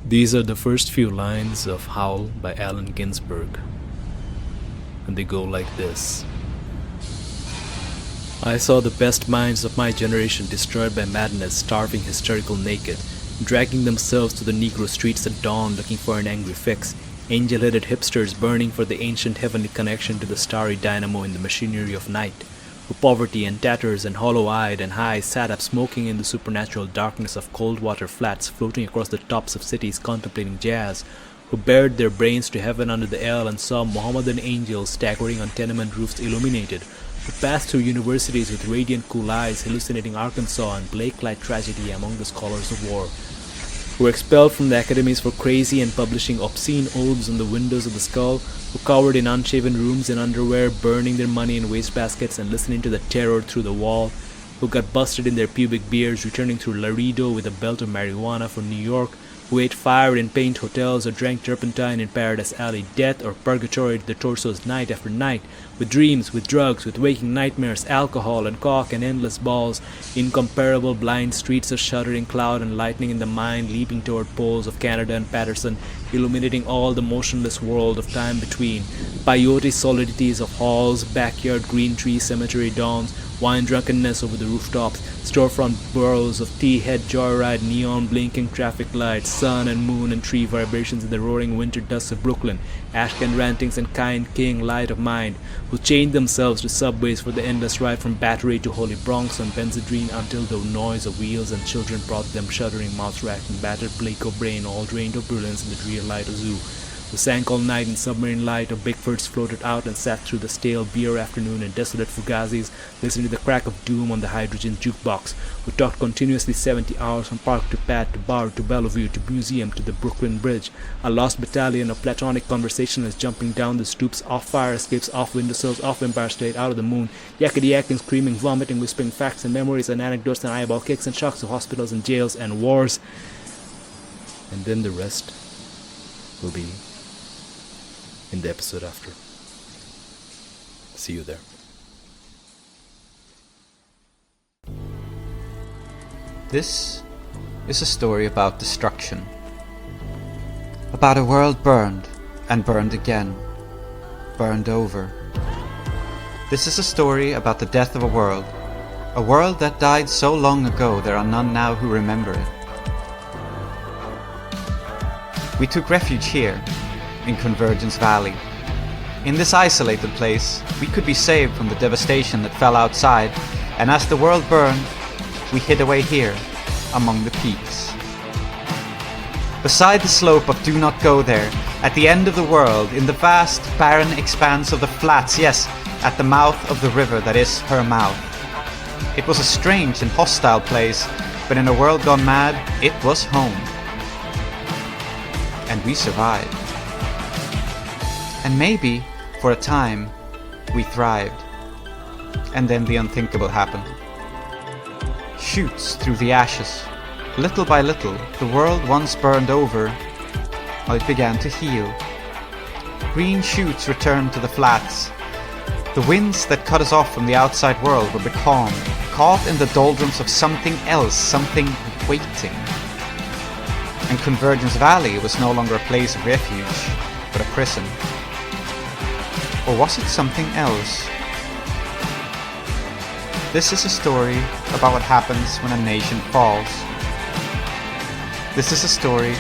These are the first few lines of Howl by Allen Ginsberg, and they go like this. I saw the best minds of my generation destroyed by madness, starving hysterical naked, dragging themselves to the Negro streets at dawn looking for an angry fix, angel-headed hipsters burning for the ancient heavenly connection to the starry dynamo in the machinery of night, who poverty and tatters and hollow-eyed and high sat up smoking in the supernatural darkness of cold water flats floating across the tops of cities contemplating jazz, who bared their brains to heaven under the L and saw Mohammedan angels staggering on tenement roofs illuminated, who passed through universities with radiant cool eyes hallucinating Arkansas and Blake-like tragedy among the scholars of war, who were expelled from the academies for crazy and publishing obscene oaths on the windows of the skull, who cowered in unshaven rooms in underwear, burning their money in wastebaskets and listening to the terror through the wall, who got busted in their pubic beards returning through Laredo with a belt of marijuana for New York, who ate fire in paint hotels or drank turpentine in Paradise Alley, death or purgatory to their torsos night after night, with dreams, with drugs, with waking nightmares, alcohol and cock and endless balls, incomparable blind streets of shuddering cloud and lightning in the mind leaping toward poles of Canada and Patterson, illuminating all the motionless world of time between, peyote solidities of halls, backyard green tree cemetery dawns, wine drunkenness over the rooftops, storefront burrows of tea-head joyride, neon blinking traffic lights, sun and moon and tree vibrations in the roaring winter dusts of Brooklyn, Ashcan rantings and kind king light of mind, who chained themselves to subways for the endless ride from Battery to Holy Bronx on Benzedrine until the noise of wheels and children brought them shuddering mouth-racked and battered bleak of brain, all drained of brilliance in the drear light of zoo, who sank all night in submarine light of Bigfords floated out and sat through the stale beer afternoon in desolate fugazis, listening to the crack of doom on the hydrogen jukebox, who talked continuously 70 hours from park to pad to bar to Bellevue to museum to the Brooklyn Bridge, a lost battalion of platonic conversationalists jumping down the stoops, off fire escapes, off windowsills, off Empire State, out of the moon, yakety-yakking, screaming, vomiting, whispering facts and memories and anecdotes and eyeball kicks and shocks of hospitals and jails and wars. And then the rest will be in the episode after. See you there. This is a story about destruction. About a world burned and burned again. Burned over. This is a story about the death of a world. A world that died so long ago there are none now who remember it. We took refuge here, in Convergence Valley. In this isolated place, we could be saved from the devastation that fell outside, and as the world burned, we hid away here, among the peaks. Beside the slope of Do Not Go There, at the end of the world, in the vast, barren expanse of the flats, yes, at the mouth of the river that is her mouth. It was a strange and hostile place, but in a world gone mad, it was home. And we survived. And maybe, for a time, we thrived. And then the unthinkable happened. Shoots through the ashes. Little by little, the world once burned over, it began to heal. Green shoots returned to the flats. The winds that cut us off from the outside world were becalmed, caught in the doldrums of something else, something waiting. And Convergence Valley was no longer a place of refuge, but a prison. Or was it something else? This is a story about what happens when a nation falls. This is a story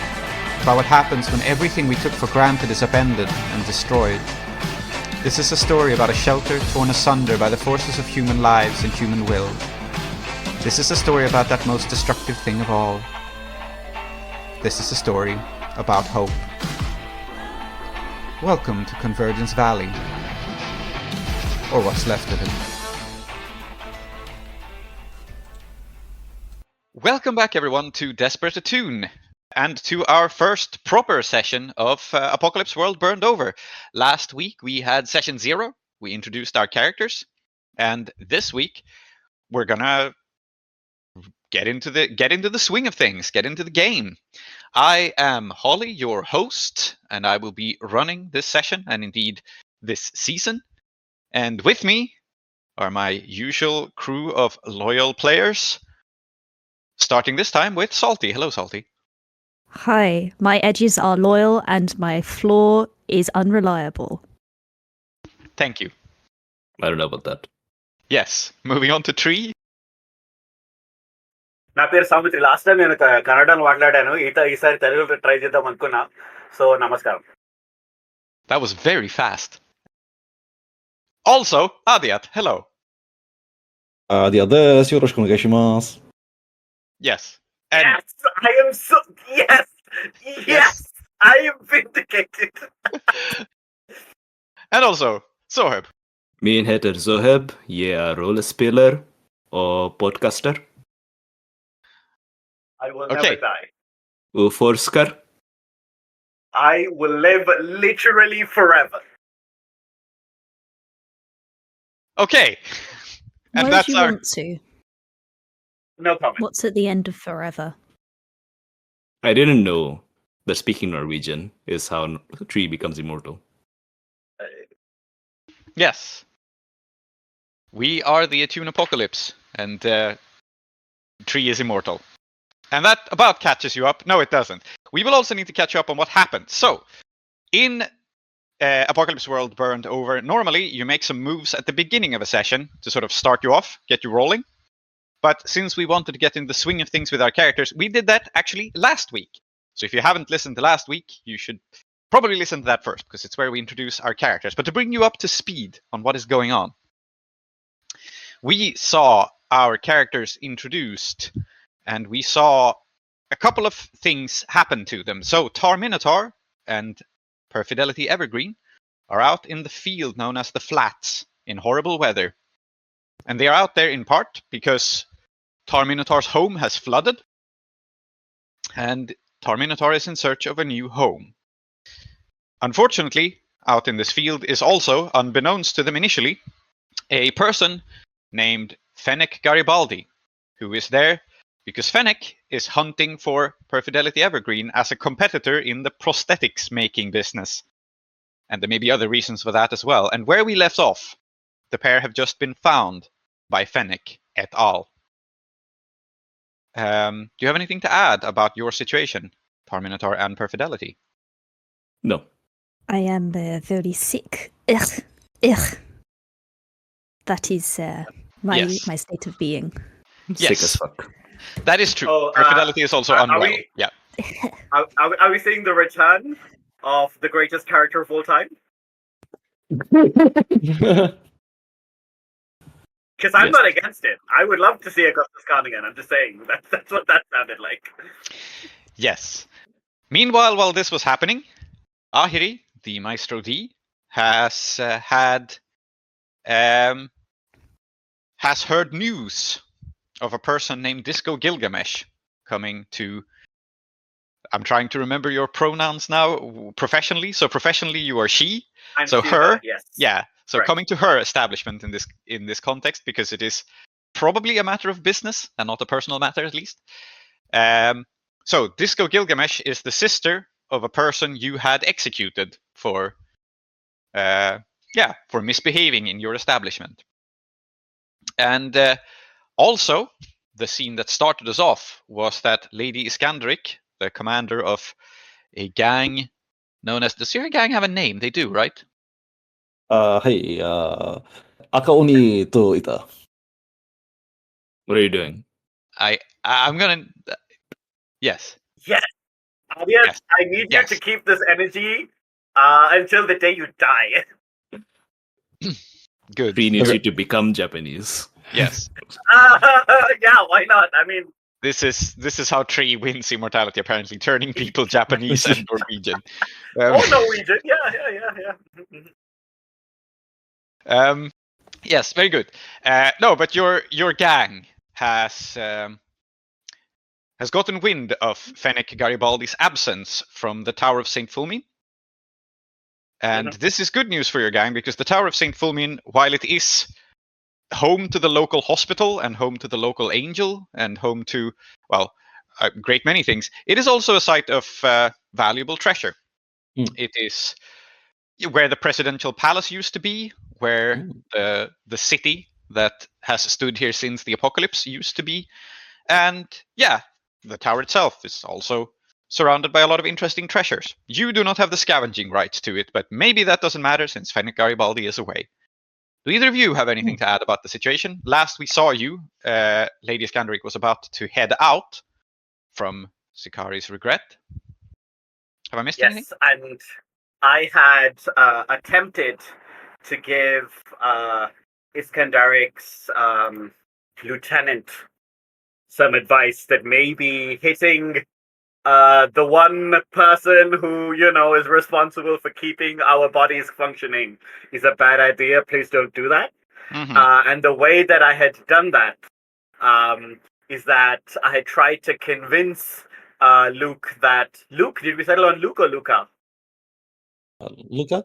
about what happens when everything we took for granted is upended and destroyed. This is a story about a shelter torn asunder by the forces of human lives and human will. This is a story about that most destructive thing of all. This is a story about hope. Welcome to Convergence Valley, or what's left of it. Welcome back, everyone, to Desperate Attune, and to our first proper session of Apocalypse World Burned Over. Last week we had session 0. We introduced our characters, and this week we're gonna get into the swing of things, get into the game. I am Holly, your host, and I will be running this session and indeed this season. And with me are my usual crew of loyal players, starting this time with Salty. Hello, Salty. Hi, my edges are loyal and my floor is unreliable. Thank you. I don't know about that. Yes. Moving on to Tree. నా పేరు Saumitri. Last time నేను కన్నడలో మాట్లాడాను, ఈసారి తెలుగులో try చేద్దాం అనుకున్నా. So నమస్కారం. That was very fast. Also, Aadiyat, hello. Aadiyatです。よろしくお願いします。 Yes. And Yes, I am so yes, I am vindicated. and also, Zoheb. Min heter Zoheb, jag är rollspelare och podcaster I will Okay. never die. och forskar. I will live literally forever. Okay. And Why would that's you our want to? No comment. What's at the end of forever? I didn't know that speaking Norwegian is how a tree becomes immortal. Yes. We are the Attune apocalypse, and Tree is immortal. And that about catches you up. No, it doesn't. We will also need to catch you up on what happened. So, in Apocalypse World Burned Over, normally you make some moves at the beginning of a session to sort of start you off, get you rolling. But since we wanted to get in the swing of things with our characters, we did that actually last week. So if you haven't listened to last week, you should probably listen to that first, because it's where we introduce our characters. But to bring you up to speed on what is going on, we saw our characters introduced, and we saw a couple of things happen to them. So Minotaur and Perfidelity Evergreen are out in the field known as the Flats in horrible weather. And they are out there in part because Minotaur's home has flooded, and Minotaur is in search of a new home. Unfortunately, out in this field is also, unbeknownst to them initially, a person named Fennec Garibaldi, who is there because Fennec is hunting for Perfidelity Evergreen as a competitor in the prosthetics making business. And there may be other reasons for that as well. And where we left off, the pair have just been found by Fennec et al. Do you have anything to add about your situation, Minotaur and Perfidelity? No. I am very sick. Ugh. Ugh. That is Yes. my state of being. Yes. Sick as fuck. That is true. Oh, Perfidelity is also are unwell. we- Yeah. Are we seeing the return of the greatest character of all time? Because I'm Yes. not against it. I would love to see Augustus Khan again. I'm just saying. That's what that sounded like. Yes. Meanwhile, while this was happening, Ahiri, the Maestro D, has heard news of a person named Disco Gilgamesh coming to. I'm trying to remember your pronouns now professionally. So professionally, you are she. I'm So Cuba, her- yes. Yeah. So Correct. coming to her establishment in this context, because it is probably a matter of business and not a personal matter, at least. So Disco Gilgamesh is the sister of a person you had executed for misbehaving in your establishment. And also, the scene that started us off was that Lady Iskandaric, the commander of a gang known as. Does your gang have a name? They do, right? はい、赤鬼といた。 What are you doing? I'm gonna. Yes. Aadiyat, Yes. I need Yes. you to keep this energy until the day you die. Good. Tree needs Okay. you to become Japanese. Yes. Yeah, why not? I mean, This is how Tree wins immortality. Apparently, turning people Japanese and Norwegian. oh, Norwegian. Yeah. Yes, very good. No, but your gang has gotten wind of Fennec Garibaldi's absence from the Tower of St. Fulmin. And this is good news for your gang, because the Tower of St. Fulmin, while it is home to the local hospital and home to the local angel and home to, well, a great many things, it is also a site of valuable treasure. It is where the presidential palace used to be, where the city that has stood here since the apocalypse used to be. And yeah, the tower itself is also surrounded by a lot of interesting treasures. You do not have the scavenging rights to it, but maybe that doesn't matter since Fennek Garibaldi is away. Do either of you have anything to add about the situation? Last we saw you, Lady Iskandaric was about to head out from Sikari's regret. Have I missed anything? Yes, and I had attempted to give Iskandaric's lieutenant some advice that maybe hitting the one person who, is responsible for keeping our bodies functioning is a bad idea. Please don't do that. Mm-hmm. And the way that I had done that is that I had tried to convince Luke, did we settle on Luke or Luca? Luca?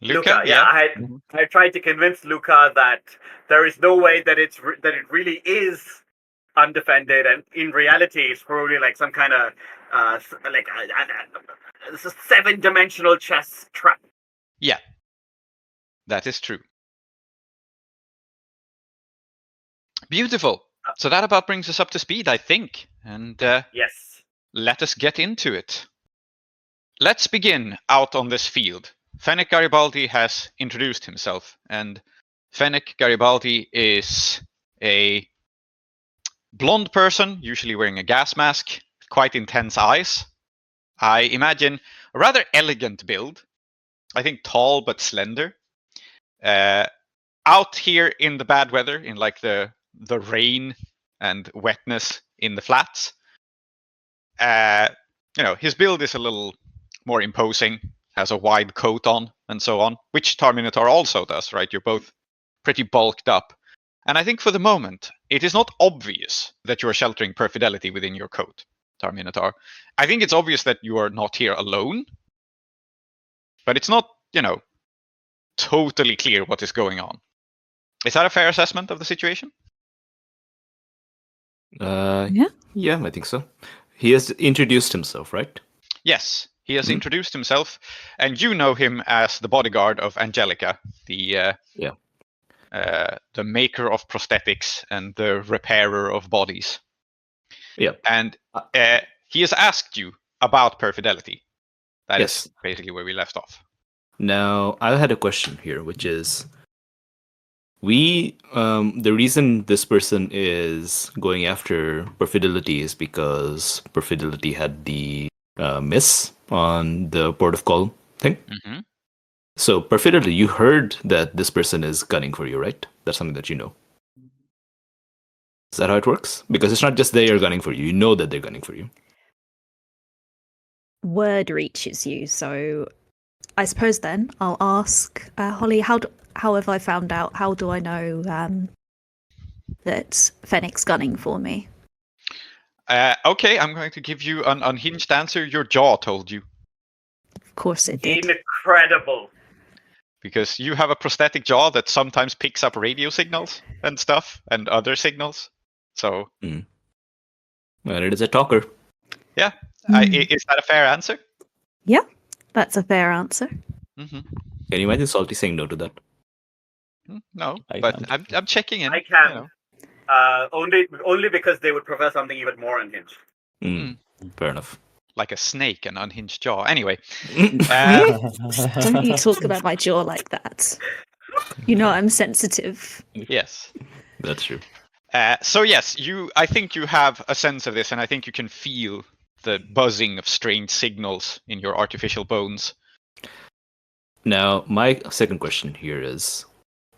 Luca, yeah. I tried to convince Luca that there is no way that it really is undefended, and in reality, it's probably like some kind of this is 7-dimensional chess trap. Yeah, that is true. Beautiful. So that about brings us up to speed, I think, and Yes. let us get into it. Let's begin out on this field. Fennek Garibaldi has introduced himself, and Fennek Garibaldi is a blonde person, usually wearing a gas mask, quite intense eyes. I imagine a rather elegant build. I think tall but slender. Out here in the bad weather, in like the rain and wetness in the flats, his build is a little more imposing, has a wide coat on and so on, which Minotaur also does, right? You're both pretty bulked up. And I think for the moment, it is not obvious that you are sheltering Perfidelity within your coat, Minotaur. I think it's obvious that you are not here alone, but it's not, totally clear what is going on. Is that a fair assessment of the situation? Yeah, I think so. He has introduced himself, right? Yes, he has introduced himself, and you know him as the bodyguard of Angelica, the maker of prosthetics and the repairer of bodies. Yeah. And he has asked you about Perfidelity. That Yes. is basically where we left off. Now, I had a question here, which is, the reason this person is going after Perfidelity is because Perfidelity had the miss on the port of call thing. Mm-hmm. So, Perfidelity, you heard that this person is gunning for you, right? That's something that you know. Is that how it works? Because it's not just they are gunning for you. You know that they're gunning for you. Word reaches you, so I suppose then I'll ask Holly, how have I found out? How do I know that Fennick's gunning for me? Okay, I'm going to give you an unhinged answer. Your jaw told you. Of course it did. Incredible. Because you have a prosthetic jaw that sometimes picks up radio signals and stuff and other signals. So, Well, it is a talker. yeah. Is that a fair answer? Yeah, that's a fair answer. Mm-hmm. Can you imagine Salty saying no to that? No, I but can't. I'm checking in. I can. Only because they would prefer something even more unhinged. Fair enough. Like a snake, an unhinged jaw. Anyway, Don't you talk about my jaw like that. You know I'm sensitive. yes. That's true. So yes, I think you have a sense of this, and I think you can feel the buzzing of strange signals in your artificial bones. Now, my second question here is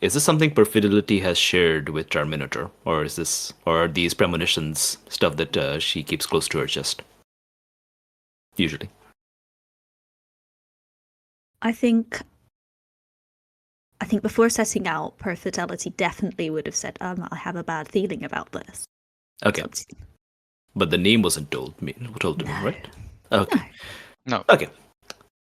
this something Perfidelity has shared with Minotaur, or are these premonitions stuff that she keeps close to her chest? Usually. I think before setting out, Perfidelity definitely would have said, I have a bad feeling about this. Okay. But the name wasn't told to me, right? Okay. No. Okay.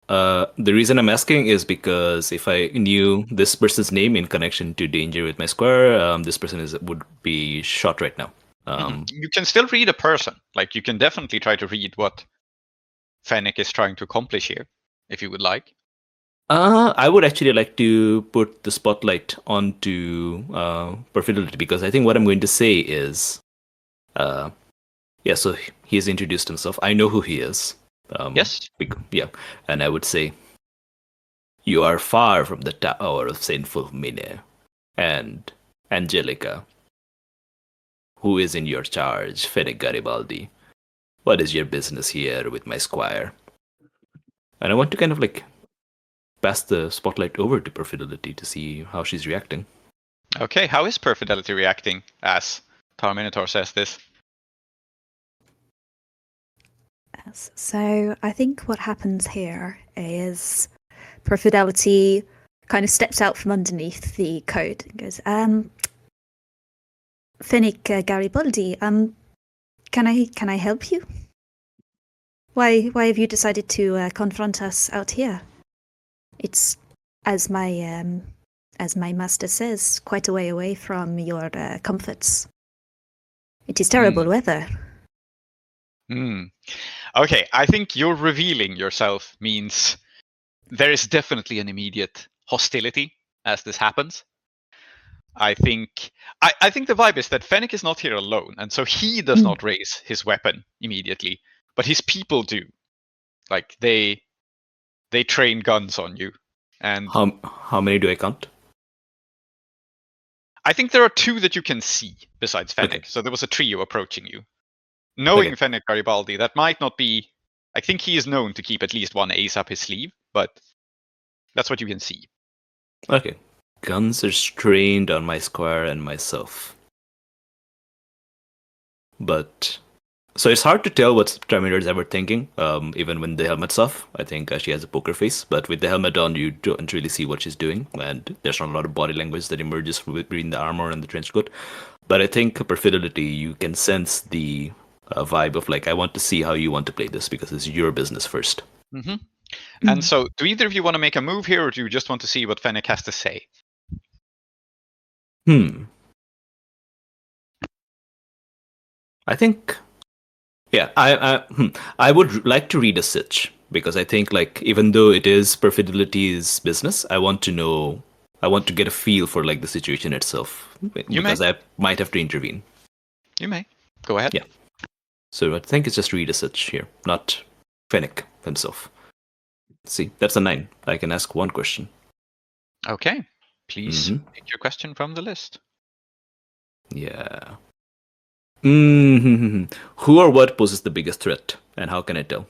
The reason I'm asking is because if I knew this person's name in connection to danger with my square, this person would be shot right now. You can still read a person. Like, you can definitely try to read what Fennek is trying to accomplish here, if you would like. I would actually like to put the spotlight onto Perfidelity, because I think what I'm going to say is Yeah, so he's introduced himself. I know who he is. Yes. Yeah, and I would say, you are far from the tower of sinful Mine and Angelica. Who is in your charge, Fenwick Garibaldi? What is your business here with my squire? And I want to kind of like pass the spotlight over to Perfidelity to see how she's reacting. Okay, how is Perfidelity reacting as Tar Minotaur says this? Yes. So I think what happens here is Perfidelity kind of steps out from underneath the coat and goes, Fenwick Garibaldi, can I help you? Why have you decided to confront us out here? It's as my master says, quite a way away from your comforts. It is terrible weather. Okay, I think you're revealing yourself means there is definitely an immediate hostility as this happens. I think the vibe is that Fenwick is not here alone, and so he does not raise his weapon immediately, but his people do. Like they train guns on you. And how many do I count? I think there are two that you can see besides Fenwick. Okay. So there was a trio approaching you. Knowing Fenwick Garibaldi, that might not be. I think he is known to keep at least one ace up his sleeve, but that's what you can see. Okay. Guns are trained on my squire and myself. But so it's hard to tell what Terminator is ever thinking, even when the helmet's off. I think she has a poker face, but with the helmet on, you don't really see what she's doing, and there's not a lot of body language that emerges between the armor and the trench coat. But I think Perfidelity, you can sense the vibe of like, I want to see how you want to play this because it's your business first. Mm-hmm. And so, do either of you want to make a move here, or do you just want to see what Fenwick has to say? I think, yeah, I would like to read a sitch because I think like even though it is Perfidelity's business, I want to get a feel for like the situation itself because I might have to intervene. You may go ahead. Yeah. So I think it's just read a sitch here, not Fenwick himself. See, that's a 9. I can ask one question. Okay. Please pick your question from the list. Yeah. Who or what poses the biggest threat, and how can I tell?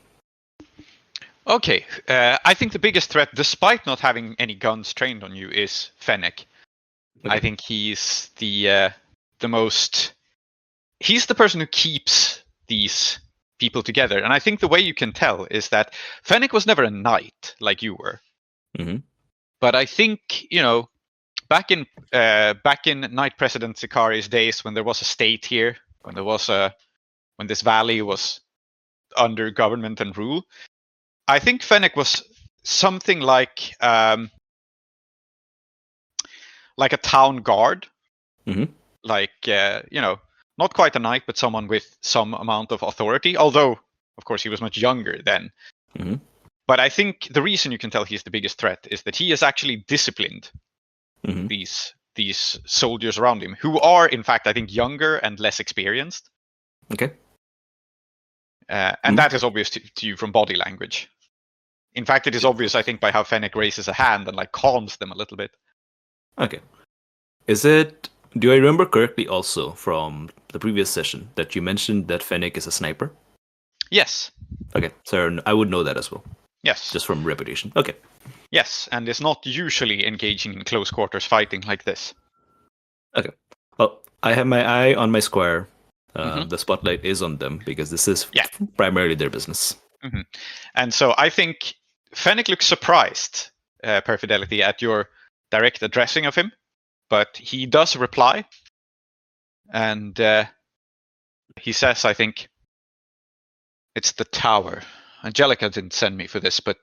Okay. I think the biggest threat, despite not having any guns trained on you, is Fenwick. Okay. I think he's the most. He's the person who keeps these people together, and I think the way you can tell is that Fenwick was never a knight like you were. But I think back in Knight President Sicari's days, when there was a state here, when this valley was under government and rule, I think Fenwick was something like a town guard, not quite a knight, but someone with some amount of authority. Although, of course, he was much younger then. But I think the reason you can tell he's the biggest threat is that he has actually disciplined these soldiers around him, who are, in fact, I think, younger and less experienced. Okay. And that is obvious to you from body language. In fact, it is obvious, I think, by how Fenwick raises a hand and like calms them a little bit. Okay. Do I remember correctly also from the previous session that you mentioned that Fenwick is a sniper? Yes. Okay, so I would know that as well. Yes. Just from reputation. Okay. Yes, and is not usually engaging in close quarters fighting like this. Okay. Well, I have my eye on my squire. The spotlight is on them because this is primarily their business. And so I think Fenwick looks surprised, Perfidelity, at your direct addressing of him, but he does reply. And he says, I think, it's the tower. Angelica didn't send me for this, but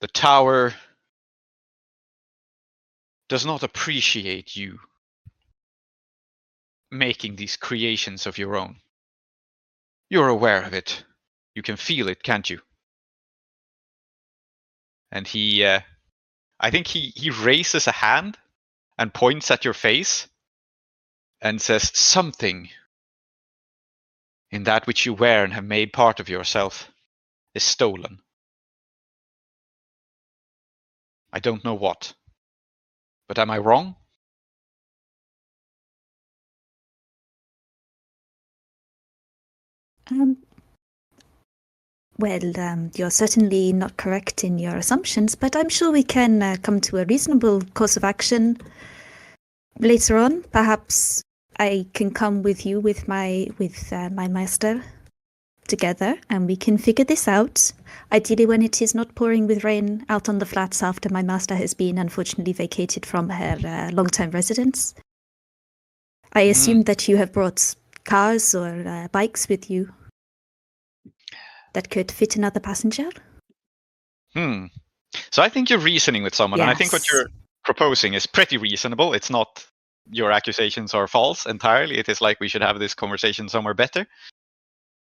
the tower does not appreciate you making these creations of your own. You're aware of it. You can feel it, can't you? And he, I think he raises a hand and points at your face and says something in that which you wear and have made part of yourself is stolen. I don't know what. But am I wrong? Well, you're certainly not correct in your assumptions, but I'm sure we can come to a reasonable course of action later on. Perhaps I can come with you with my master together, and we can figure this out. Ideally, when it is not pouring with rain out on the flats after my master has been unfortunately vacated from her long-term residence. I assume that you have brought cars or bikes with you that could fit another passenger? So I think you're reasoning with someone, and I think what Yes. you're proposing is pretty reasonable. It's not your accusations are false entirely. It is like we should have this conversation somewhere better,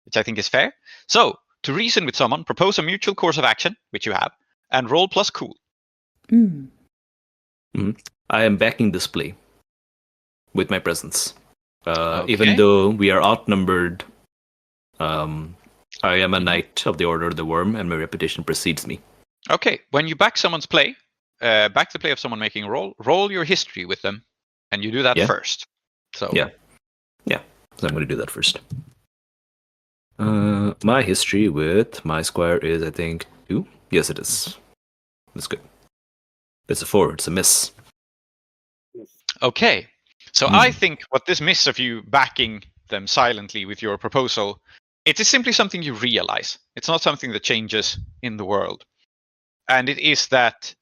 which I think is fair. So, to reason with someone, propose a mutual course of action, which you have, and roll plus cool. I am backing this play with my presence. Okay. Even though we are outnumbered, I am a knight of the Order of the Worm, and my reputation precedes me. Okay, when you back someone's play, back the play of someone making a roll your history with them, and you do that first. So Yeah. So I'm going to do that first. My history with my squire is, I think, 2. Yes, it is. That's good. It's a 4. It's a miss. Okay, so I think what this miss of you backing them silently with your proposal, it is simply something you realize. It's not something that changes in the world. And it is that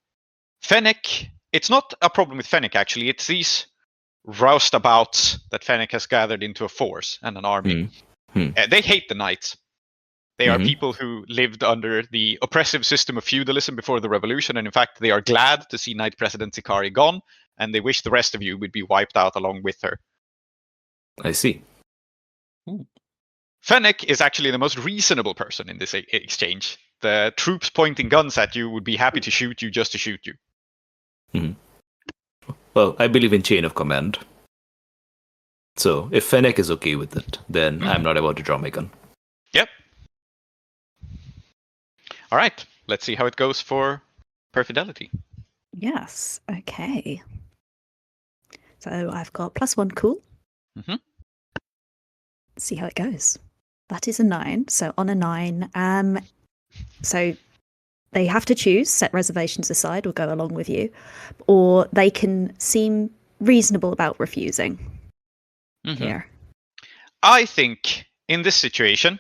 Fennec, it's not a problem with Fennec actually, it's these roustabouts that Fennec has gathered into a force and an army. They hate the knights. They are people who lived under the oppressive system of feudalism before the revolution, and in fact they are glad to see Knight President Sikari gone, and they wish the rest of you would be wiped out along with her. I see. Fennec is actually the most reasonable person in this exchange. The troops pointing guns at you would be happy to shoot you just to shoot you. Well, I believe in chain of command. So, if Fennec is okay with it, then I'm not about to draw my gun. Yep. All right, let's see how it goes for Perfidelity. Yes, okay. So I've got +1 cool. See how it goes. That is a 9. So on a 9, so they have to choose, set reservations aside, or go along with you, or they can seem reasonable about refusing. Here. I think in this situation,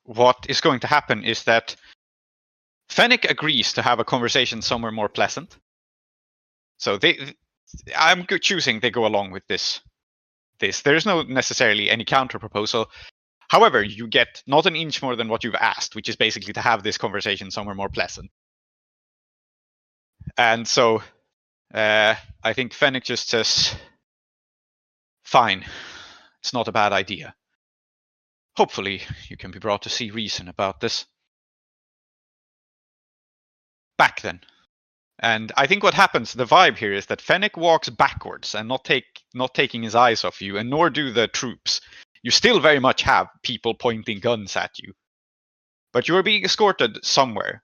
what is going to happen is that Fennec agrees to have a conversation somewhere more pleasant. So I'm choosing they go along with this. There's no necessarily any counter proposal. However, you get not an inch more than what you've asked, which is basically to have this conversation somewhere more pleasant. And so I think Fennec just says, fine, it's not a bad idea. Hopefully you can be brought to see reason about this. Back then. And I think what happens, the vibe here is that Fennec walks backwards and not taking his eyes off you, and nor do the troops. You still very much have people pointing guns at you. But you are being escorted somewhere.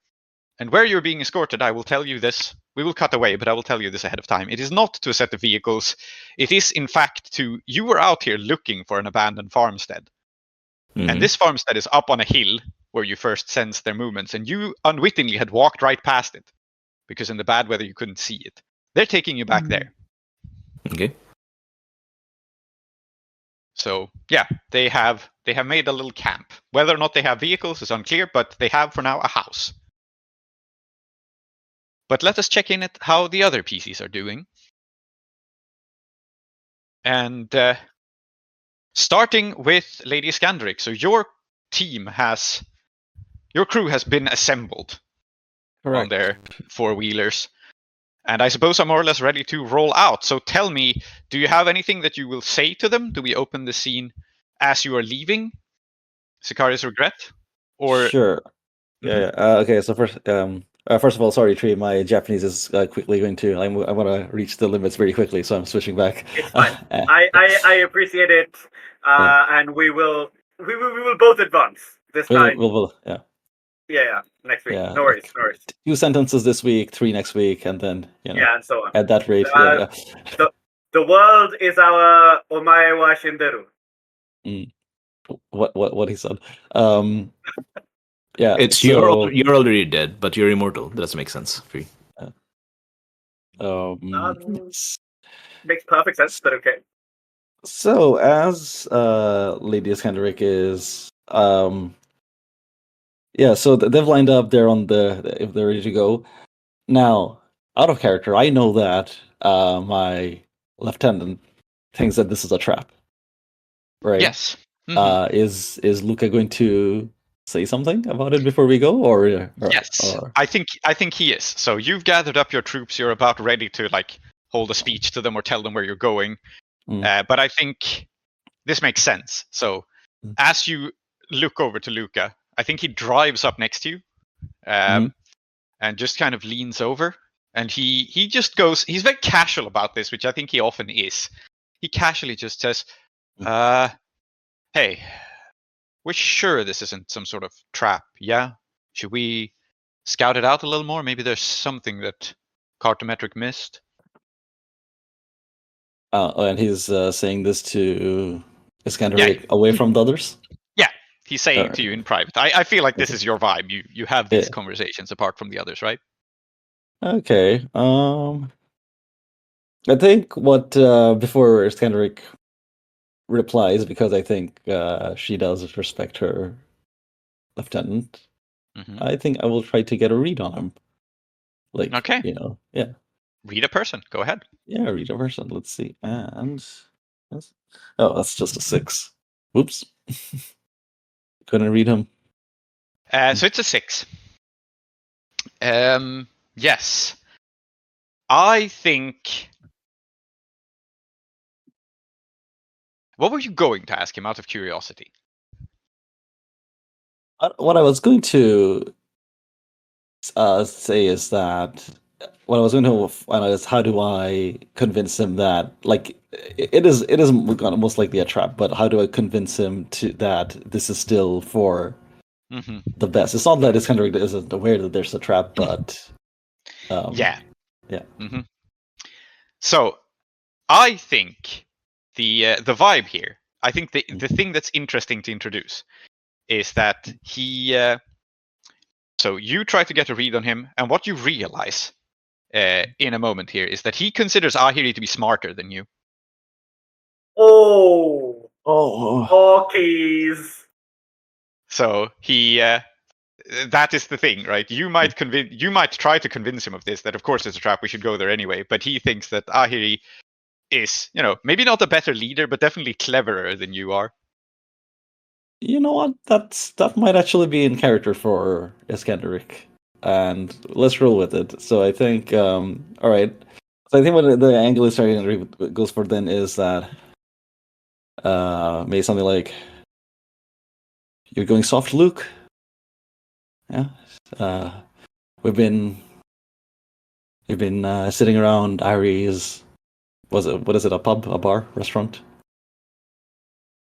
And where you're being escorted, I will tell you this. We will cut away, but I will tell you this ahead of time. It is not to a set of vehicles. It is, in fact, you were out here looking for an abandoned farmstead. And this farmstead is up on a hill where you first sensed their movements. And you unwittingly had walked right past it. Because in the bad weather, you couldn't see it. They're taking you back there. Okay. So, yeah, they have made a little camp. Whether or not they have vehicles is unclear, but they have, for now, a house. But let us check in at how the other PCs are doing. And starting with Lady Iskandaric. So your crew has been assembled. Correct. On their 4-wheelers. And I suppose I'm more or less ready to roll out. So tell me, do you have anything that you will say to them? Do we open the scene as you are leaving Sikari's regret? Or Sure. Yeah. Okay. So first of all, sorry, Tree. My Japanese is quickly going to. I want to reach the limits very quickly, so I'm switching back. It's fine. I appreciate it, and we will we will both advance this time. Yeah. Yeah, next week. Yeah. No worries, no worries. 2 sentences this week, 3 next week, and then Yeah, and so on. at that rate, The world is our omae wa shinderu. What he said. Yeah, It's you're already dead, but you're immortal. That doesn't make sense for you. Makes perfect sense, but okay. So as Lady Iskandaric is so they've lined up. They're if they're ready to go. Now, out of character, I know that my lieutenant thinks that this is a trap. Right? Yes. Is Luca going to say something about it before we go, or yes? I think he is. So you've gathered up your troops. You're about ready to hold a speech to them or tell them where you're going. But I think this makes sense. So as you look over to Luca, I think he drives up next to you, and just kind of leans over, and he just goes. He's very casual about this, which I think he often is. He casually just says, "Hey, we're sure this isn't some sort of trap, yeah? Should we scout it out a little more? Maybe there's something that Cartometric missed." And he's saying this to Iskandaric away from the others? Yeah, he's saying it to you in private. I feel like this is your vibe. You have these conversations apart from the others, right? Okay. I think before Iskandaric replies, because I think she does respect her lieutenant, I think I will try to get a read on him. Okay. Yeah. Read a person. Go ahead. Yeah, read a person. Let's see. And that's just a 6. Whoops. Couldn't read him. So it's a 6. Yes. I think. What were you going to ask him out of curiosity? What I was going to say is that what I was going to find out is how do I convince him that it is most likely a trap, but how do I convince him that this is still for the best? It's not that Iskandaric isn't aware that there's a trap, but yeah. Mm-hmm. So I think the vibe here. I think the thing that's interesting to introduce is that he. So you try to get a read on him, and what you realize in a moment here is that he considers Ahiri to be smarter than you. Keys. So he. That is the thing, right? You might try to convince him of this. That of course it's a trap. We should go there anyway. But he thinks that Ahiri is, maybe not a better leader, but definitely cleverer than you are. You know what? That might actually be in character for Iskandaric, and let's roll with it. So I think, all right. So I think what the angle Iskandaric goes for then is that, maybe something like, "You're going soft, Luke." Yeah. We've been sitting around Ahiri's. What is it? A pub, a bar, restaurant?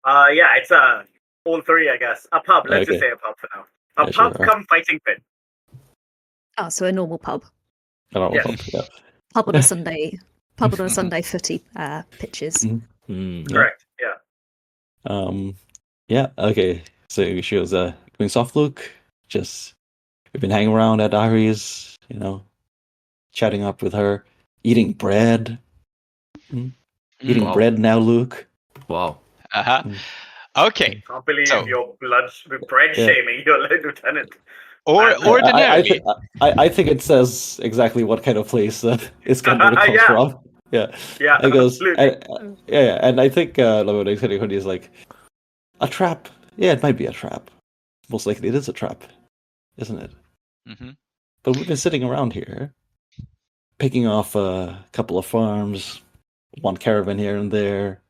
Yeah, it's all three, I guess. A pub. Let's just say a pub for now. A pub come fighting pit. Oh, so a normal pub. A normal pub. Yeah. Pub on a Sunday. Pub on a Sunday footy pitches. Correct. Yeah. Yeah. Okay. So she was doing soft, Luke. Just we've been hanging around at Ahiri's, chatting up with her, eating bread. Eating bread now, Luke. Wow. Okay. I can't believe your bread shaming your lieutenant. Ordinarily, I think it says exactly what kind of place Iskandaric comes from. Yeah. Yeah. It goes. And I think what I said is like a trap. Yeah, it might be a trap. Most likely, it is a trap, isn't it? Mm-hmm. But we've been sitting around here, picking off a couple of farms, one caravan here and there,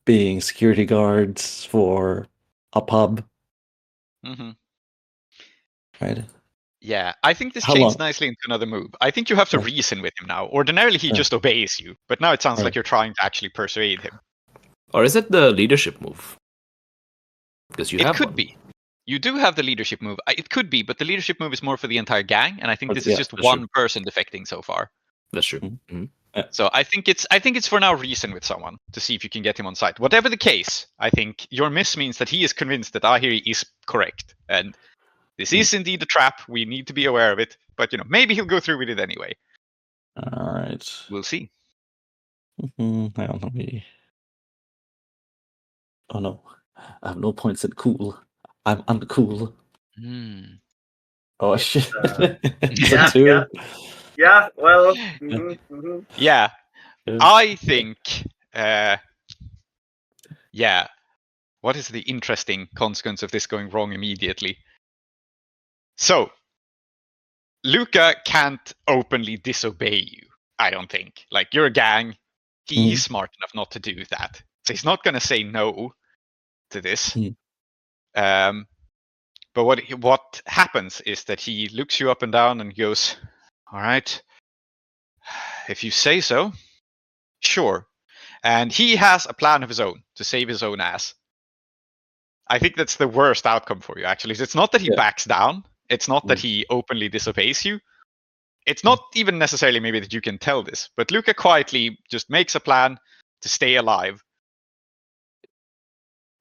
being security guards for a pub. Mm-hmm. Right? Yeah, I think this chains nicely into another move. I think you have to reason with him now. Ordinarily, he just obeys you, but now it sounds like you're trying to actually persuade him. Or is it the leadership move? Because you It have could one. be. You do have the leadership move. It could be, but the leadership move is more for the entire gang, and I think this is Yeah, just that's one true. person defecting so far. That's true. Mhm. Mhm. So I think it's for now reason with someone to see if you can get him on site. Whatever the case, I think your miss means that he is convinced that Ahiri is correct, and this is indeed a trap. We need to be aware of it, but maybe he'll go through with it anyway. All right. We'll see. Hang on, let me. Oh no, I have no points in cool. I'm uncool. Hmm. Oh shit! It's yeah, a 2. Yeah, well, mhm. Yeah, Yeah. I think. Yeah. What is the interesting consequence of this going wrong immediately? So, Luca can't openly disobey you, I don't think. Like, you're a gang. He's smart enough not to do that. So he's not going to say no to this. But what happens is that he looks you up and down and goes, all right, if you say so, sure. And he has a plan of his own to save his own ass. I think that's the worst outcome for you, actually. It's not that he backs down. It's not that he openly disobeys you. It's not even necessarily maybe that you can tell this, but Luca quietly just makes a plan to stay alive.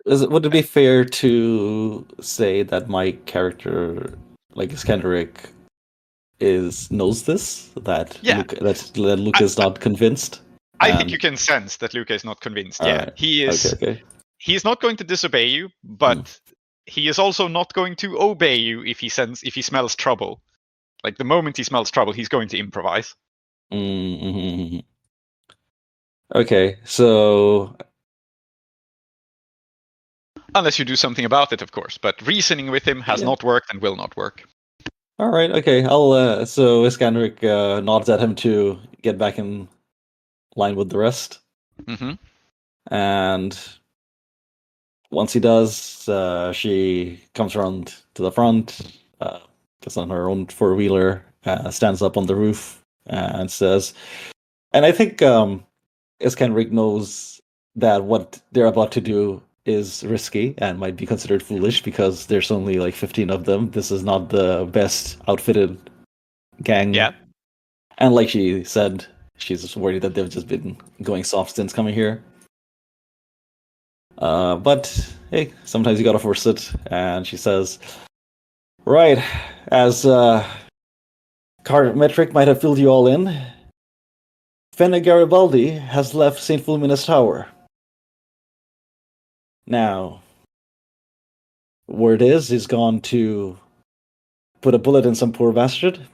Would it be fair to say that my character, like Iskandaric, knows this? That Luca is not convinced? I think you can sense that Luca is not convinced. Yeah, right. He is. Okay. He is not going to disobey you, but he is also not going to obey you if he smells trouble. Like the moment he smells trouble, he's going to improvise. Mm-hmm. Okay, so unless you do something about it, of course. But reasoning with him has not worked and will not work. All right. Okay. I'll. So Iskandaric nods at him to get back in line with the rest. Mm-hmm. And once he does, she comes around to the front, gets on her own 4-wheeler, stands up on the roof, and says, and I think Iskandaric knows that what they're about to do is risky and might be considered foolish because there's only like 15 of them. This is not the best outfitted gang. Yeah. And like she said, she's just worried that they've just been going soft since coming here. But hey, sometimes you gotta force it. And she says, right, as Metric might have filled you all in, Fenna Garibaldi has left St. Fulmina's Tower. Now, word is he's gone to put a bullet in some poor bastard.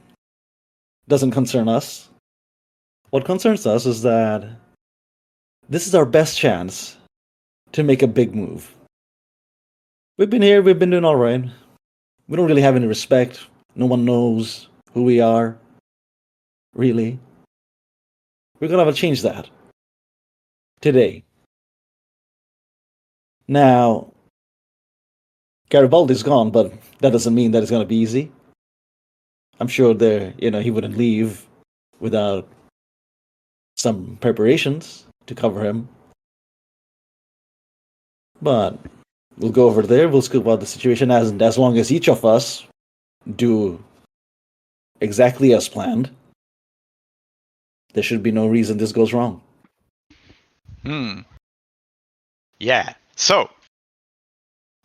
Doesn't concern us. What concerns us is that this is our best chance to make a big move. We've been here, we've been doing alright. We don't really have any respect. No one knows who we are. Really. We're gonna have to change that. Today. Now, Garibaldi's gone, but that doesn't mean that it's gonna be easy. I'm sure he wouldn't leave without some preparations to cover him. But we'll go over there, we'll scoop out the situation as long as each of us do exactly as planned. There should be no reason this goes wrong. Yeah. So,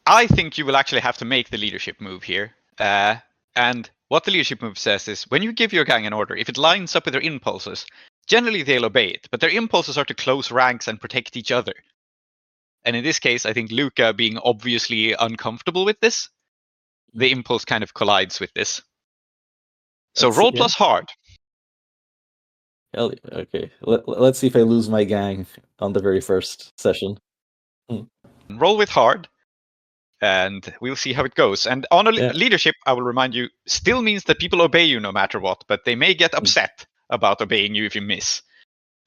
I think you will actually have to make the leadership move here. And what the leadership move says is, when you give your gang an order, if it lines up with their impulses, generally they'll obey it. But their impulses are to close ranks and protect each other. And in this case, I think Luca, being obviously uncomfortable with this, the impulse kind of collides with this. So roll plus hard. Okay, let's see if I lose my gang on the very first session. Roll with hard, and we'll see how it goes. And on leadership, I will remind you, still means that people obey you no matter what, but they may get upset about obeying you if you miss.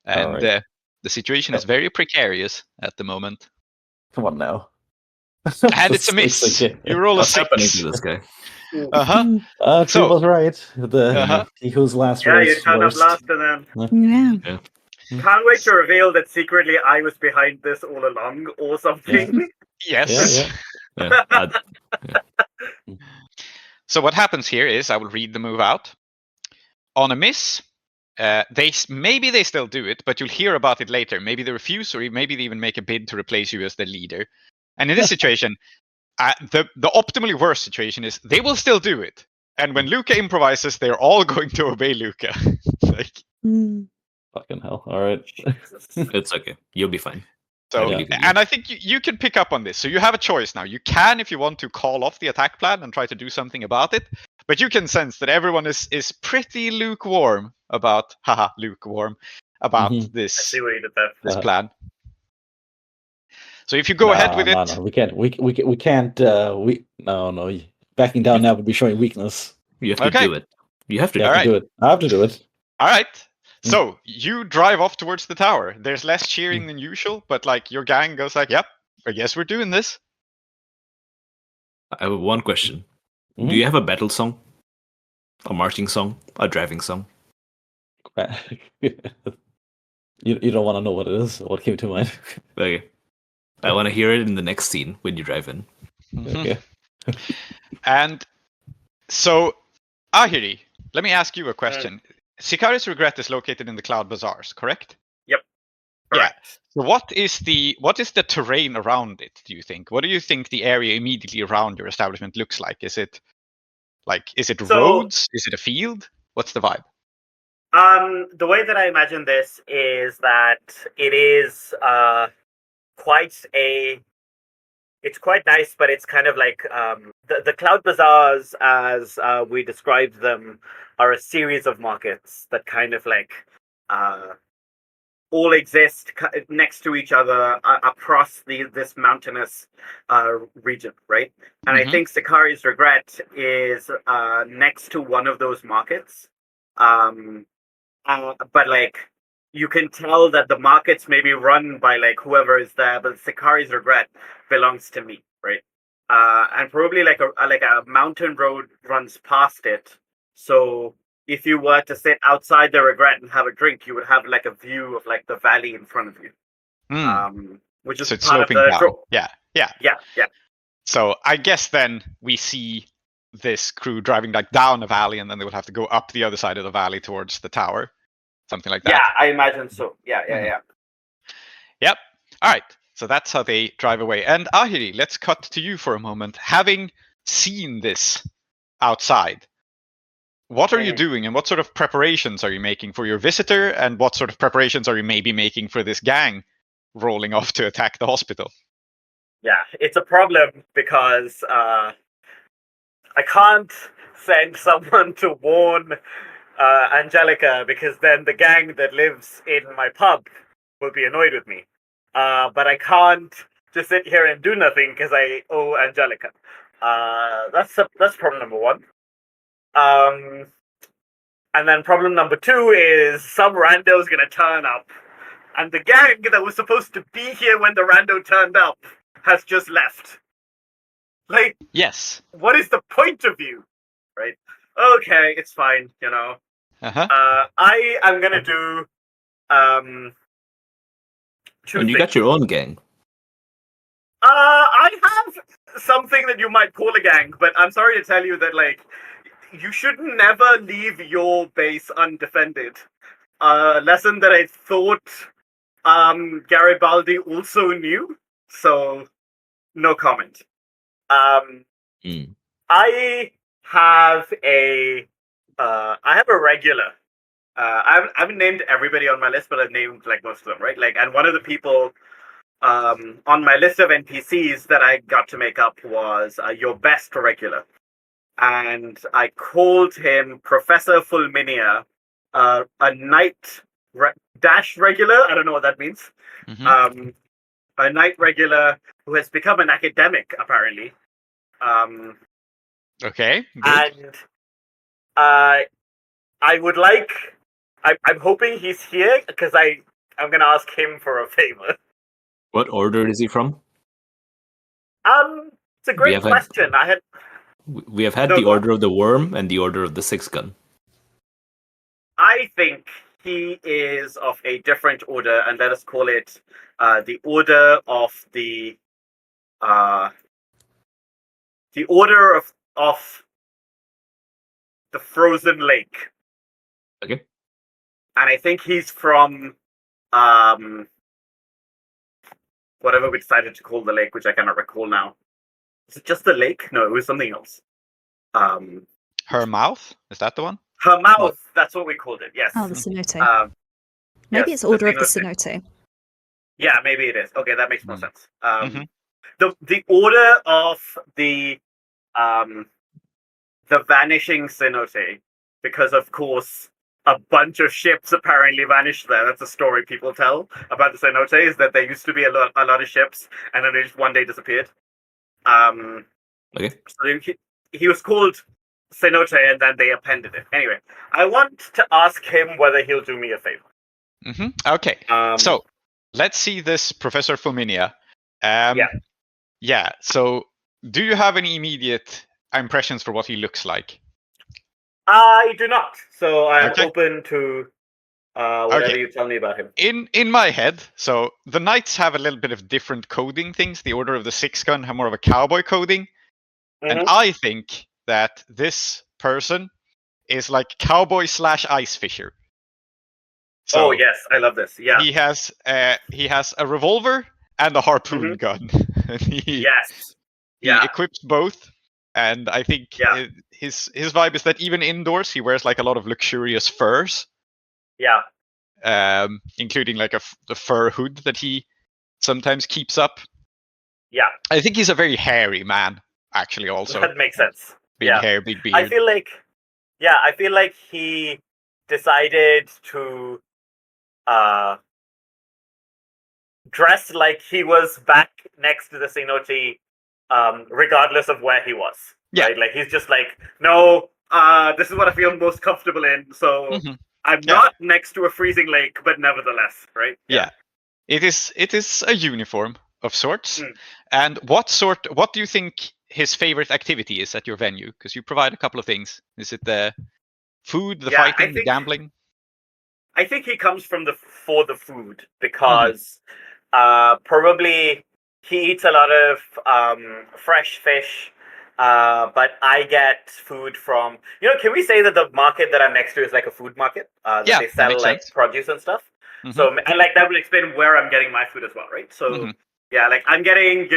And the situation is very precarious at the moment. Come on now. And it's a miss. You roll a 6. Happening to this guy? Tree was right. He who's last was you turned up last and then. Yeah. Can't wait to reveal that secretly I was behind this all along or something. Yes. So what happens here is, I will read the move out. On a miss, maybe they still do it, but you'll hear about it later. Maybe they refuse, or maybe they even make a bid to replace you as the leader. And in this situation, the optimally worst situation is they will still do it. And when Luca improvises, they're all going to obey Luca. Like, Fucking hell! All right. It's okay. You'll be fine. so, I believe in you. and I think you can pick up on this. So you have a choice now. You can, if you want to, call off the attack plan and try to do something about it. But you can sense that everyone is pretty lukewarm about, lukewarm about Mhm. I this see what you did there. this plan. So if you go ahead with it, No, we can't. We can't. No. Backing down now would be showing weakness. You have to Okay. do it. You have to You do have Alright. to do it. I have to do it. all right. Mm. So you drive off towards the tower. There's less cheering than usual, but like your gang goes like, "Yep, I guess we're doing this." I have one question. Mhm. Do you have a battle song? A marching song? A driving song? You don't want to know what it is. What came to mind? Okay. I want to hear it in the next scene when you drive in. Okay. And so, Ahiri, let me ask you a question. Sicari's Regret is located in the Cloud Bazaars, correct? Yep. Yeah. Correct. So what is the terrain around it, do you think? What do you think the area immediately around your establishment looks like? Is it So- roads? Is it a field? What's the vibe? The way that I imagine this is that it is it's quite nice, but it's kind of like the Cloud Bazaars, as we described them, are a series of markets that kind of like all exist next to each other across this mountainous region, right? And Mhm. I think Sicari's Regret is next to one of those markets. But like you can tell that the markets may be run by like whoever is there, but Sicari's Regret belongs to me, right? And probably like a mountain road runs past it. So if you were to sit outside the Regret and have a drink, you would have like a view of like the valley in front of you, which is So it's part of sloping the down. draw. Yeah. Yeah. So I guess then we see this crew driving like down a valley, and then they would have to go up the other side of the valley towards the tower, something like that. Yeah, I imagine so. Yeah. Yep. All right. So that's how they drive away. And Ahiri, let's cut to you for a moment. Having seen this outside, what are you doing, and what sort of preparations are you making for your visitor, and what sort of preparations are you maybe making for this gang rolling off to attack the hospital? Yeah, it's a problem because I can't send someone to warn Angelica, because then the gang that lives in my pub will be annoyed with me. But I can't just sit here and do nothing because I owe Angelica. That's problem number one. And then problem number two is some rando's gonna turn up, and the gang that was supposed to be here when the rando turned up has just left. Like, Yes. what is the point of you? Right? Okay, it's fine, you know. Uh-huh. I am gonna do two And you things. got your own gang. I have something that you might call a gang, but I'm sorry to tell you that, like, you should never leave your base undefended. Lesson that I thought Garibaldi also knew, so no comment. I have a regular. I haven't named everybody on my list, but I've named like most of them, right? Like, and one of the people on my list of NPCs that I got to make up was your best regular, and I called him Professor Fulminia, a knight dash regular. I don't know what that means. Mhm. A knight regular who has become an academic, apparently. Okay. Good. And I would like. I'm hoping he's here because I'm gonna ask him for a favor. What order is he from? It's a great question. We have had No, the go on. Order of the Worm and the Order of the Six Gun. I think he is of a different order, and let us call it the Order of the the Order of the Frozen Lake. Okay. And I think he's from whatever we decided to call the lake, which I cannot recall now. Is it just the lake? No, it was something else. Her mouth? Is that the one? Her mouth. That's what we called it. Yes. Oh, the cenote. yes, Maybe it's Order of the cenote. Cenote. Yeah, maybe it is. Okay, that makes more sense. Mhm. The Order of the Vanishing Cenote, because of course a bunch of ships apparently vanished there. That's a story people tell about the cenote, is that there used to be a lot of ships and then they just one day disappeared. Okay. So he was called cenote and then they appended it. Anyway, I want to ask him whether he'll do me a favor. Okay. So let's see this Professor Fuminia. Yeah. So do you have any immediate impressions for what he looks like? I do not. So I'm Okay. open to whatever Okay. you tell me about him. In my head, so the Knights have a little bit of different coding things. The Order of the Six Gun have more of a cowboy coding. And I think that this person is like cowboy / ice fisher. So oh yes, I love this. Yeah. he has a revolver and a harpoon gun. And he Yes. he equips both. And I think his vibe is that even indoors he wears like a lot of luxurious furs. Yeah. Including like the fur hood that he sometimes keeps up. Yeah. I think he's a very hairy man, actually. Also, That makes sense. big hair, big beard. I feel like he decided to dress like he was back next to the cenote, regardless of where he was. Yeah. Right? Like he's just like, no, this is what I feel most comfortable in. So I'm not next to a freezing lake, but nevertheless, right? Yeah. It is a uniform of sorts. And what do you think his favorite activity is at your venue? Because you provide a couple of things. Is it the food, the fighting, the gambling? I think he comes from for the food because probably he eats a lot of fresh fish. But I get food from, can we say that the market that I'm next to is like a food market? They sell like produce and stuff. So, and like that will explain where I'm getting my food as well, right? So, yeah, like I'm getting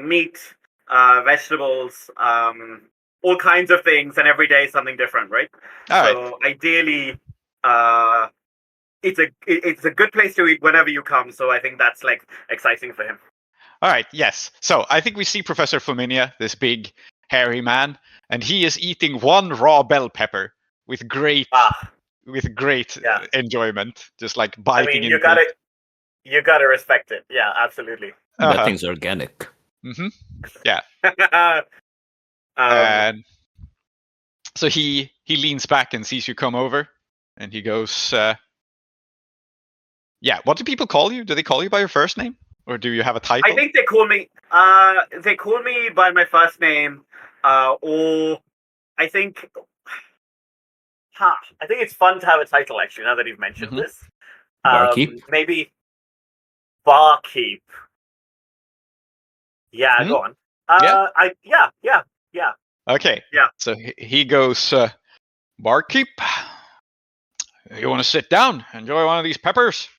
meat, vegetables, all kinds of things, and every day something different, right? So ideally, it's a good place to eat whenever you come. So I think that's like exciting for him. All right, yes. So I think we see Professor Fuminia, this big hairy man, and he is eating one raw bell pepper with great enjoyment, just like biting into it. You gotta respect it. Yeah, absolutely. That thing's organic. Yeah. And so he leans back and sees you come over, and he goes, yeah, what do people call you? Do they call you by your first name? Or do you have a title? I think they call me by my first name, or I think it's fun to have a title actually, now that you've mentioned this. Barkeep? Maybe Barkeep. Yeah, go on. Yeah. Okay. Yeah. So he goes, Barkeep, you want to sit down? Enjoy one of these peppers?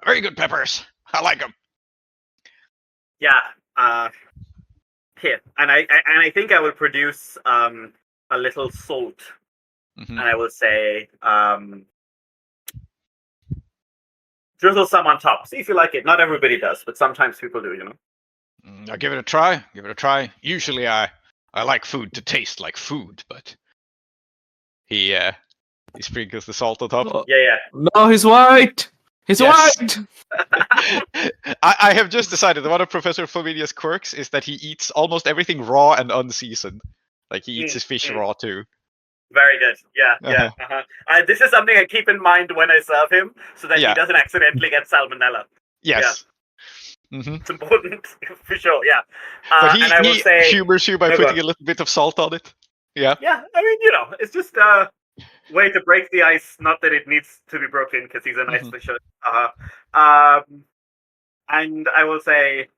Very good peppers. I like them. Yeah. Here, and I think I will produce a little salt, and I will say drizzle some on top. See if you like it. Not everybody does, but sometimes people do. I'll give it a try. Usually I like food to taste like food, but he sprinkles the salt on top. Yeah. No, he's white. He's white. I have just decided that one of Professor Flaminia's quirks is that he eats almost everything raw and unseasoned. Like he eats his fish raw too. Very good. Yeah. This is something I keep in mind when I serve him, so that he doesn't accidentally get salmonella. Yes. Yeah. It's important for sure. Yeah. But he and I will say, humors you by putting a little bit of salt on it. Yeah. Yeah. I mean, it's just way to break the ice. Not that it needs to be broken, because he's a nice fisher. And I will say,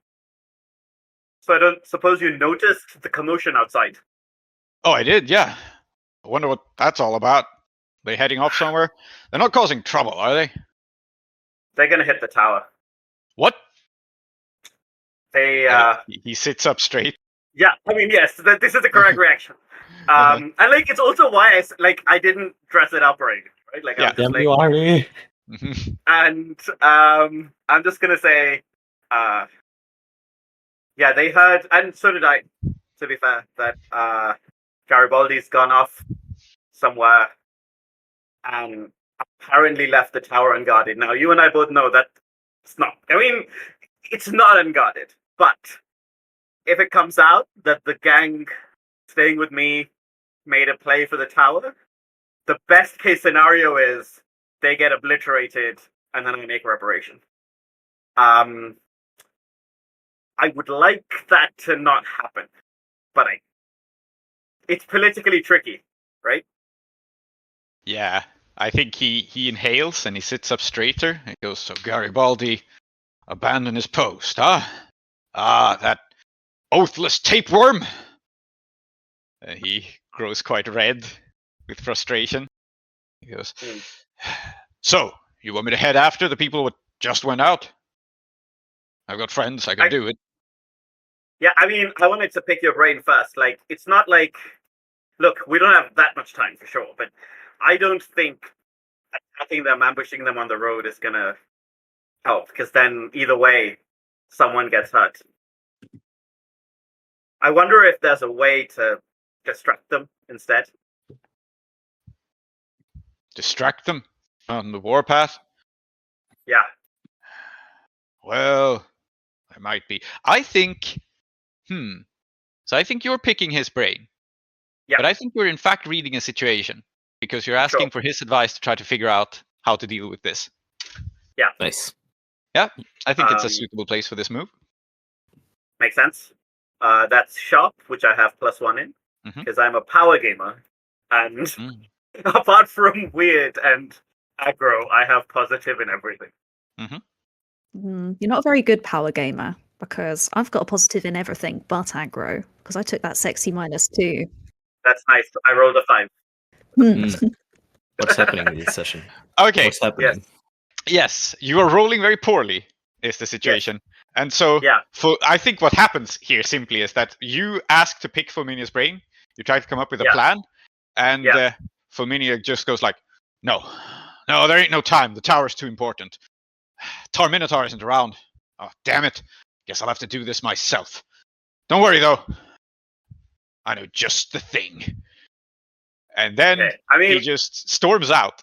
So I don't suppose you noticed the commotion outside. Oh, I did, yeah. I wonder what that's all about. They heading off somewhere? They're not causing trouble, are they? They're gonna hit the tower. What? They, He sits up straight. yeah, I mean, yes, this is the correct reaction. And like, it's also why I didn't dress it up right? Like, Yeah. I'm just Damn you, Ahiri. and I'm just gonna say, yeah, they heard, and so did I. To be fair, that Garibaldi's gone off somewhere and apparently left the tower unguarded. Now, you and I both know that it's not. I mean, it's not unguarded, but if it comes out that the gang staying with me made a play for the tower, the best case scenario is they get obliterated and then I make reparation. I would like that to not happen, but it's politically tricky, right? Yeah, I think he inhales and he sits up straighter. He goes, so Garibaldi abandoned his post, huh? Ah, that oathless tapeworm! And he grows quite red with frustration. He goes, so, you want me to head after the people who just went out? I've got friends, I can do it. Yeah, I mean, I wanted to pick your brain first. Like, it's not like, look, we don't have that much time for sure, but I don't think attacking them, ambushing them on the road is gonna help, because then either way, someone gets hurt. I wonder if there's a way to distract them instead. Distract them on the warpath? Yeah. Well, there might be. I think, so I think you're picking his brain. Yeah. But I think you're in fact reading a situation, because you're asking for his advice to try to figure out how to deal with this. Yeah. Nice. Yeah, I think it's a suitable place for this move. Makes sense. That's sharp, which I have +1 in, because I'm a power gamer, and apart from weird and aggro, I have positive in everything. You're not a very good power gamer, because I've got a positive in everything but aggro, because I took that sexy -2. That's nice. I rolled a 5. What's happening in this session? Okay. What's happening? Yes, you are rolling very poorly, is the situation. Yes. And so, I think what happens here simply is that you ask to pick Fulminia's brain, you try to come up with a plan, and Fulminia just goes like, no, there ain't no time, the tower's too important. Minotaur isn't around. Oh, damn it. Guess I'll have to do this myself. Don't worry, though. I know just the thing. And then he just storms out.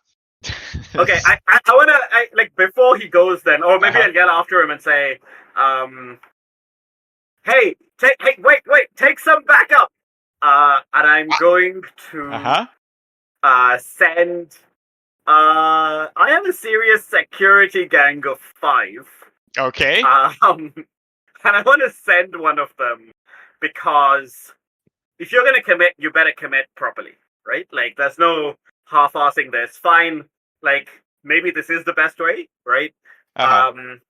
Okay, I want to, like, before he goes then, or maybe I'll get after him and say, hey, wait, take some backup. And I'm going to send, I have a serious security gang of 5. Okay. And I want to send one of them, because if you're going to commit, you better commit properly, right? Like, there's no half-assing this. Fine, like, maybe this is the best way, right? And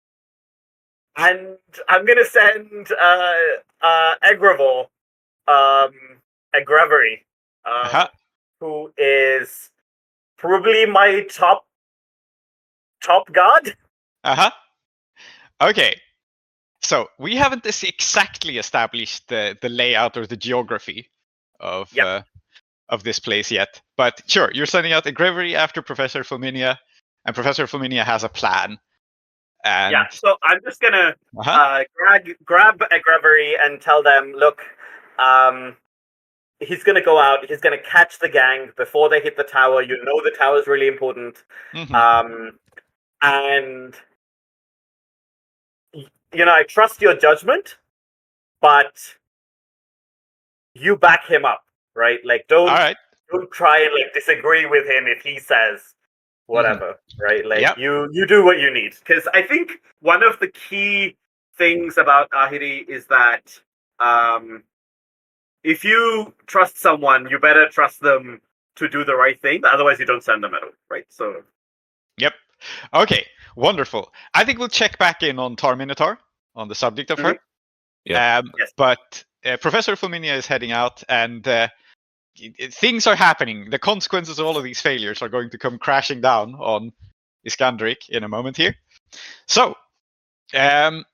I'm going to send Egrevery, who is probably my top guard. Okay. So we haven't exactly established the layout or the geography of this place yet. But sure, you're sending out Egrevery after Professor Fulminia, and Professor Fulminia has a plan. And so I'm just gonna grab Egrevery and tell them, look, he's gonna go out, he's gonna catch the gang before they hit the tower. You know the tower's really important. And you know, I trust your judgment, but you back him up, right? Like, don't try and like disagree with him if he says whatever, right? Like, you do what you need. Because I think one of the key things about Ahiri is that if you trust someone, you better trust them to do the right thing. Otherwise, you don't send them at all, right? So. Yep. Okay. Wonderful. I think we'll check back in on Minotaur, on the subject of her. Yeah. Yes. But Professor Flaminia is heading out, and things are happening. The consequences of all of these failures are going to come crashing down on Iskandaric in a moment here. So, Minotaur,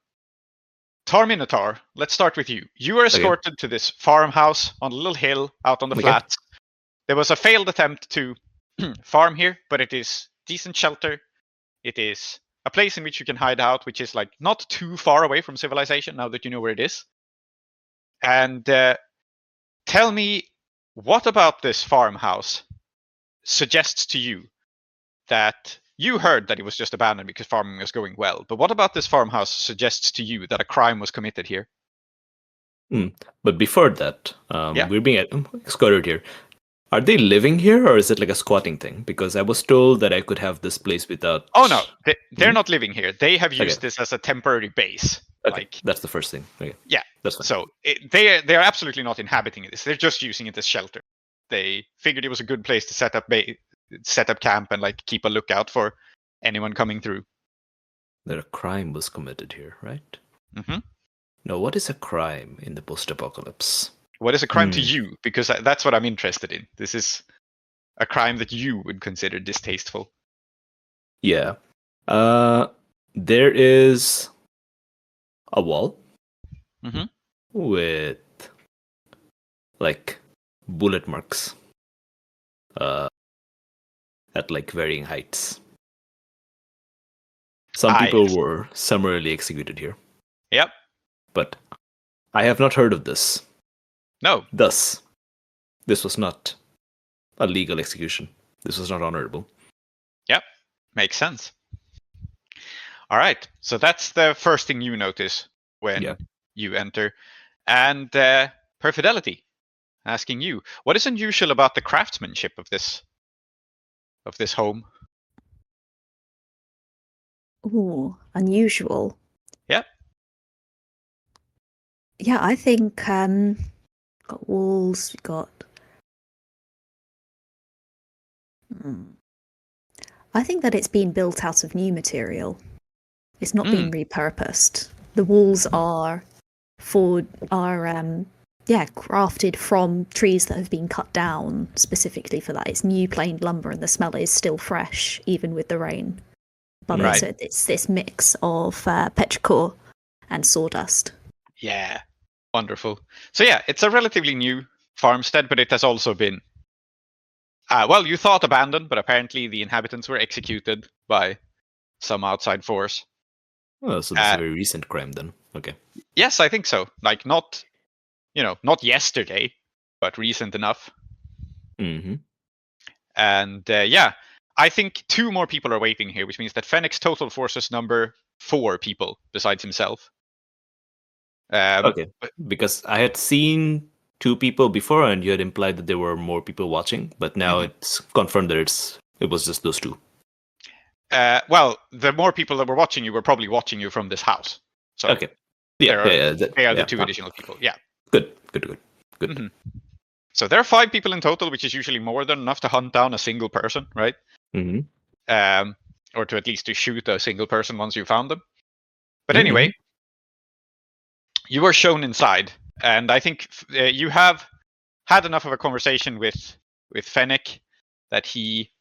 let's start with you. You are escorted to this farmhouse on a little hill out on the flats. There was a failed attempt to farm here, but it is decent shelter. It is a place in which you can hide out, which is like not too far away from civilization now that you know where it is. And tell me, what about this farmhouse suggests to you that you heard that it was just abandoned because farming was going well, but what about this farmhouse suggests to you that a crime was committed here? But before that, Yeah. we're being escorted here. Are they living here, or is it like a squatting thing? Because I was told that I could have this place without... Oh no, they're not living here. They have used this as a temporary base. Okay, like, that's the first thing. Okay. Yeah, that's fine. So they are absolutely not inhabiting this. They're just using it as shelter. They figured it was a good place to set up camp and like keep a lookout for anyone coming through. That a crime was committed here, right? Mm-hmm. Now, what is a crime in the post-apocalypse? What is a crime to you? Because that's what I'm interested in. This is a crime that you would consider distasteful. Yeah. There is a wall with like bullet marks at like varying heights. Some people were summarily executed here. Yep. But I have not heard of this. No. Thus, this was not a legal execution. This was not honorable. Yep. Makes sense. All right. So that's the first thing you notice when you enter. And Perfidelity, asking you, what is unusual about the craftsmanship of this home? Ooh, unusual. Yep. Yeah, I think got walls, we got I think that it's been built out of new material. It's not been repurposed. The walls are crafted from trees that have been cut down specifically for that. It's new planed lumber and the smell is still fresh even with the rain. But it's this mix of petrichor and sawdust. Yeah, wonderful. So yeah, it's a relatively new farmstead, but it has also been, you thought abandoned, but apparently the inhabitants were executed by some outside force. Oh, so this is a very recent crime then. Okay. Yes, I think so. Like not yesterday, but recent enough. Mm-hmm. And I think 2 more people are waiting here, which means that Fennec's total forces number 4 people besides himself. Okay, because I had seen 2 people before, and you had implied that there were more people watching, but now it's confirmed that it was just those 2. The more people that were watching you were probably watching you from this house. So okay, they are the 2 additional people. Yeah. Good. Mm-hmm. So there are 5 people in total, which is usually more than enough to hunt down a single person, right? Mm-hmm. Or to at least to shoot a single person once you found them. But anyway, you were shown inside, and I think you have had enough of a conversation with Fennec that he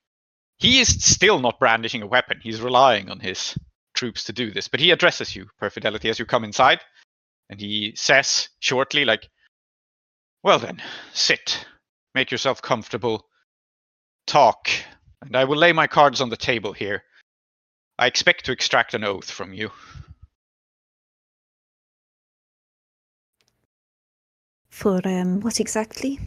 is still not brandishing a weapon. He's relying on his troops to do this, but he addresses you, Perfidelity, as you come inside, and he says shortly, like, well then, sit, make yourself comfortable, talk, and I will lay my cards on the table here. I expect to extract an oath from you. For what exactly?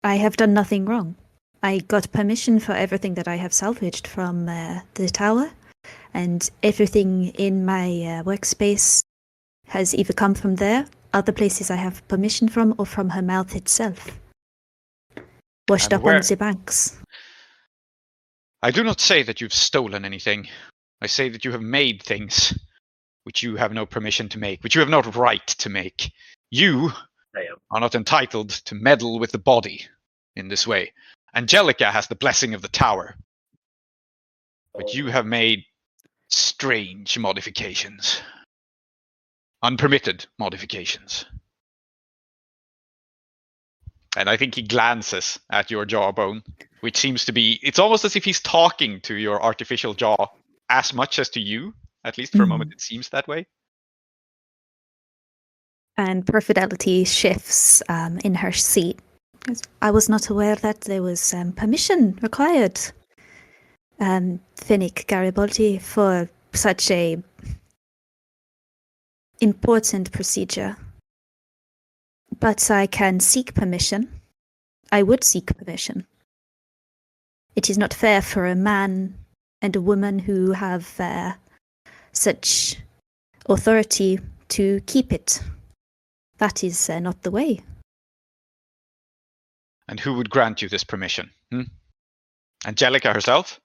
I have done nothing wrong. I got permission for everything that I have salvaged from the tower, and everything in my workspace has either come from there, other places I have permission from, or from her mouth itself. Washed up on the banks. I do not say that you've stolen anything. I say that you have made things which you have no permission to make, which you have no right to make. You are not entitled to meddle with the body in this way. Angelica has the blessing of the tower. But you have made strange modifications. Unpermitted modifications. And I think he glances at your jawbone, which seems to be, it's almost as if he's talking to your artificial jaw as much as to you. At least for a moment, it seems that way. And Perfidelity shifts in her seat. I was not aware that there was permission required, Finnick Garibaldi, for such a important procedure. But I can seek permission. I would seek permission. It is not fair for a man and a woman who have such authority to keep it. That is not the way. And who would grant you this permission? Angelica herself?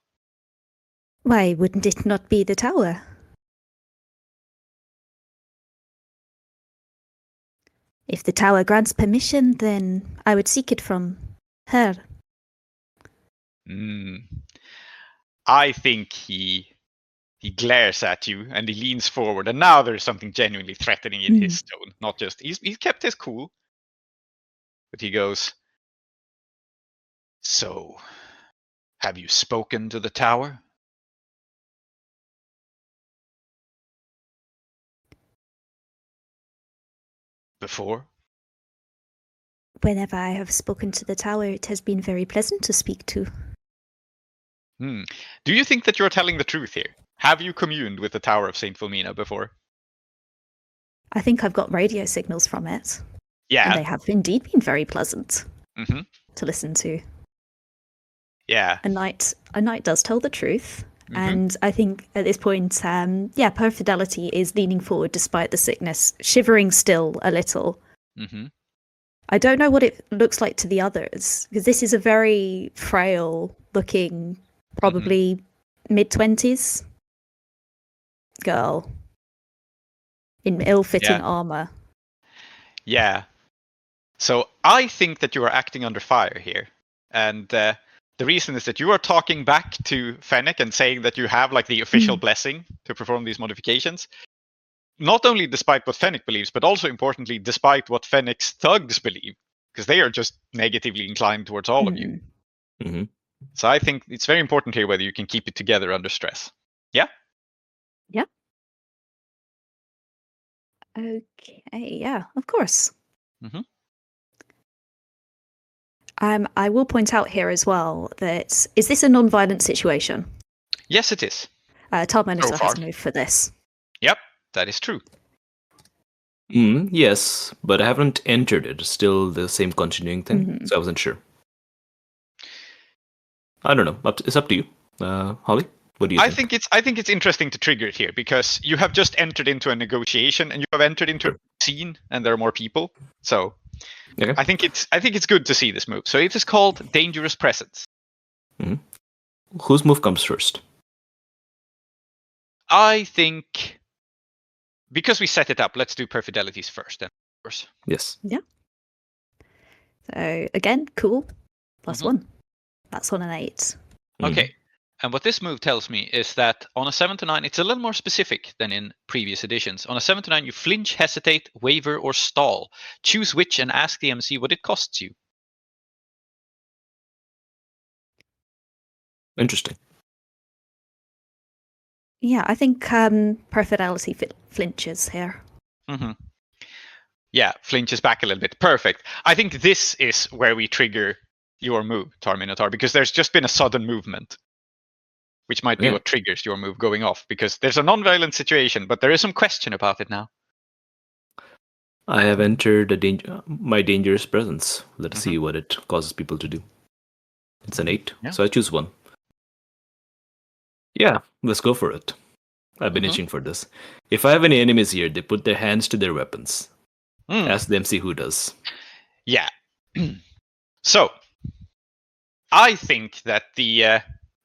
Why wouldn't it not be the tower? If the tower grants permission, then I would seek it from her. I think he glares at you and he leans forward, and now there's something genuinely threatening in his tone. Not just he's kept his cool, but he goes, "So, have you spoken to the tower?" Before? Whenever I have spoken to the tower, it has been very pleasant to speak to. Do you think that you're telling the truth here? Have you communed with the Tower of St. Fulmina before? I think I've got radio signals from it. Yeah. And they have indeed been very pleasant to listen to. Yeah. A knight does tell the truth. And I think at this point, Perfidelity is leaning forward despite the sickness, shivering still a little. I don't know what it looks like to the others, because this is a very frail looking, probably mid-20s girl in ill-fitting armor. Yeah. So I think that you are acting under fire here. And the reason is that you are talking back to Fennec and saying that you have like the official blessing to perform these modifications. Not only despite what Fennec believes, but also importantly, despite what Fennec's thugs believe, because they are just negatively inclined towards all of you. So I think it's very important here whether you can keep it together under stress. Yeah? Yeah. Okay, yeah, of course. I will point out here as well that, is this a non-violent situation? Yes, it is. Todd Minister So far. has moved for this. Yep, that is true. Yes, but I haven't entered it. Still the same continuing thing, so I wasn't sure. I don't know. It's up to you, Holly. What do you think? I think it's interesting to trigger it here because you have just entered into a negotiation and you have entered into a scene and there are more people. So Okay. I think it's good to see this move. So it is called Dangerous Presence. Whose move comes first? I think because we set it up, let's do Perfidelity's first then, of course. Yes. Yeah. So again, cool. +1. That's on an 8. Okay. And what this move tells me is that on a 7 to 9, it's a little more specific than in previous editions. On a 7 to 9, you flinch, hesitate, waver, or stall. Choose which and ask the MC what it costs you. Interesting. Yeah, I think Perfidelity flinches here. Yeah, flinches back a little bit. Perfect. I think this is where we trigger your move, Minotaur, because there's just been a sudden movement, which might be what triggers your move going off, because there's a non-violent situation, but there is some question about it now. I have entered my dangerous presence. Let's see what it causes people to do. It's an 8, so I choose 1. Yeah, let's go for it. I've been itching for this. If I have any enemies here, they put their hands to their weapons. Ask them, see who does. Yeah. So, I think that the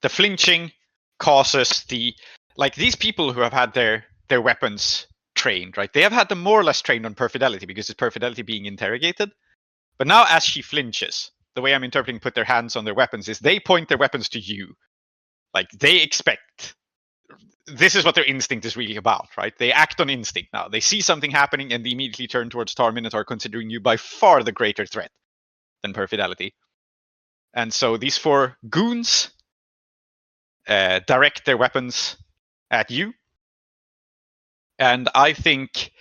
flinching causes these people who have had their weapons trained, right? They have had them more or less trained on Perfidelity because it's Perfidelity being interrogated. But now as she flinches, the way I'm interpreting put their hands on their weapons is they point their weapons to you. Like they expect this is what their instinct is really about, right? They act on instinct now. They see something happening and they immediately turn towards Tar Minotaur, considering you by far the greater threat than Perfidelity. And so these 4 goons direct their weapons at you. And I think,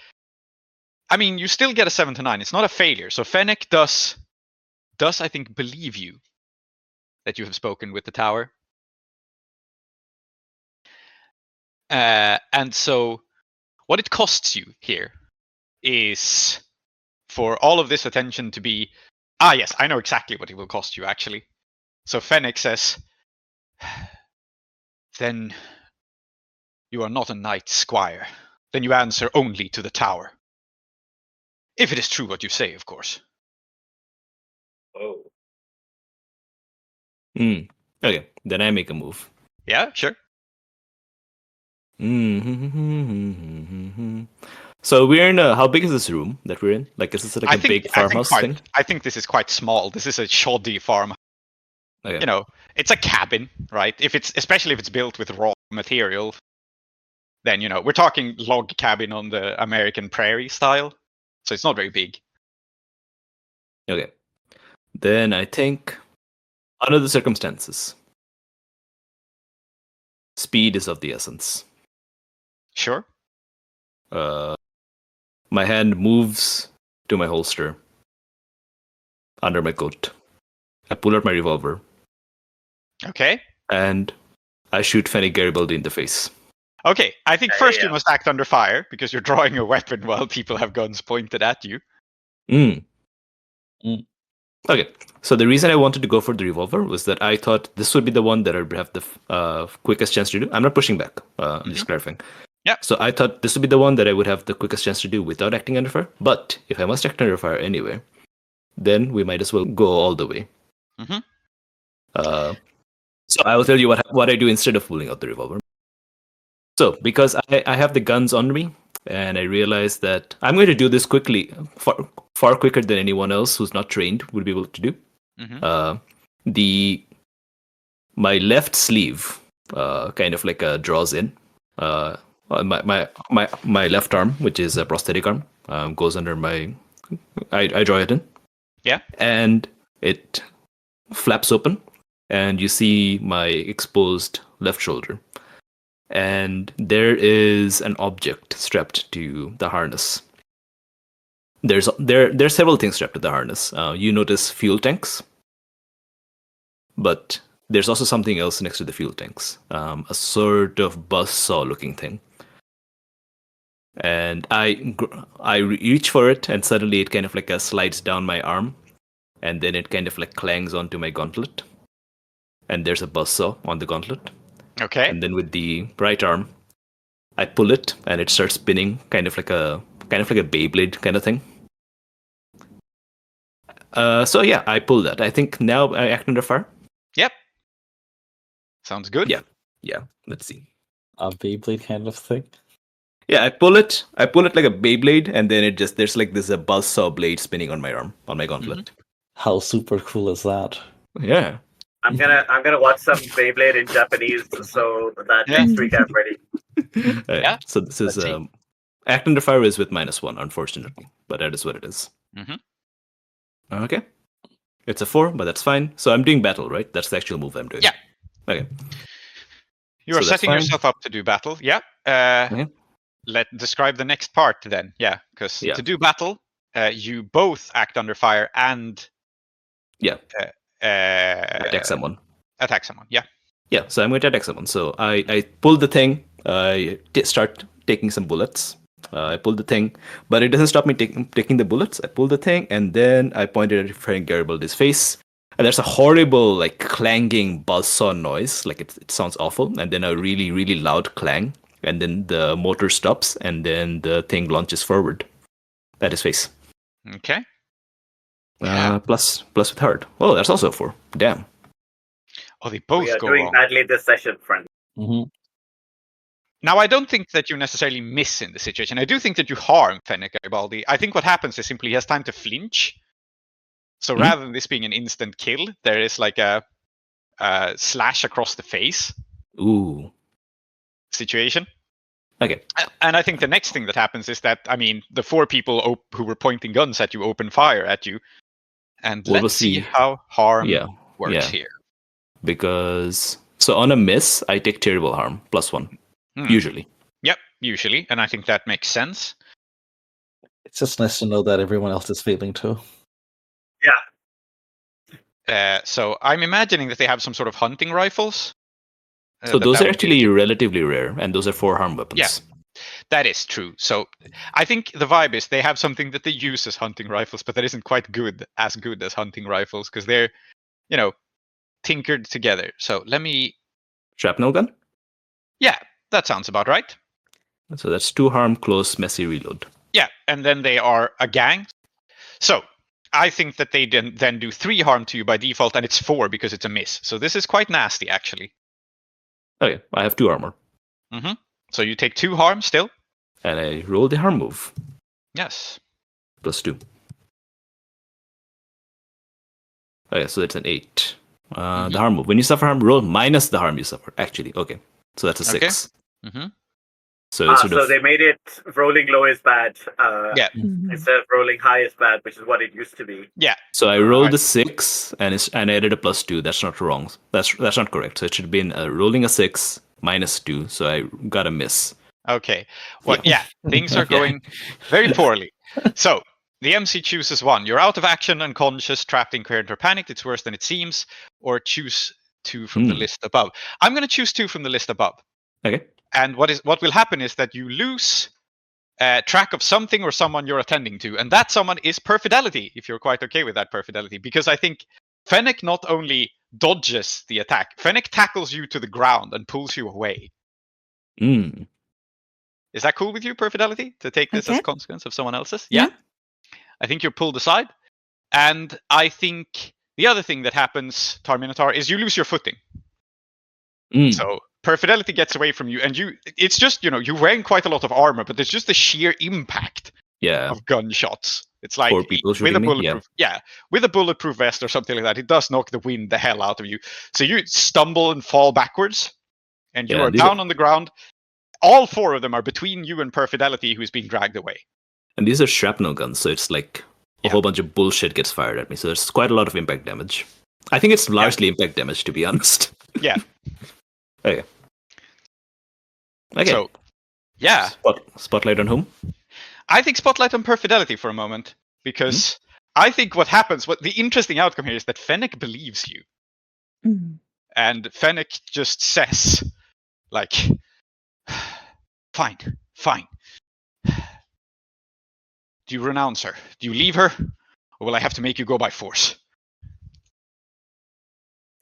I mean, you still get a 7 to 9. It's not a failure. So Fennec does I think believe you that you have spoken with the tower. And so what it costs you here is for all of this attention to be, yes, I know exactly what it will cost you, actually. So Fennec says, then you are not a knight, squire. Then you answer only to the tower. If it is true what you say, of course. Oh. Okay, then I make a move. Yeah, sure. So we're in how big is this room that we're in? Like, is this like a big farmhouse thing? I think this is quite small. This is a shoddy farm. Okay. You know, it's a cabin, right? Especially if it's built with raw material, then, you know, we're talking log cabin on the American prairie style. So it's not very big. Okay. Then I think, under the circumstances, speed is of the essence. Sure. My hand moves to my holster under my coat. I pull out my revolver. Okay. And I shoot Fennec Garibaldi in the face. Okay, I think first you Yeah. must act under fire, because you're drawing a weapon while people have guns pointed at you. Okay, so the reason I wanted to go for the revolver was that I thought this would be the one that I'd have the quickest chance to do. I'm not pushing back, I'm just clarifying. Yeah. So I thought this would be the one that I would have the quickest chance to do without acting under fire. But if I must act under fire anyway, then we might as well go all the way. Mhm. So I will tell you what I do instead of pulling out the revolver. So because I have the guns on me, and I realize that I'm going to do this quickly, far quicker than anyone else who's not trained would be able to do. Mhm. My left sleeve kind of like draws in. My left arm, which is a prosthetic arm, goes under my. I draw it in. Yeah. And it flaps open, and you see my exposed left shoulder. And there is an object strapped to the harness. There are several things strapped to the harness. You notice fuel tanks, but there's also something else next to the fuel tanks, a sort of buzzsaw looking thing. And I reach for it, and suddenly it kind of like slides down my arm, and then it kind of like clangs onto my gauntlet. And there's a buzzsaw on the gauntlet. Okay. And then with the right arm, I pull it, and it starts spinning, kind of like a Beyblade kind of thing. So yeah, I pull that. I think now I act under fire. Yep. Sounds good. Yeah. Let's see. A Beyblade kind of thing. Yeah, I pull it like a Beyblade, and then there's like this buzzsaw blade spinning on my arm, on my gauntlet. How super cool is that? Yeah. I'm gonna watch some Beyblade in Japanese so that Yeah. next week I'm ready. Yeah. So this is Let's see. act under fire is with -1, unfortunately, but that is what it is. Mhm. Okay. It's a 4, but that's fine. So I'm doing battle, right? That's the actual move I'm doing. Yeah. Okay. You So are that's setting fine. yourself up to do battle. Yeah. Describe the next part then. Yeah, because Yeah. to do battle, you both act under fire and Yeah. Attack someone. Attack someone. Yeah. Yeah, so I'm going to attack someone. So I pull the thing, I start taking some bullets. I pull the thing, but it doesn't stop me taking the bullets. I pull the thing, and then I point it at Frank Garibaldi's face. And there's a horrible, like, clanging buzzsaw noise. Like, it sounds awful. And then a really, really loud clang. And then the motor stops, and then the thing launches forward at his face. Okay. Yeah. Plus with hard. Oh, that's also a 4. Damn. Oh, they both We are go doing wrong. badly this session, friend. Mm-hmm. Now, I don't think that you necessarily miss in the situation. I do think that you harm Fennec Garibaldi. I think what happens is simply he has time to flinch. So rather than this being an instant kill, there is like a slash across the face. Ooh. situation. Okay. And I think the next thing that happens is that, I mean, the 4 people who were pointing guns at you open fire at you. And Well, we'll let's see see. how harm Yeah. works here. Because so on a miss, I take terrible harm +1 usually. Yep, usually, and I think that makes sense. It's just nice to know that everyone else is failing too. So I'm imagining that they have some sort of hunting rifles. So those are actually relatively rare, and those are 4 harm weapons. Yeah. That is true. So I think the vibe is they have something that they use as hunting rifles, but that isn't quite as good as hunting rifles because they're, tinkered together. So let me. Shrapnel gun? Yeah, that sounds about right. So that's 2 harm, close, messy reload. Yeah, and then they are a gang. So I think that they then do 3 harm to you by default, and it's 4 because it's a miss. So this is quite nasty, actually. Okay, I have 2 armor. Mm-hmm. So you take 2 harm still. And I roll the harm move. Yes. +2. Okay, so that's an 8. The harm move. When you suffer harm, roll minus the harm you suffer. Actually, okay. So that's a 6. Mm-hmm. So So they made it rolling low is bad. Yeah. Instead of rolling high is bad, which is what it used to be. Yeah. So I rolled a 6 and I added a +2. That's not wrong. That's not correct. So it should have been rolling a 6 minus 2. So I got a miss. Okay. Well, yeah. Things are going very poorly. So the MC chooses 1. You're out of action, unconscious, trapped, incoherent, or panicked. It's worse than it seems. Or choose 2 from the list above. I'm going to choose 2 from the list above. Okay. And what will happen is that you lose track of something or someone you're attending to, and that someone is Perfidelity, if you're quite okay with that Perfidelity, because I think Fennec not only dodges the attack, Fennec tackles you to the ground and pulls you away. Is that cool with you, Perfidelity, to take this as a consequence of someone else's? Yeah? I think you're pulled aside, and I think the other thing that happens, Minotaur, is you lose your footing. So Perfidelity gets away from you, and it's just, you're wearing quite a lot of armor, but there's just the sheer impact of gunshots. It's like 4 people with a shooting bulletproof, with a bulletproof vest or something like that, it does knock the wind the hell out of you. So you stumble and fall backwards, and you are down on the ground. All 4 of them are between you and Perfidelity, who's being dragged away. And these are shrapnel guns, so it's like a whole bunch of bullshit gets fired at me. So there's quite a lot of impact damage. I think it's largely impact damage, to be honest. Yeah. Okay. So, yeah. Spotlight on whom? I think spotlight on Perfidelity for a moment, because I think what the interesting outcome here is that Fennec believes you. And Fennec just says, like, fine. Do you renounce her? Do you leave her? Or will I have to make you go by force?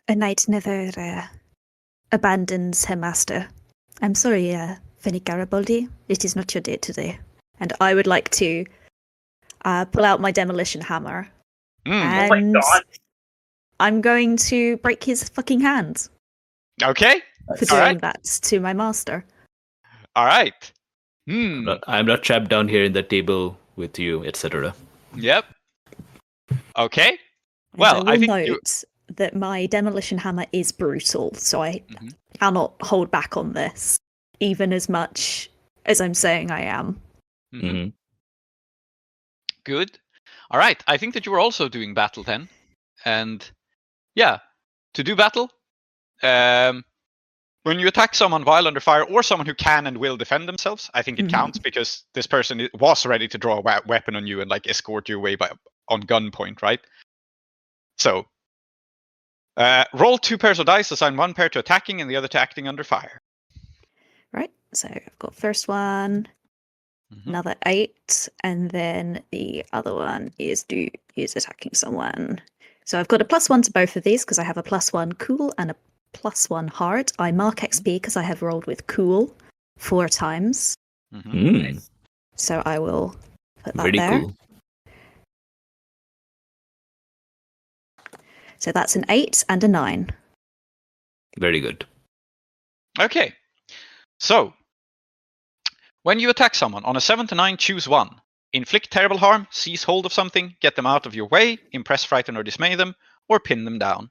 A knight never abandons her master. I'm sorry, Fennec Garibaldi. It is not your day today. And I would like to pull out my demolition hammer. And oh my god. I'm going to break his fucking hands. Okay. For doing that to my master. All right. I'm not trapped down here in the table with you, etc. Yep. Okay. Well, I think note that my demolition hammer is brutal, so I cannot hold back on this, even as much as I'm saying I am. Good. All right. I think that you were also doing battle then, and to do battle, when you attack someone while under fire or someone who can and will defend themselves, I think it counts because this person was ready to draw a weapon on you and like escort you away on gunpoint, right? So, roll 2 pairs of dice, assign 1 pair to attacking and the other to acting under fire. Right, so I've got first one, another 8, and then the other one is attacking someone. So I've got a +1 to both of these because I have a +1 cool and a +1 hard. I mark XP because I have rolled with cool 4 times. So I will put that Very there. cool. So that's an 8 and a 9. Very good. Okay. So, when you attack someone on a 7 to 9, choose 1. Inflict terrible harm, seize hold of something, get them out of your way, impress, frighten, or dismay them, or pin them down.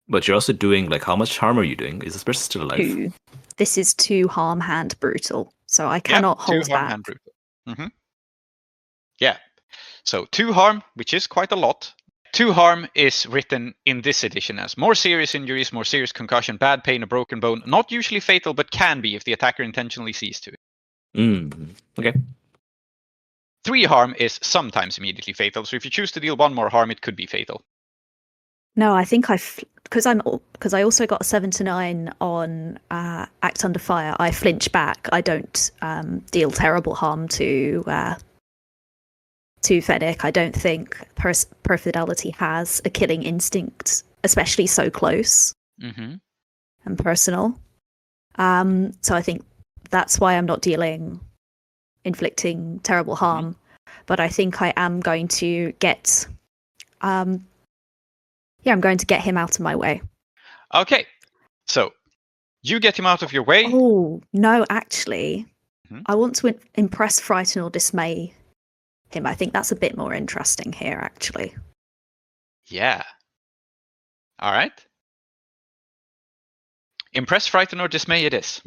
But you're also doing, like, how much harm are you doing? Is this person still alive? 2. this is 2 harm hand brutal, so I cannot hold 2 harm back. hand brutal. Mm-hmm. Yeah. So 2 harm, which is quite a lot. 2 harm is written in this edition as more serious injuries, more serious concussion, bad pain, a broken bone, not usually fatal, but can be if the attacker intentionally sees to it. Okay. 3 harm is sometimes immediately fatal, so if you choose to deal 1 more harm, it could be fatal. No, I think because I also got a 7 to 9 on Act Under Fire. I flinch back. I don't deal terrible harm to Fennec. I don't think Perfidelity has a killing instinct, especially so close and personal. So I think that's why I'm not inflicting terrible harm. But I think I am going to get I'm going to get him out of my way. Okay, so you get him out of your way. Oh, no, actually, I want to impress, frighten, or dismay him. I think that's a bit more interesting here, actually. Yeah. All right. Impress, frighten, or dismay it is.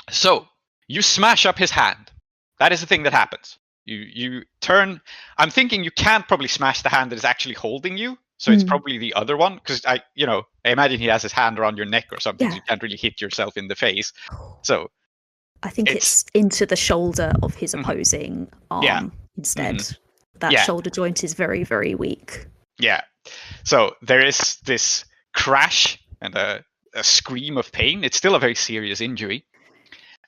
So you smash up his hand. That is the thing that happens. You turn. I'm thinking you can't probably smash the hand that is actually holding you. So it's probably the other one, because I imagine he has his hand around your neck or something. Yeah. So you can't really hit yourself in the face. So I think it's into the shoulder of his opposing arm instead. That shoulder joint is very, very weak. Yeah. So there is this crash and a scream of pain. It's still a very serious injury.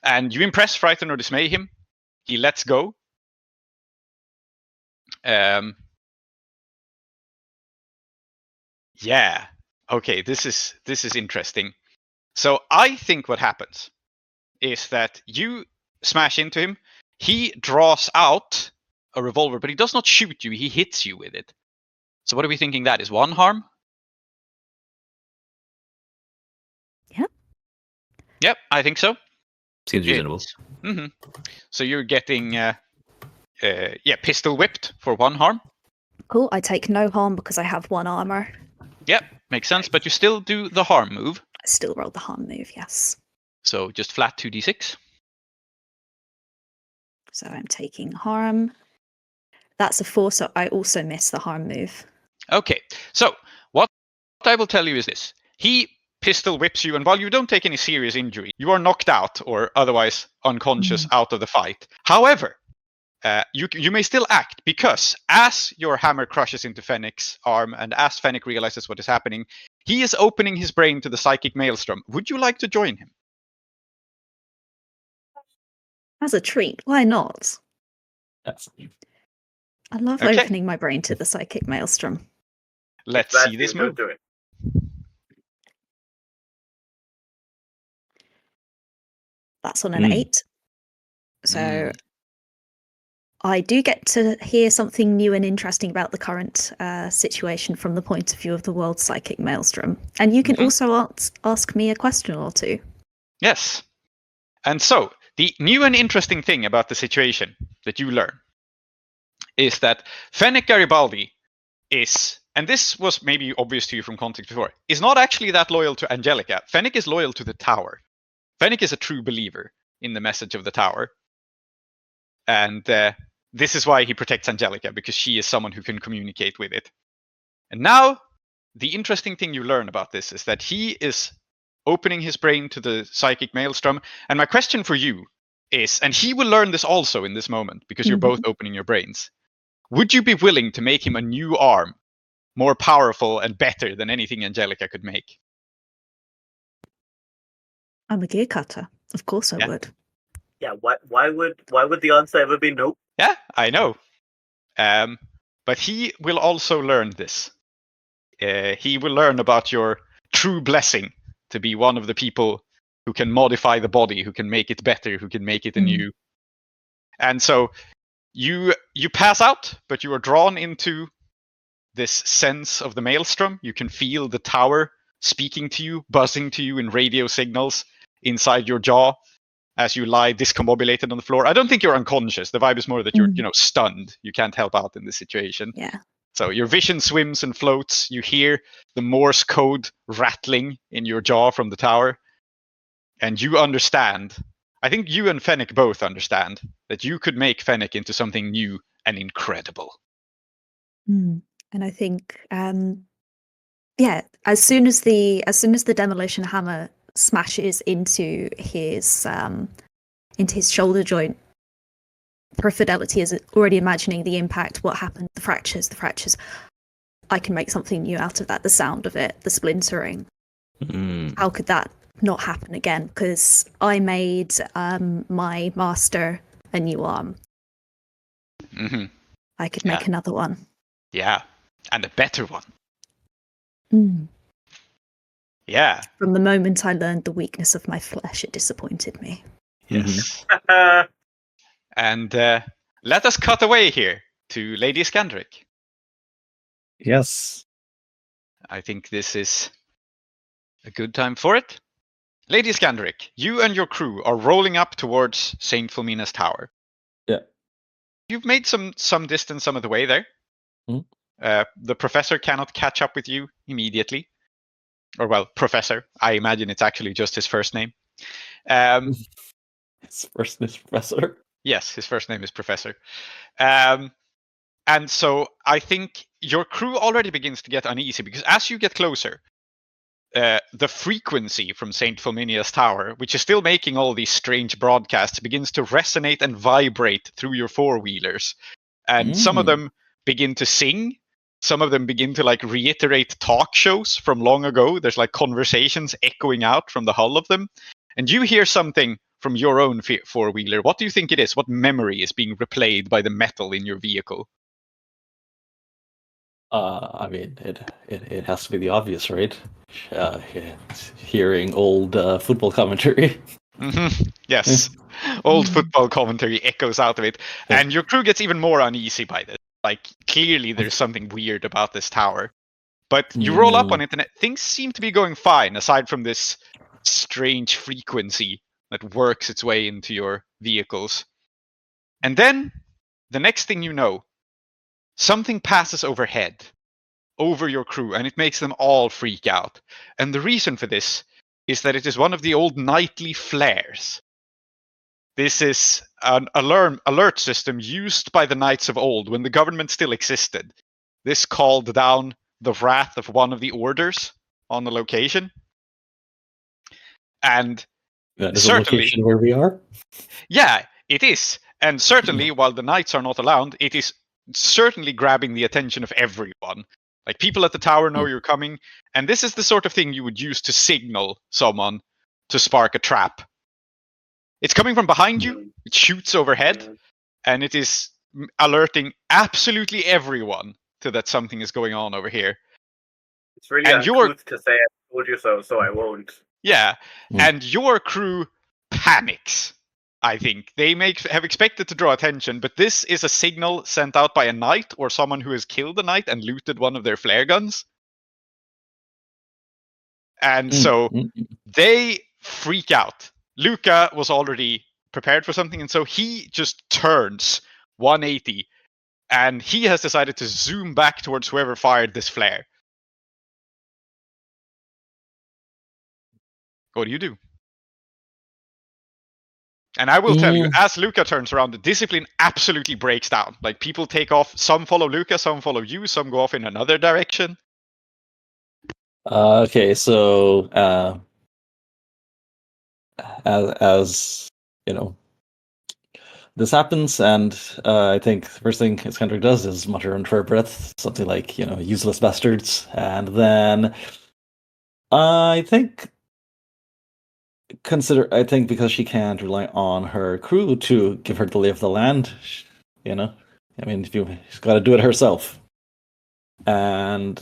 And you impress, frighten, or dismay him. He lets go. Yeah. Okay, this is interesting. So I think what happens is that you smash into him. He draws out a revolver, but he does not shoot you. He hits you with it. So what are we thinking that is? 1 harm? Yeah. Yep, I think so. Seems reasonable. So you're getting pistol whipped for 1 harm. Cool. I take no harm because I have 1 armor. Yep, makes sense. But you still do the harm move. I still roll the harm move, yes. So just flat 2d6. So I'm taking harm. That's a 4, so I also miss the harm move. Okay, so what I will tell you is this. He pistol whips you, and while you don't take any serious injury, you are knocked out or otherwise unconscious out of the fight. However, you may still act, because as your hammer crushes into Fennec's arm and as Fennec realizes what is happening, he is opening his brain to the psychic maelstrom. Would you like to join him? As a treat, why not? Yes. I love opening my brain to the psychic maelstrom. Let's see this move. Do it. That's on an 8. So I do get to hear something new and interesting about the current situation from the point of view of the world psychic maelstrom. And you can also ask me a question or two. Yes. And so, the new and interesting thing about the situation that you learn is that Fennec Garibaldi is, and this was maybe obvious to you from context before, is not actually that loyal to Angelica. Fennec is loyal to the tower. Fennec is a true believer in the message of the tower. And this is why he protects Angelica, because she is someone who can communicate with it. And now, the interesting thing you learn about this is that he is opening his brain to the psychic maelstrom. And my question for you is, and he will learn this also in this moment, because you're both opening your brains. Would you be willing to make him a new arm, more powerful and better than anything Angelica could make? I'm a gear cutter. Of course I would. Yeah, why would the answer ever be no? Yeah, I know. But he will also learn this. He will learn about your true blessing to be one of the people who can modify the body, who can make it better, who can make it anew. And so you pass out, but you are drawn into this sense of the maelstrom. You can feel the tower speaking to you, buzzing to you in radio signals inside your jaw as you lie discombobulated on the floor. I don't think you're unconscious. The vibe is more that you're, stunned. You can't help out in this situation. Yeah. So your vision swims and floats. You hear the Morse code rattling in your jaw from the tower. And you understand. I think you and Fennec both understand that you could make Fennec into something new and incredible. And I think, as soon as the demolition hammer smashes into his shoulder joint, Perfidelity is already imagining the impact, what happened, the fractures. I can make something new out of that. The sound of it, the splintering. How could that not happen again? Because I made my master a new arm. Mm-hmm. I could make another one. Yeah, and a better one. Yeah. From the moment I learned the weakness of my flesh, it disappointed me. Yes. And let us cut away here to Lady Iskandaric. Yes. I think this is a good time for it. Lady Iskandaric, you and your crew are rolling up towards Saint Fulmina's tower. Yeah. You've made some distance some of the way there. The professor cannot catch up with you immediately. Or, well, professor. I imagine it's actually just his first name. His first name is Professor? Yes, his first name is Professor. And so I think your crew already begins to get uneasy, because as you get closer, the frequency from St. Fulmina's tower, which is still making all these strange broadcasts, begins to resonate and vibrate through your four-wheelers. And some of them begin to sing. Some of them begin to reiterate talk shows from long ago. There's conversations echoing out from the hull of them. And you hear something from your own four-wheeler. What do you think it is? What memory is being replayed by the metal in your vehicle? I mean, it has to be the obvious, right? Hearing old football commentary. Mm-hmm. Yes. Old football commentary echoes out of it. Yeah. And your crew gets even more uneasy by this. Clearly there's something weird about this tower. But you roll up on it and things seem to be going fine, aside from this strange frequency that works its way into your vehicles. And then, the next thing you know, something passes overhead, over your crew, and it makes them all freak out. And the reason for this is that it is one of the old nightly flares. This is an alert system used by the knights of old when the government still existed. This called down the wrath of one of the orders on the location. And that is certainly, a location where we are? Yeah, it is. And certainly, while the knights are not allowed, it is certainly grabbing the attention of everyone. People at the tower know you're coming, and this is the sort of thing you would use to signal someone to spark a trap. It's coming from behind you, it shoots overhead, and it is alerting absolutely everyone to that something is going on over here. It's really uncouth to say I told you so I won't. Yeah, and your crew panics, I think. They have expected to draw attention, but this is a signal sent out by a knight or someone who has killed a knight and looted one of their flare guns. And so they freak out. Luca was already prepared for something, and so he just turns 180, and he has decided to zoom back towards whoever fired this flare. What do you do? And I will tell you, as Luca turns around, the discipline absolutely breaks down. People take off, some follow Luca, some follow you, some go off in another direction. Okay, so as you know, this happens, and I think the first thing Iskandaric does is mutter under her breath something like, useless bastards, and then I think because she can't rely on her crew to give her the lay of the land, I mean, she's got to do it herself. And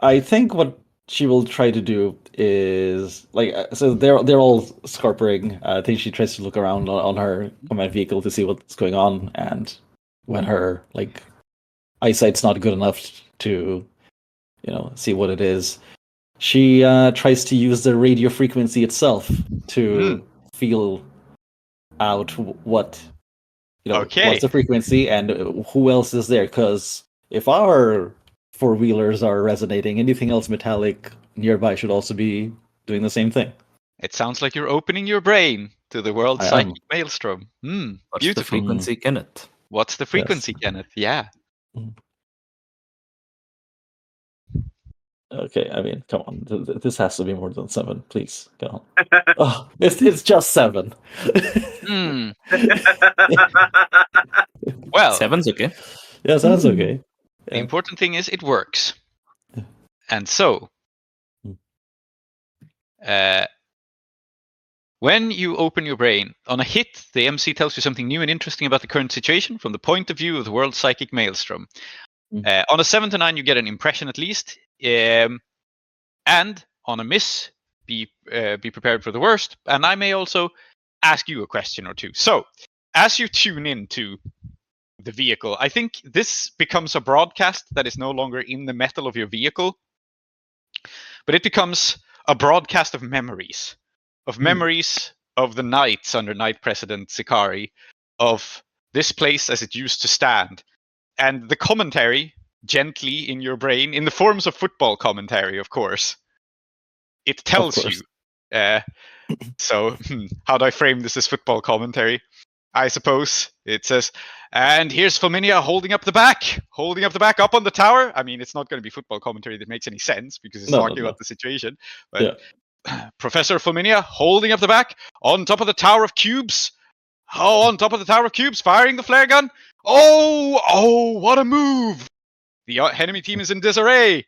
I think what she will try to do is so they're all scarpering. I think she tries to look around on her command vehicle to see what's going on, and when her eyesight's not good enough to see what it is, she tries to use the radio frequency itself to feel out what Okay. what's the frequency and who else is there? Because if our four-wheelers are resonating, anything else metallic nearby should also be doing the same thing. It sounds like you're opening your brain to the world I am. psychic maelstrom. What's Beautiful. the frequency, Kenneth? What's the frequency, Kenneth? Yeah. Okay, I mean, come on. This has to be more than 7. Please, go on. Oh, it's just 7. Hmm. Well, 7's okay. Yeah, sounds okay. the important thing is it works. And so, when you open your brain, on a hit, the MC tells you something new and interesting about the current situation from the point of view of the world psychic maelstrom. On a 7 to 9, you get an impression at least. And on a miss, be prepared for the worst. And I may also ask you a question or two. So, as you tune into the vehicle, I think this becomes a broadcast that is no longer in the metal of your vehicle, but it becomes a broadcast of memories. Of memories of the nights under Knight President Sikari, of this place as it used to stand. And the commentary, gently in your brain, in the forms of football commentary, of course, it tells you. So, how do I frame this as football commentary? I suppose it says, and here's Flaminia holding up the back up on the tower. I mean, it's not going to be football commentary that makes any sense because it's talking about the situation. But Professor Flaminia holding up the back on top of the Tower of Cubes. Oh, on top of the Tower of Cubes, firing the flare gun. Oh, what a move! The enemy team is in disarray.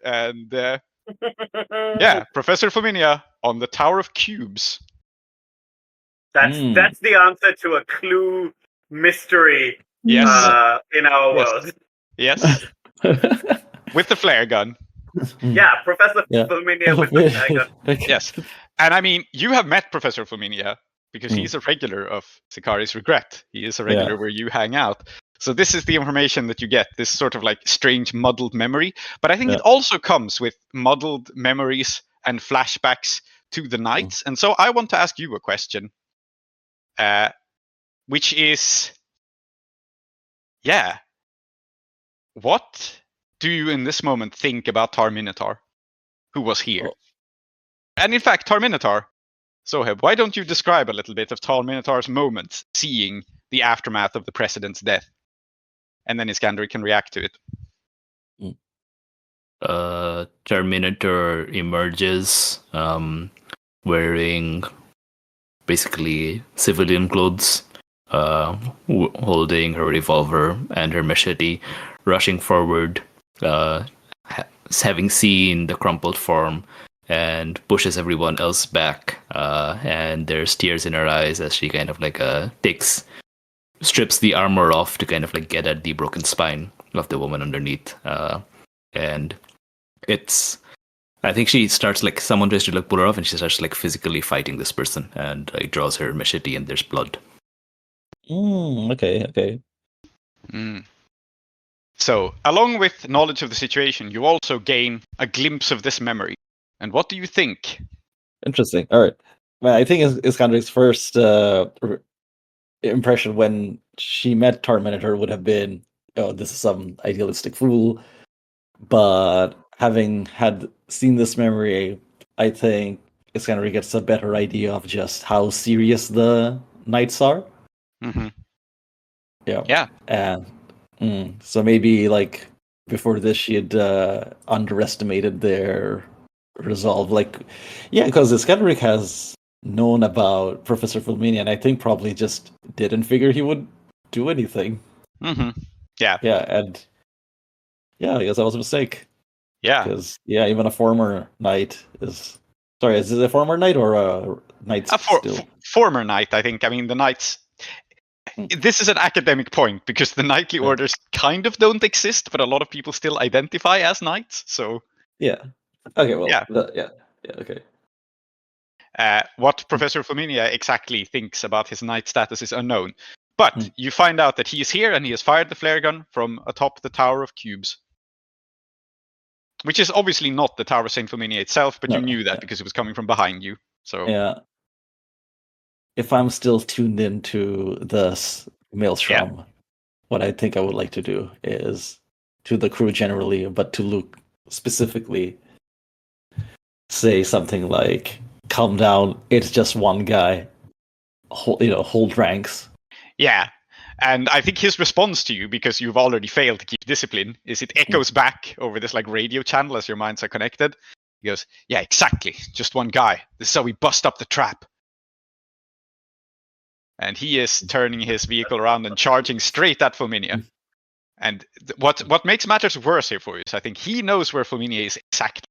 And Professor Flaminia on the Tower of Cubes. That's the answer to a clue mystery. Yes. In our world. Yes. With the flare gun. Yeah, Professor Flaminia with the flare gun. Yes. And I mean, you have met Professor Flaminia because he's a regular of Sikari's Regret. He is a regular where you hang out. So this is the information that you get, this sort of like strange muddled memory. But I think it also comes with muddled memories and flashbacks to the nights. And so I want to ask you a question, which is, what do you in this moment think about Tar Minotaur, who was here? And in fact, Tar Minotaur, Zoheb, why don't you describe a little bit of Tar Minotaur's moments seeing the aftermath of the president's death? And then Iskandaric can react to it. Tar Minotaur emerges wearing basically civilian clothes, holding her revolver and her machete, rushing forward, having seen the crumpled form, and pushes everyone else back. And there's tears in her eyes as she kind of like strips the armor off to kind of like get at the broken spine of the woman underneath. And I think she starts like, someone tries to like pull her off and she starts like physically fighting this person and like draws her machete and there's blood. Okay. So, along with knowledge of the situation, you also gain a glimpse of this memory. And what do you think? Interesting. All right. Well, I think Iskandaric's first impression when she met Tar Minotaur would have been, oh, this is some idealistic fool. But having seen this memory, I think Iskandaric gets a better idea of just how serious the Knights are. Mm-hmm. Yeah. And so maybe like before this, she had underestimated their resolve. Like, because Iskandaric has known about Professor Flaminia, and I think probably just didn't figure he would do anything. Mm-hmm. Yeah. And I guess that was a mistake. Yeah. Because even a former knight is. Sorry, is it a former knight or a knight? Former knight, I think. I mean, the knights. This is an academic point because the knightly orders kind of don't exist, but a lot of people still identify as knights. So. Yeah. Okay. Well. Yeah. Okay. What Professor Flaminia exactly thinks about his knight status is unknown. But you find out that he is here and he has fired the flare gun from atop the Tower of Cubes. Which is obviously not the Tower of St. Flaminia itself, but you knew that because it was coming from behind you. So if I'm still tuned into this maelstrom, what I think I would like to do is to the crew generally, but to Luke specifically, say something like, "Calm down. It's just one guy. Hold ranks." Yeah. And I think his response to you, because you've already failed to keep discipline, is it echoes back over this like radio channel as your minds are connected. He goes, "Yeah, exactly. Just one guy. This is how we bust up the trap." And he is turning his vehicle around and charging straight at Fulminia. And what makes matters worse here for you is I think he knows where Fulminia is exactly,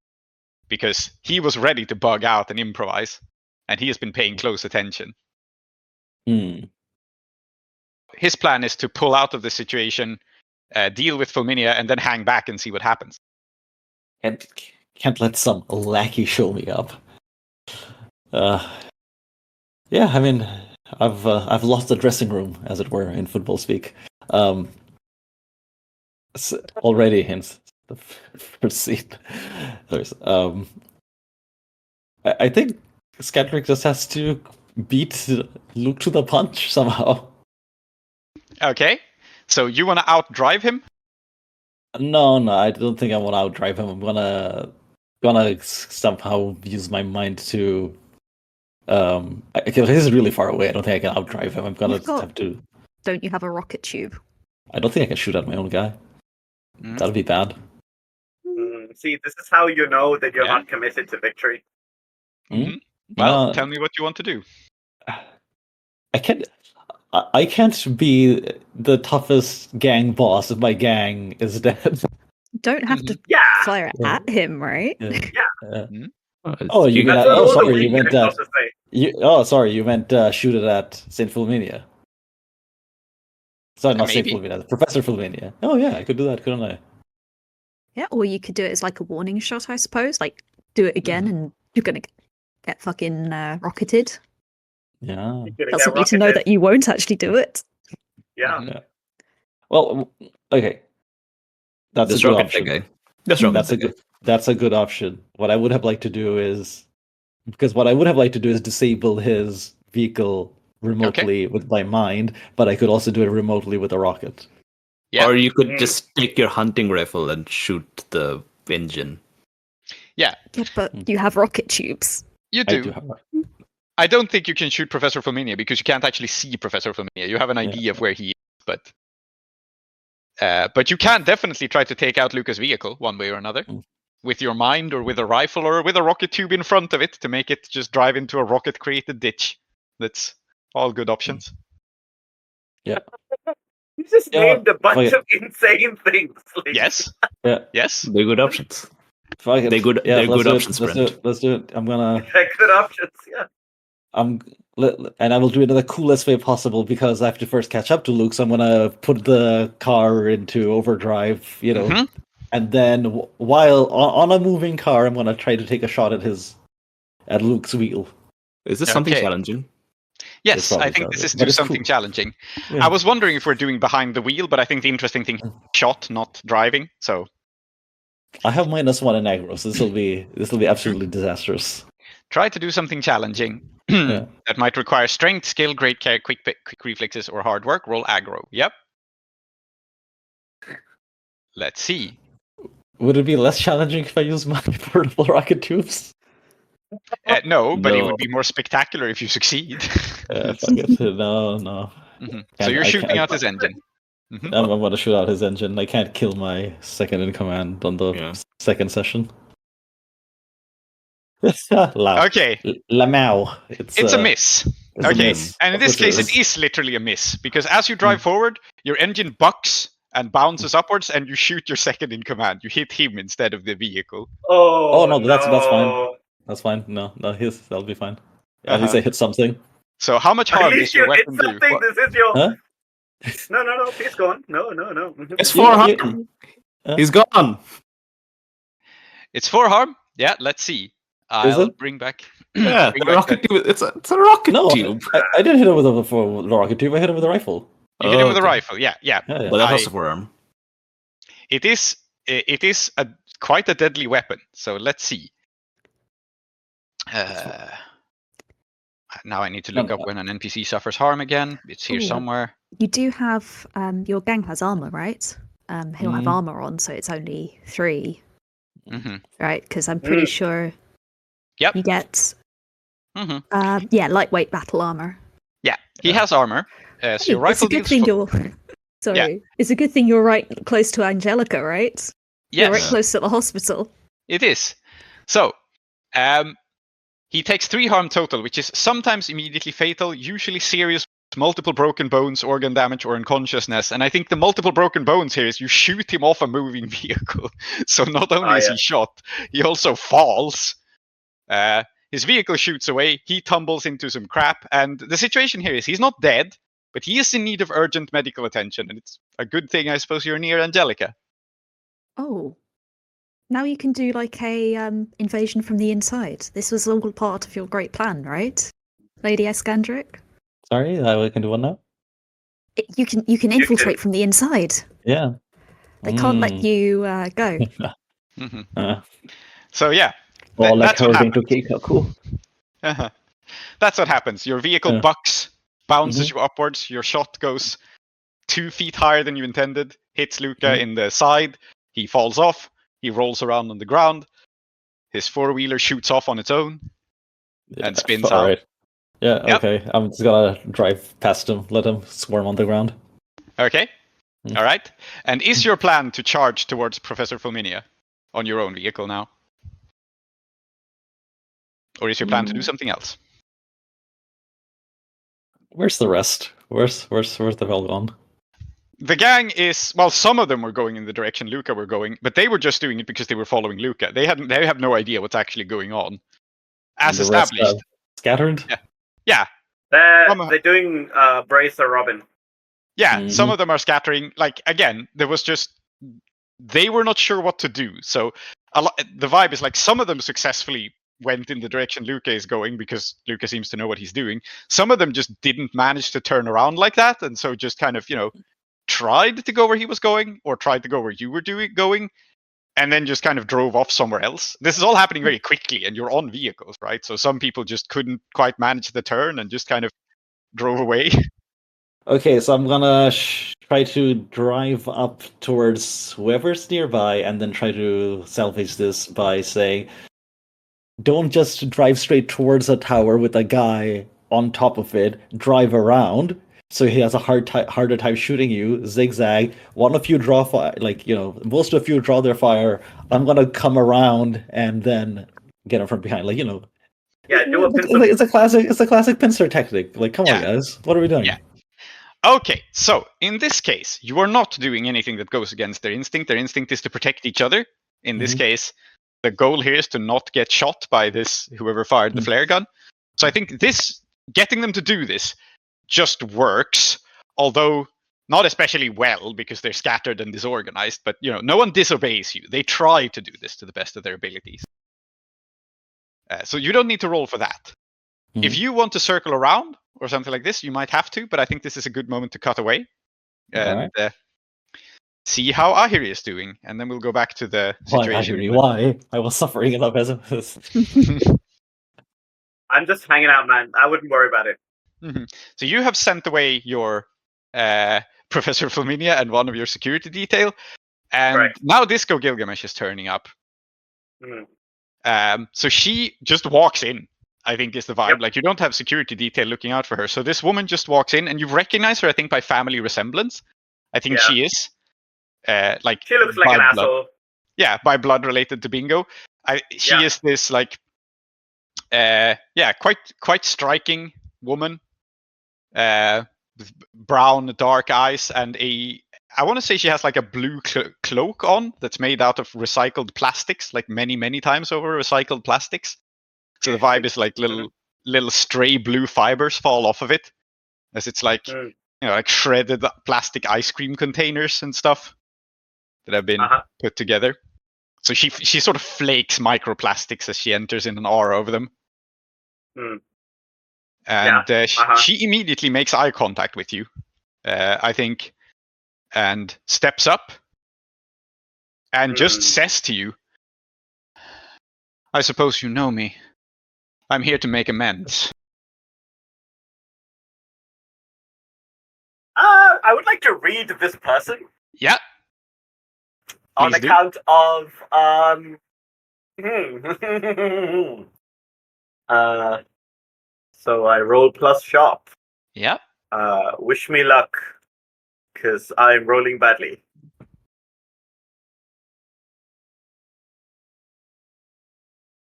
because he was ready to bug out and improvise, and he has been paying close attention. His plan is to pull out of the situation, deal with Fulminia, and then hang back and see what happens. And can't let some lackey show me up. Yeah, I mean, I've lost the dressing room, as it were, in football speak. Already, hence the first scene. I think Iskandaric just has to beat Luke to the punch somehow. Okay, so you want to outdrive him? No, I don't think I want to outdrive him. I'm gonna somehow use my mind to. This is really far away. I don't think I can outdrive him. I'm gonna have to. Don't you have a rocket tube? I don't think I can shoot at my own guy. That'd be bad. See, this is how you know that you're not committed to victory. Well, tell me what you want to do. I can't be the toughest gang boss if my gang is dead. Don't have to fire it at him, right? Oh, you meant? Oh, sorry, you meant. Say. You meant shoot it at Saint Fulminia. Sorry, not Saint Fulminia. Professor Fulminia. Oh yeah, I could do that, couldn't I? Yeah, or you could do it as like a warning shot, I suppose. Like, do it again, and you're gonna get fucking rocketed. Yeah. Doesn't need to know that you won't actually do it. Yeah. Well, okay. That's a good option. That's a good option. What I would have liked to do is disable his vehicle remotely with my mind, but I could also do it remotely with a rocket. Yeah. Or you could just take your hunting rifle and shoot the engine. Yeah. Yeah, but you have rocket tubes. You do. I don't think you can shoot Professor Fulminia because you can't actually see Professor Fulminia. You have an idea of where he is, but you can definitely try to take out Lucas' vehicle one way or another. With your mind or with a rifle or with a rocket tube in front of it to make it just drive into a rocket-created ditch. That's all good options. Yeah. You just named a bunch of insane things. Like. Yes. Yes. They're good options. They're good options, Let's do it. I'm gonna... They're good options, yeah. And I will do it in the coolest way possible because I have to first catch up to Luke, so I'm gonna put the car into overdrive, and then while on a moving car, I'm gonna try to take a shot at Luke's wheel. Is this something challenging? Yes, I think this is something challenging. Yeah. I was wondering if we're doing behind the wheel, but I think the interesting thing is shot, not driving. So I have -1 in aggro, so this will be absolutely disastrous. Try to do something challenging. That might require strength, skill, great care, quick reflexes, or hard work. Roll aggro. Yep. Let's see. Would it be less challenging if I use my portable rocket tubes? No, but it would be more spectacular if you succeed. No. So you're shooting out his engine. I'm going to shoot out his engine. I can't kill my second in command on the second session. Okay. Lamau. It's a miss. And in this case, it is literally a miss because as you drive forward, your engine bucks and bounces upwards, and you shoot your second in command. You hit him instead of the vehicle. Oh no, that's fine. That's fine. No, that'll be fine. At least I hit something. So how much harm does your weapon do? This is your... Huh? No, please go on. No. It's 4 harm. He's gone. It's 4 harm? Yeah, let's see. I'll bring back... Yeah, rocket tube. It's a rocket tube. I didn't hit him with a rocket tube. I hit him with a rifle. You hit him with a rifle, yeah. But that was a 4 harm. It is quite a deadly weapon. So let's see. Now I need to look up when an NPC suffers harm again. It's here Ooh. somewhere. You do have your gang has armor, right? He'll have armor on, so it's only 3, right? Because I'm pretty sure Yep. you get Mm-hmm. lightweight battle armor. Yeah, he has armor. So Hey, your rifle it's a good deals thing full- you're. Sorry, it's a good thing you're right close to Angelica, right? You're right Yes, close to the hospital. it is. So, he takes 3 harm total, which is sometimes immediately fatal, usually serious, multiple broken bones, organ damage, or unconsciousness. And I think the multiple broken bones here is you shoot him off a moving vehicle. So not only is he shot, he also falls. His vehicle shoots away, he tumbles into some crap, and the situation here is he's not dead, but he is in need of urgent medical attention, and it's a good thing, I suppose, you're near Angelica. Oh. Now you can do like a invasion from the inside. This was all part of your great plan, right, Lady Iskandaric? Sorry, I can do one now? You can infiltrate from the inside. Yeah. They can't let you go. So yeah, Well, like that's what hurricane to happens. cake, cool. That's what happens. Your vehicle bucks, bounces Mm-hmm. you upwards. Your shot goes 2 feet higher than you intended, hits Luca in the side. He falls off. He rolls around on the ground. His 4-wheeler shoots off on its own and spins out. Right. Yeah, Yep. okay. I'm just gonna drive past him, let him squirm on the ground. Okay. All right. And is your plan to charge towards Professor Fulminia on your own vehicle now? Or is your plan to do something else? Where's the rest? Where's the hell gone? The gang is, well, some of them were going in the direction Luca were going, but they were just doing it because they were following Luca. They have no idea what's actually going on. As And the rest established. scattered? Yeah. They're doing Brace or Robin. Yeah, some of them are scattering. Like, again, there was just, they were not sure what to do. So the vibe is like some of them successfully went in the direction Luca is going because Luca seems to know what he's doing. Some of them just didn't manage to turn around like that, and so just kind of, tried to go where he was going or tried to go where you were going, and then just kind of drove off somewhere else. This is all happening very quickly, and you're on vehicles, right? So some people just couldn't quite manage the turn and just kind of drove away. Okay, so I'm gonna try to drive up towards whoever's nearby and then try to salvage this by saying, don't just drive straight towards a tower with a guy on top of it, drive around, so he has a harder time shooting you, zigzag, one of you draw fire, most of you draw their fire, I'm gonna come around and then get him from behind, Yeah, do a pincer. It's a classic pincer tactic. Like, come on, guys, what are we doing? Yeah. Okay, so in this case, you are not doing anything that goes against their instinct. Their instinct is to protect each other. In this case, the goal here is to not get shot by this whoever fired the flare gun. So I think getting them to do this just works, although not especially well because they're scattered and disorganized. But no one disobeys you. They try to do this to the best of their abilities. So you don't need to roll for that. If you want to circle around or something like this, you might have to, but I think this is a good moment to cut away and see how Ahiri is doing, and then we'll go back to the situation. Why? I was suffering enough as I'm just hanging out, man. I wouldn't worry about it. So you have sent away your Professor Fulminia and one of your security detail, and now Disco Gilgamesh is turning up. So she just walks in, I think is the vibe. Like, you don't have security detail looking out for her. So this woman just walks in, and you recognize her, I think, by family resemblance. I think she is. She looks like an asshole. Yeah, by blood related to Bingo. She is this, quite striking woman. With brown, dark eyes, and I want to say she has like a blue cloak on that's made out of recycled plastics, like many, many times over recycled plastics. So the vibe is like little stray blue fibers fall off of it, as it's like like shredded plastic ice cream containers and stuff that have been put together. So she sort of flakes microplastics as she enters in an aura over them. And she immediately makes eye contact with you, I think, and steps up and just says to you, I suppose you know me. I'm here to make amends. I would like to read this person Yeah. on Please do. account of so I roll plus sharp. Yeah. Wish me luck, because I'm rolling badly.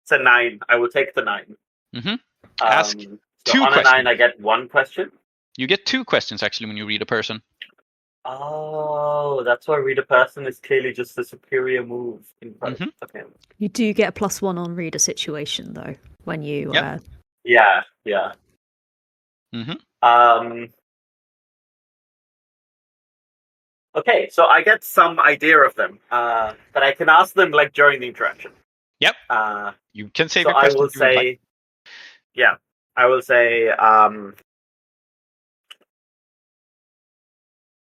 It's a 9. I will take the 9. Mm-hmm. Ask So 2 on questions. a 9, I get 1 question. You get 2 questions actually when you read a person. Oh, that's why read a person is clearly just a superior move. Mhm. Okay. You do get a +1 on read a situation though when you. Yep. Yeah. Mm-hmm. Okay, so I get some idea of them, but I can ask them like during the interaction. Yep. Uh, You can save so your I questions. will if you would like. say, yeah, I will say.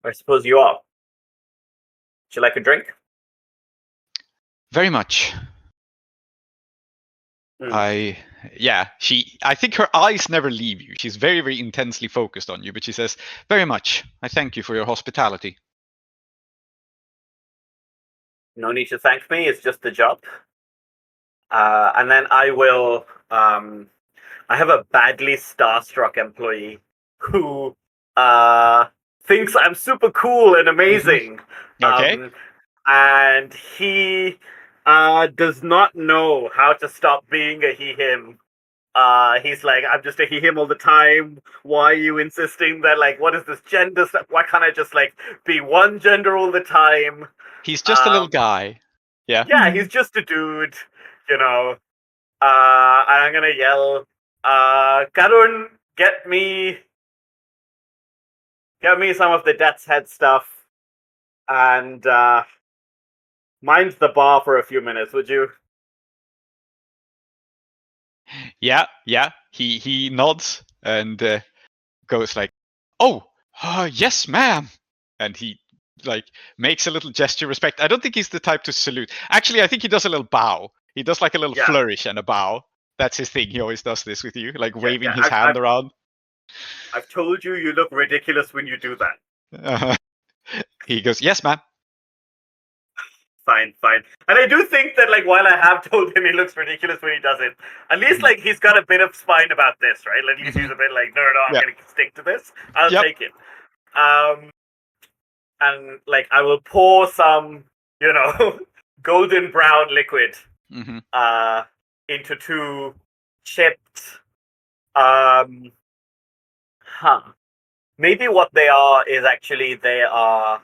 I suppose you are. Would you like a drink? Very much. I think her eyes never leave you. She's very, very intensely focused on you, but she says, very much. I thank you for your hospitality. No need to thank me. It's just the job. And then I will. I have a badly starstruck employee who thinks I'm super cool and amazing. Okay. And he does not know how to stop being a he/him. He's like, I'm just a he/him all the time. Why are you insisting that, like, what is this gender stuff? Why can't I just, like, be one gender all the time? He's just a little guy. Yeah. Yeah, he's just a dude, you know. And I'm gonna yell, Karun, get me some of the Death's Head stuff, and mind the bar for a few minutes, would you? Yeah. He nods and goes like, "Oh, yes, ma'am," and he like makes a little gesture of respect. I don't think he's the type to salute. Actually, I think he does a little bow. He does like a little flourish and a bow. That's his thing. He always does this with you, like waving his hand around. I've told you look ridiculous when you do that. He goes, "Yes, ma'am." Fine. And I do think that, like, while I have told him he looks ridiculous when he does it, at least, like, he's got a bit of spine about this, right? At least he's a bit like, no, I'm going to stick to this. I'll take it. And, like, I will pour some, golden brown liquid into 2 chipped, maybe what they are is actually they are,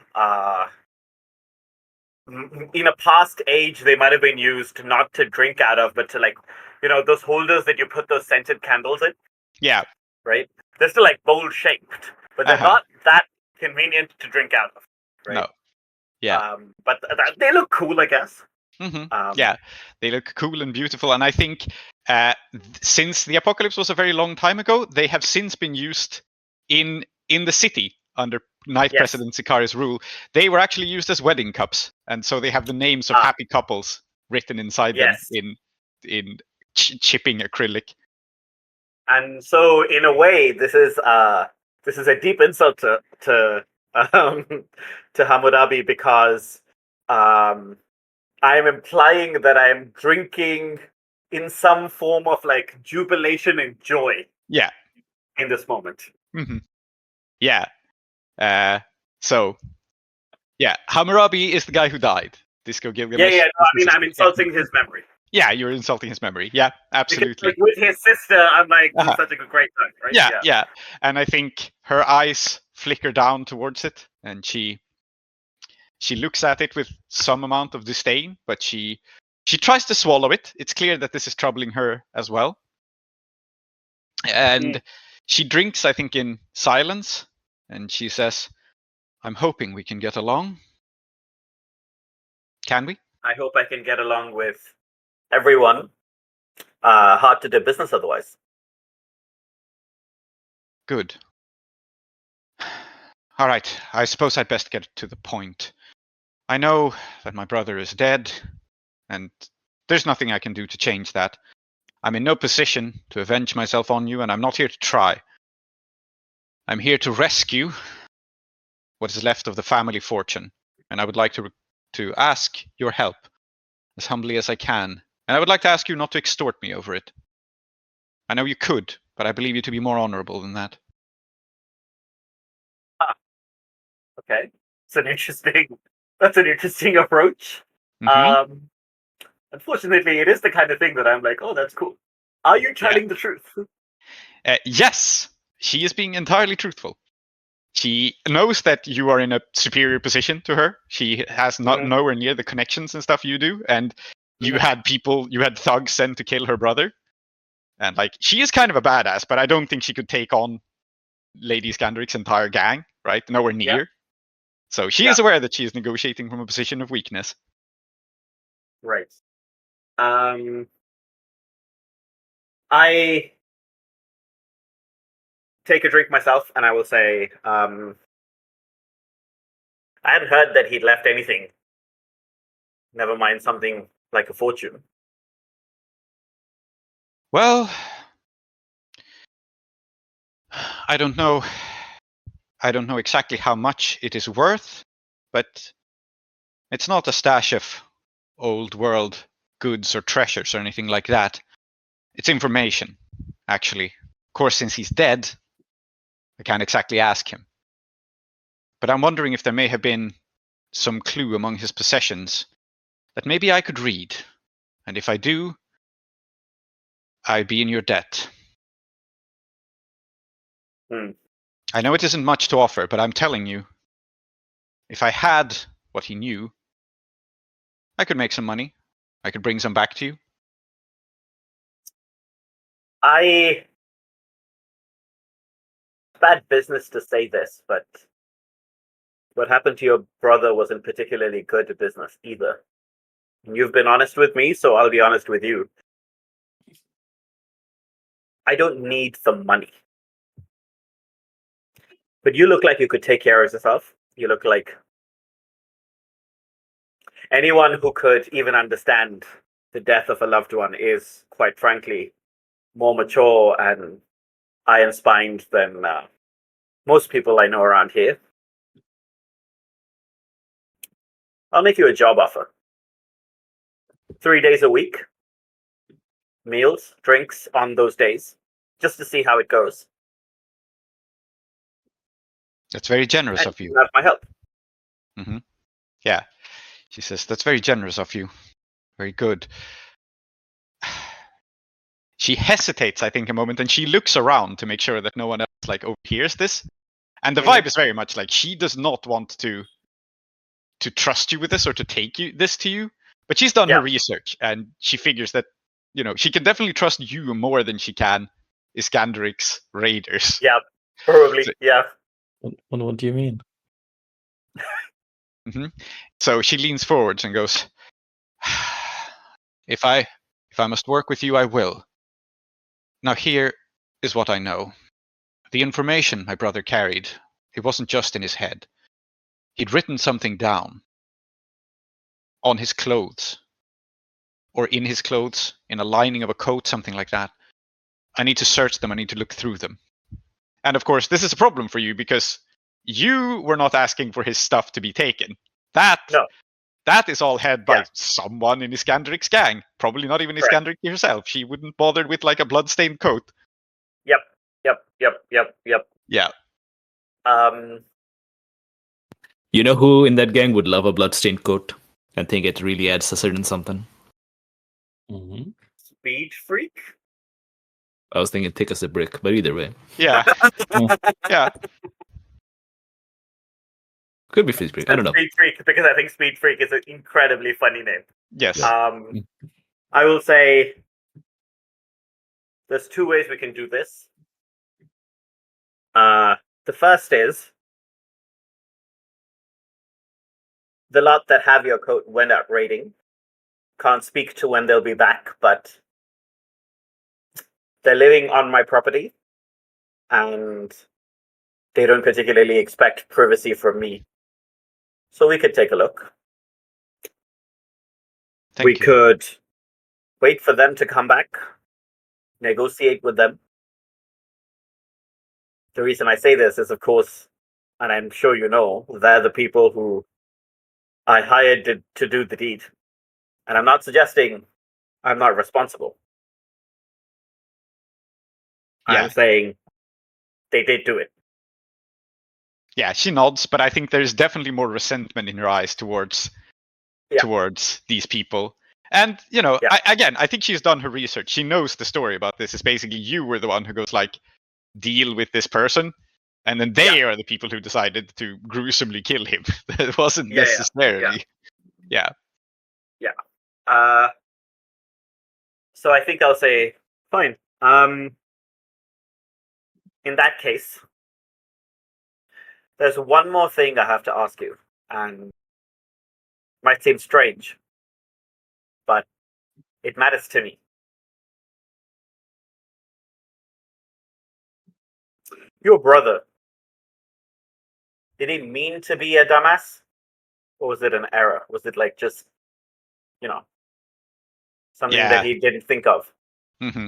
in a past age, they might have been used not to drink out of, but to, like, those holders that you put those scented candles in. Yeah. Right? They're still, like, bowl-shaped, but they're not that convenient to drink out of. Right? No. Yeah. But they look cool, I guess. Yeah, they look cool and beautiful. And I think since the apocalypse was a very long time ago, they have since been used in the city under Knight President Sicari's rule. They were actually used as wedding cups, and so they have the names of happy couples written inside them in chipping acrylic. And so, in a way, this is a deep insult to Hammurabi, because I'm implying that I'm drinking in some form of, like, jubilation and joy. Yeah. In this moment. Mm-hmm. Yeah. So, yeah, Hammurabi is the guy who died. Disco Gilgamesh. Yeah. No, I mean, I'm insulting his memory. Yeah, you're insulting his memory. Yeah, absolutely. Because, like, with his sister, I'm like, he's such a great time, right? Yeah. And I think her eyes flicker down towards it, and she looks at it with some amount of disdain, but she tries to swallow it. It's clear that this is troubling her as well. And she drinks, I think, in silence, and she says, "I'm hoping we can get along. Can we?" I hope I can get along with everyone. Hard to do business otherwise. Good. All right, I suppose I'd best get to the point. I know that my brother is dead, and there's nothing I can do to change that. I'm in no position to avenge myself on you, and I'm not here to try. I'm here to rescue what is left of the family fortune, and I would like to ask your help as humbly as I can. And I would like to ask you not to extort me over it. I know you could, but I believe you to be more honorable than that. Okay, that's an interesting approach. Mm-hmm. Unfortunately, it is the kind of thing that I'm like, oh, that's cool. Are you telling the truth? Yes, she is being entirely truthful. She knows that you are in a superior position to her. She has not nowhere near the connections and stuff you do, and you had thugs sent to kill her brother. And like, she is kind of a badass, but I don't think she could take on Lady Iskandaric's entire gang, right? Nowhere near. Yeah. So she is aware that she is negotiating from a position of weakness. Right. I take a drink myself, and I will say, I hadn't heard that he'd left anything. Never mind something like a fortune. Well, I don't know. I don't know exactly how much it is worth, but it's not a stash of old world goods or treasures or anything like that. It's information, actually. Of course, since he's dead, I can't exactly ask him. But I'm wondering if there may have been some clue among his possessions that maybe I could read. And if I do, I'd be in your debt. I know it isn't much to offer, but I'm telling you, if I had what he knew, I could make some money. I could bring some back to you. Bad business to say this, but what happened to your brother wasn't particularly good business either. You've been honest with me, so I'll be honest with you. I don't need the money. But you look like you could take care of yourself. You look like anyone who could even understand the death of a loved one is, quite frankly, more mature and iron-spined than most people I know around here. I'll make you a job offer. 3 days a week. Meals, drinks on those days. Just to see how it goes. That's very generous of you. You have my help. Mm-hmm. Yeah. She says, that's very generous of you. Very good. She hesitates, I think, a moment, and she looks around to make sure that no one else overhears this. And the vibe is very much like she does not want to trust you with this or to take this to you. But she's done her research, and she figures that, she can definitely trust you more than she can Iskandaric's raiders. Yeah, probably. Yeah. What do you mean? Mm-hmm. So she leans forwards and goes, if I must work with you, I will. Now here is what I know. The information my brother carried, it wasn't just in his head. He'd written something down on his clothes, or in his clothes, in a lining of a coat, something like that. I need to search them. I need to look through them. And of course, this is a problem for you because you were not asking for his stuff to be taken. That is all had by someone in Iskandaric's gang. Probably not even Iskandaric herself. She wouldn't bother with a bloodstained coat. Yep. Yeah. You know who in that gang would love a bloodstained coat and think it really adds a certain something? Mm-hmm. Speed Freak? I was thinking thick as a brick, but either way. Yeah. Yeah. Could be Speed Freak. I don't know. Speed Freak, because I think Speed Freak is an incredibly funny name. Yes. I will say there's two ways we can do this. The first is the lot that have your coat went out raiding. Can't speak to when they'll be back, but they're living on my property, and they don't particularly expect privacy from me. So we could take a look. We could wait for them to come back, negotiate with them. The reason I say this is, of course, and I'm sure you know, they're the people who I hired to do the deed. And I'm not suggesting I'm not responsible. Yeah. I'm saying they did do it. Yeah, she nods, but I think there's definitely more resentment in her eyes towards these people. And, you know, Yeah. I think she's done her research. She knows the story about this. It's basically you were the one who goes like, deal with this person. And then they are the people who decided to gruesomely kill him. That wasn't necessarily. Yeah. So I think I'll say, fine. In that case, there's one more thing I have to ask you, and might seem strange, but it matters to me. Your brother, did he mean to be a dumbass? Or was it an error? Was it like just, something that he didn't think of? Mm-hmm.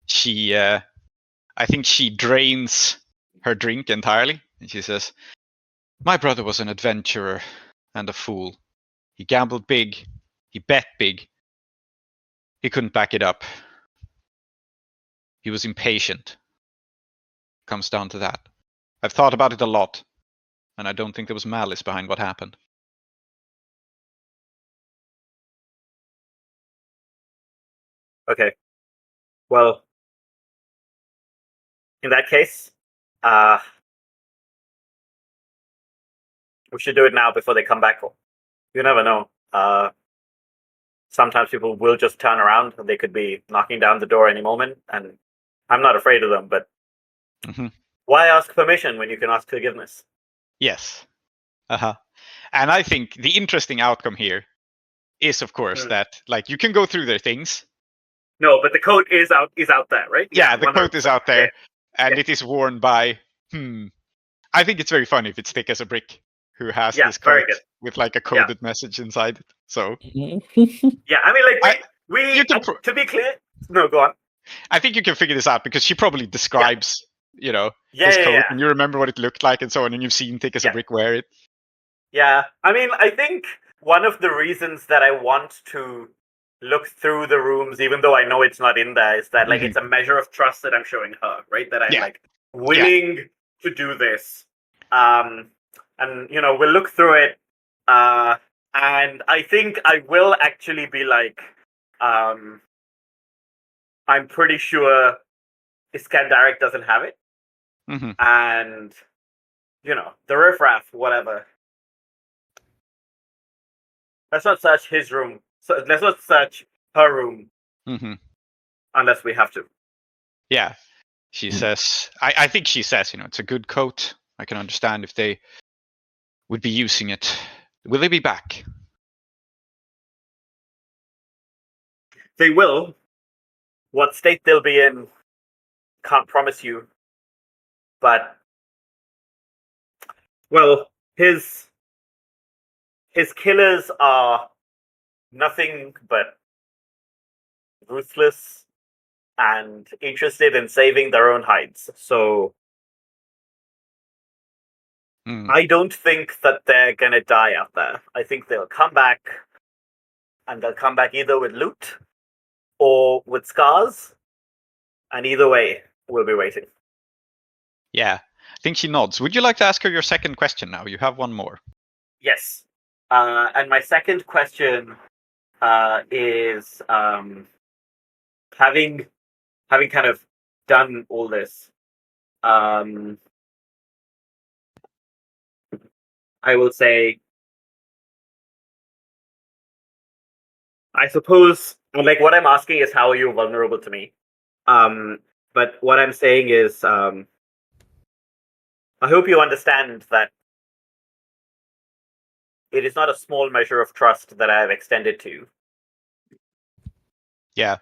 She, I think she drains her drink entirely, and she says, "My brother was an adventurer and a fool. He gambled big, he bet big. He couldn't back it up. He was impatient. Comes down to that. I've thought about it a lot, and I don't think there was malice behind what happened." Okay. Well, in that case, we should do it now before they come back. You never know. Sometimes people will just turn around. They could be knocking down the door any moment, and I'm not afraid of them, but why ask permission when you can ask forgiveness? Yes. And I think the interesting outcome here is, of course, that like you can go through their things. No, but the coat is out there, right? Yeah, the coat is out there, and it is worn by. I think it's very funny if it's thick as a brick, who has this coat with like a coded message inside it. So. Yeah, I mean, like we to be clear. No, go on. I think you can figure this out because she probably describes, his coat, and you remember what it looked like and so on, and you've seen thick as a brick wear it. Yeah, I mean, I think one of the reasons that I want to look through the rooms, even though I know it's not in there, is that like it's a measure of trust that I'm showing her, right? That I'm like willing to do this, and we'll look through it, and I think I will actually be like, I'm pretty sure Iskandaric doesn't have it, and the riffraff, whatever. Let's not search his room. So let's not search her room unless we have to. Yeah, she says. I think she says, it's a good coat. I can understand if they would be using it. Will they be back? They will. What state they'll be in, can't promise you. But, well, his killers are nothing but ruthless and interested in saving their own hides. So I don't think that they're gonna die out there. I think they'll come back, and they'll come back either with loot or with scars, and either way, we'll be waiting. Yeah, I think she nods. Would you like to ask her your second question now? You have one more. Yes. And my second question is having kind of done all this, I will say, I suppose, like, what I'm asking is, how are you vulnerable to me? But what I'm saying is, I hope you understand that it is not a small measure of trust that I have extended to you. Yeah.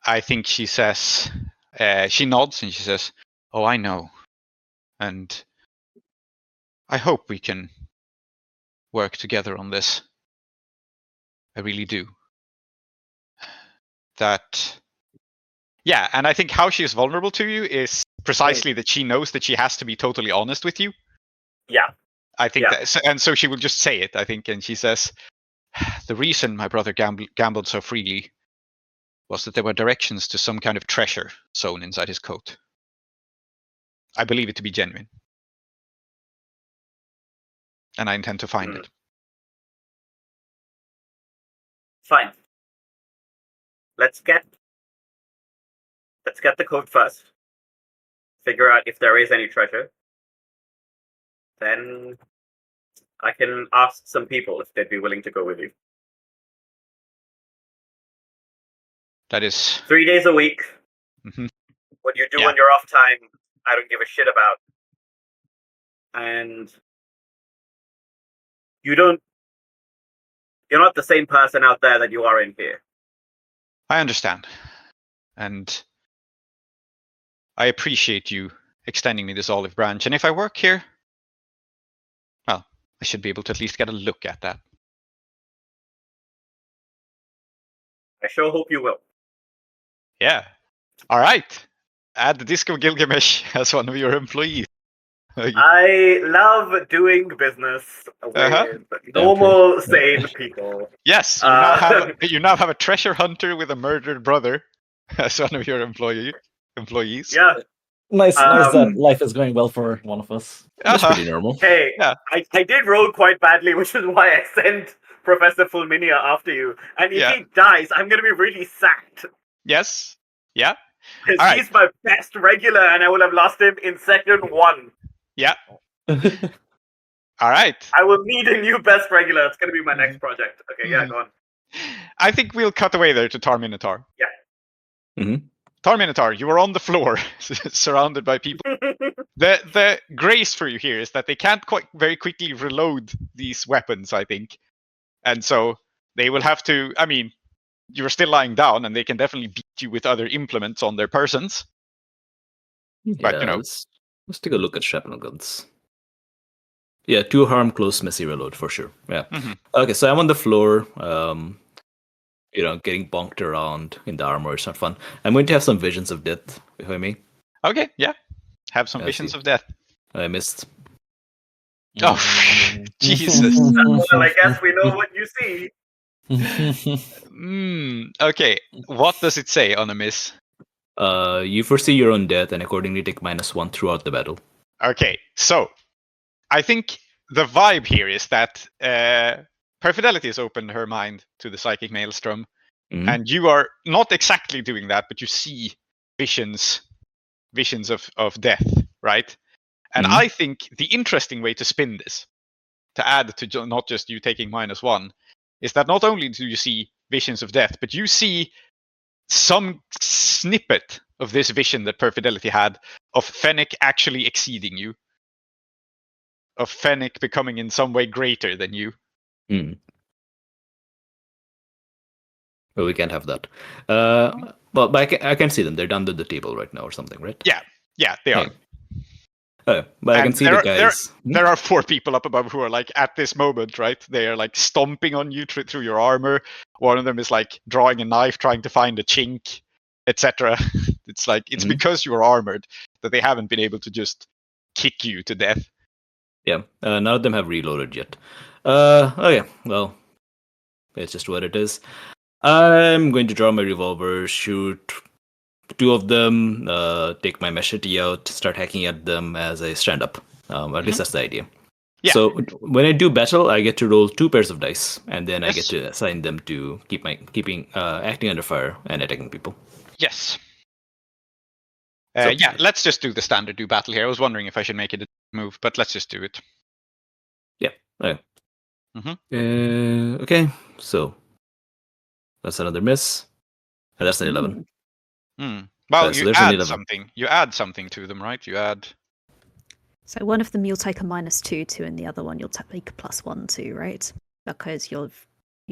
I think she says, she nods and she says, "Oh, I know. And I hope we can work together on this. I really do." And I think how she is vulnerable to you is precisely that she knows that she has to be totally honest with you. Yeah. I think Yeah. that, and so she will just say it, I think, and she says, the reason my brother gambled so freely was that there were directions to some kind of treasure sewn inside his coat. I believe it to be genuine. And I intend to find it. Fine. Let's get the code first. Figure out if there is any treasure. Then I can ask some people if they'd be willing to go with you. That is 3 days a week. Mhm. What you do Yeah. on your off time, I don't give a shit about. And you're not the same person out there that you are in here. I understand. And I appreciate you extending me this olive branch. And if I work here, well, I should be able to at least get a look at that. I sure hope you will. Yeah. All right. Add the Disco Gilgamesh as one of your employees. I love doing business with normal, sane people. Yes, you now have a treasure hunter with a murdered brother as one of your employees. Yeah. Nice that life is going well for one of us. That's pretty normal. Hey, Yeah. I did roll quite badly, which is why I sent Professor Fulminia after you. And if he dies, I'm going to be really sad. Yes. Yeah. Because All right. he's my best regular, and I will have lost him in session 1. Yeah. All right. I will need a new best regular. It's going to be my next project. Okay, yeah, go on. I think we'll cut away there to Tar Minotaur. Yeah. Mm-hmm. Tar Minotaur, you are on the floor, surrounded by people. The grace for you here is that they can't quite very quickly reload these weapons, I think. And so they will have to, I mean, you're still lying down, and they can definitely beat you with other implements on their persons. But, you know. Let's take a look at shrapnel guns. Yeah, 2 harm, close, messy reload for sure. Yeah. Mm-hmm. Okay, so I'm on the floor, getting bonked around in the armor. It's not fun. I'm going to have some visions of death, if I may. Okay, yeah. Have some visions of death. I missed. Oh, Jesus. Well, I guess we know what you see. Okay, what does it say on a miss? You foresee your own death and accordingly take -1 throughout the battle. Okay, so I think the vibe here is that Perfidelity has opened her mind to the psychic maelstrom, and you are not exactly doing that, but you see visions of death, right? And I think the interesting way to spin this, to add to not just you taking -1, is that not only do you see visions of death, but you see some snippet of this vision that Perfidelity had of Fennec actually exceeding you, of Fennec becoming in some way greater than you. Well, we can't have that. Well, but I can see them. They're down at the table right now or something, right? Yeah, they are. Okay, but I can see the guys. There are 4 people up above who are like at this moment, right? They are like stomping on you through your armor. One of them is like drawing a knife, trying to find a chink, etc. It's like it's because you are armored that they haven't been able to just kick you to death. Yeah, none of them have reloaded yet. Okay, well, it's just what it is. I'm going to draw my revolver, shoot 2 of them, take my machete out, start hacking at them as I stand up. At least that's the idea. Yeah. So when I do battle, I get to roll 2 pairs of dice, and then I get to assign them to keeping acting under fire and attacking people. Yes. Yeah, let's just do the standard do battle here. I was wondering if I should make it a move, but let's just do it. Yeah. Okay. Okay. So that's another miss, and that's an 11. Well, So you there's an add 11. something. You add something to them, right? You add. So one of them you'll take a -2 to, and the other one you'll take a +1 to, right? Because you've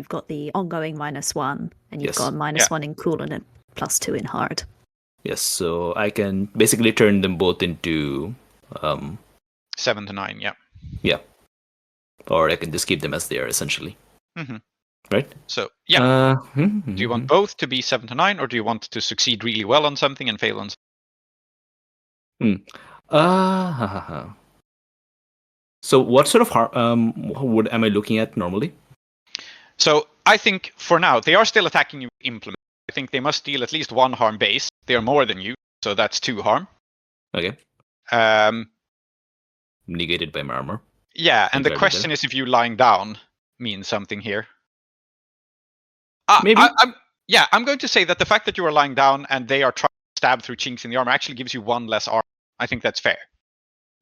got the ongoing -1, and you've got a -1 in cool and a +2 in hard. Yes, so I can basically turn them both into 7 to 9, yeah. Yeah. Or I can just keep them as they are, essentially. Right? So, yeah. Do you want both to be 7 to 9, or do you want to succeed really well on something and fail on something? So what sort of harm am I looking at normally? So I think for now they are still attacking you with implement. I think they must deal at least 1 harm base. They are more than you, so that's 2 harm. Okay. Um, Negated by my armor. yeah, and the Exactly question there. is if you lying down means something here. Maybe. I'm going to say that the fact that you are lying down and they are trying to stab through chinks in the armor actually gives you 1 less armor. I think that's fair.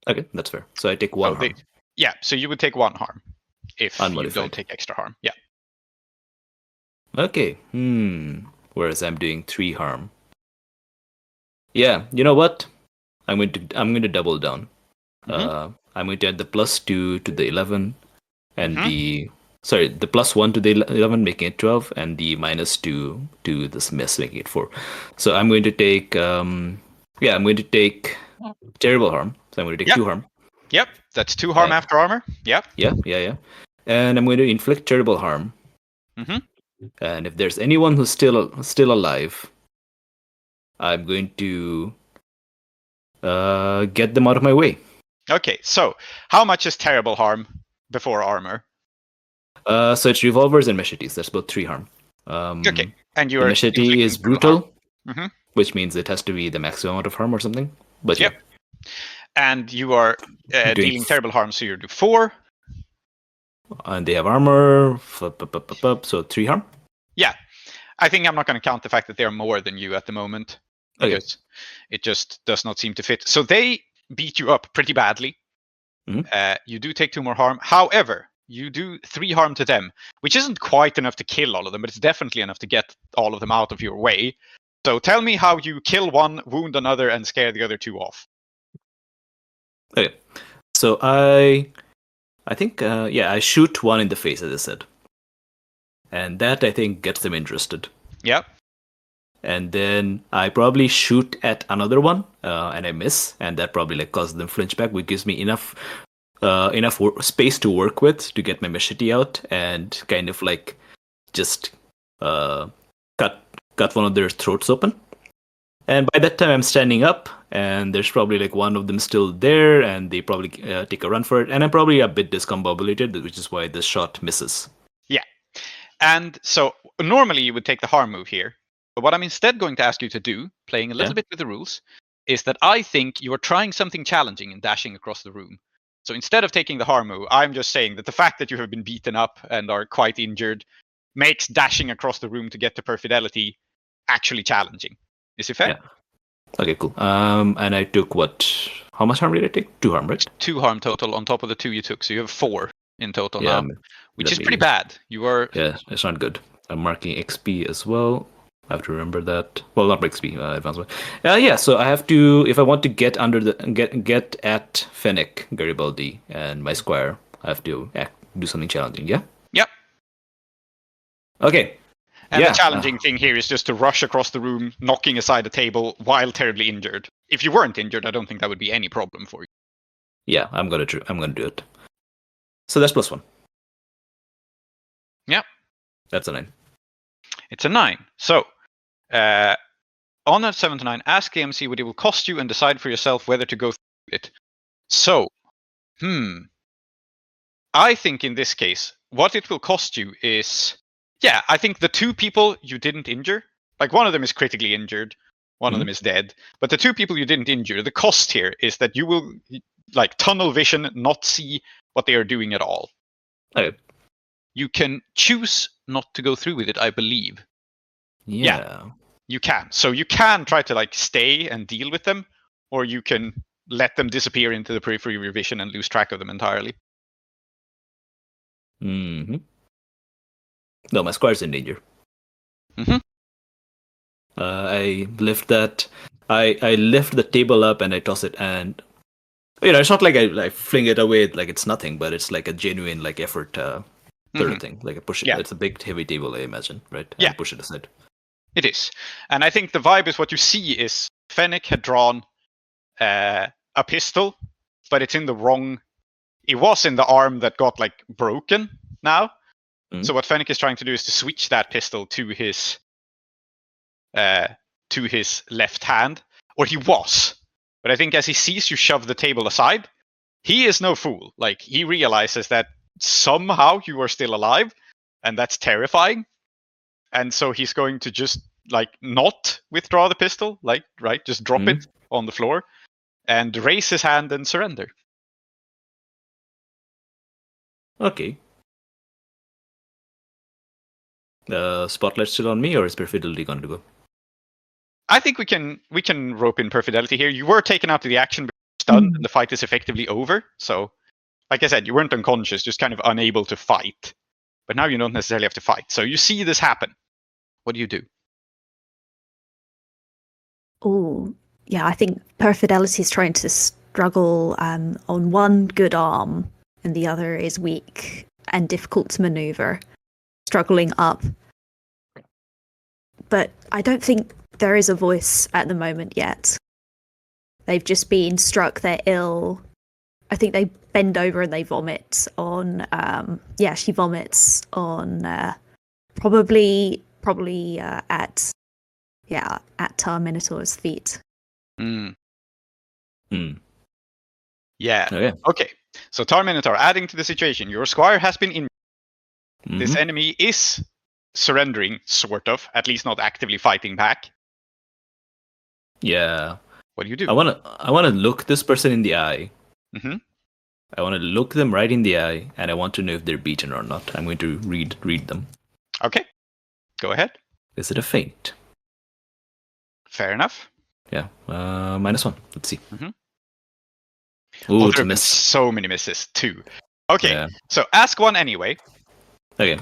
Okay, that's fair. So I take 1 harm. So you would take 1 harm if Unmodified. you don't take extra harm. Yeah. Okay. Whereas I'm doing 3 harm. Yeah. You know what? I'm going to double down. Mhm. I'm going to add the +2 to the 11, and Mhm. the +1 to the 11, making it 12, and the -2 to this mess, making it 4. So I'm going to take I'm going to take terrible harm. So I'm going to take 2 harm. Yep, that's 2 harm after armor. Yep. Yeah. And I'm going to inflict terrible harm. Mhm. And if there's anyone who's still alive, I'm going to get them out of my way. Okay, so how much is terrible harm before armor? So it's revolvers and machetes. That's both 3 harm. Okay, and The you're machete is inflicting terrible brutal, harm. which means it has to be the maximum amount of harm or something. But Yep. And you are dealing terrible harm, so you do 4. And they have armor, so 3 harm. Yeah, I think I'm not going to count the fact that they're more than you at the moment, because it just does not seem to fit. So they beat you up pretty badly. You do take 2 more harm. However, you do 3 harm to them, which isn't quite enough to kill all of them, but it's definitely enough to get all of them out of your way. So tell me how you kill one, wound another, and scare the other 2 off. Okay, so I think I shoot one in the face, as I said, and that I think gets them interested. Yep. And then I probably shoot at another one, and I miss, and that probably causes them flinch back, which gives me enough space to work with to get my machete out and kind of just cut one of their throats open. And by that time, I'm standing up, and there's probably one of them still there, and they probably take a run for it, and I'm probably a bit discombobulated, which is why this shot misses. Yeah, and so normally you would take the harm move here, but what I'm instead going to ask you to do, playing a little bit with the rules, is that I think you are trying something challenging in dashing across the room. So instead of taking the harm move, I'm just saying that the fact that you have been beaten up and are quite injured makes dashing across the room to get to Perfidelity actually challenging. Is it fair? Yeah. Okay, cool. And I took how much harm did I take? 2 harm, right? 2 harm total on top of the 2 you took, so you have 4 in total now, which is pretty bad. You are... Yeah, it's not good. I'm marking XP as well. I have to remember that. Well, not XP, advancement. So I have to, if I want to get at Fennec, Garibaldi, and my squire, I have to do something challenging. Yeah. Yep. Okay. And the challenging thing here is just to rush across the room, knocking aside a table while terribly injured. If you weren't injured, I don't think that would be any problem for you. Yeah, I'm gonna do it. So that's +1. Yeah. That's a 9. It's a 9. So, on a 7 to 9, ask the MC what it will cost you and decide for yourself whether to go through it. So, I think in this case, what it will cost you is... Yeah, I think the 2 people you didn't injure, one of them is critically injured, one of them is dead, but the 2 people you didn't injure, the cost here is that you will, tunnel vision, not see what they are doing at all. Okay. You can choose not to go through with it, I believe. Yeah. You can. So you can try to, stay and deal with them, or you can let them disappear into the periphery of your vision and lose track of them entirely. Mm-hmm. No, my squire's in danger. I lift that. I lift the table up and I toss it, and it's not like I fling it away like it's nothing, but it's like a genuine effort sort of thing. I push it. Yeah. It's a big heavy table, I imagine, right? Yeah. I push it aside. It is, and I think the vibe is what you see is Fennec had drawn a pistol, but it's in the wrong. It was in the arm that got broken now. So what Fennec is trying to do is to switch that pistol to his left hand, or he was. But I think as he sees you shove the table aside, he is no fool. Like, he realizes that somehow you are still alive, and that's terrifying. And so he's going to just, like, not withdraw the pistol, like, right, just drop it on the floor, and raise his hand and surrender. Okay. Spotlight still on me, or is Perfidelity going to go? I think we can rope in Perfidelity here. You were taken out of the action, but stunned, and the fight is effectively over. So, like I said, you weren't unconscious, just kind of unable to fight. But now you don't necessarily have to fight. So you see this happen. What do you do? Oh, yeah, I think Perfidelity is trying to struggle on one good arm, and the other is weak and difficult to maneuver, struggling up. But I don't think there is a voice at the moment yet. They've just been struck, they're ill. I think they bend over and they vomit on, she vomits on, probably at Minotaur's feet. Yeah. Okay. So Minotaur, adding to the situation, your squire has been injured. This enemy is surrendering, sort of, at least not actively fighting back. Yeah. What do you do? I wanna look this person in the eye. Mm-hmm. I want to look them right in the eye, and I want to know if they're beaten or not. I'm going to read them. Okay. Go ahead. Is it a feint? Fair enough. Yeah. -1. Let's see. Mhm. Ooh, it's there a have been miss. so many misses too. Okay. Yeah. So ask one anyway. Okay.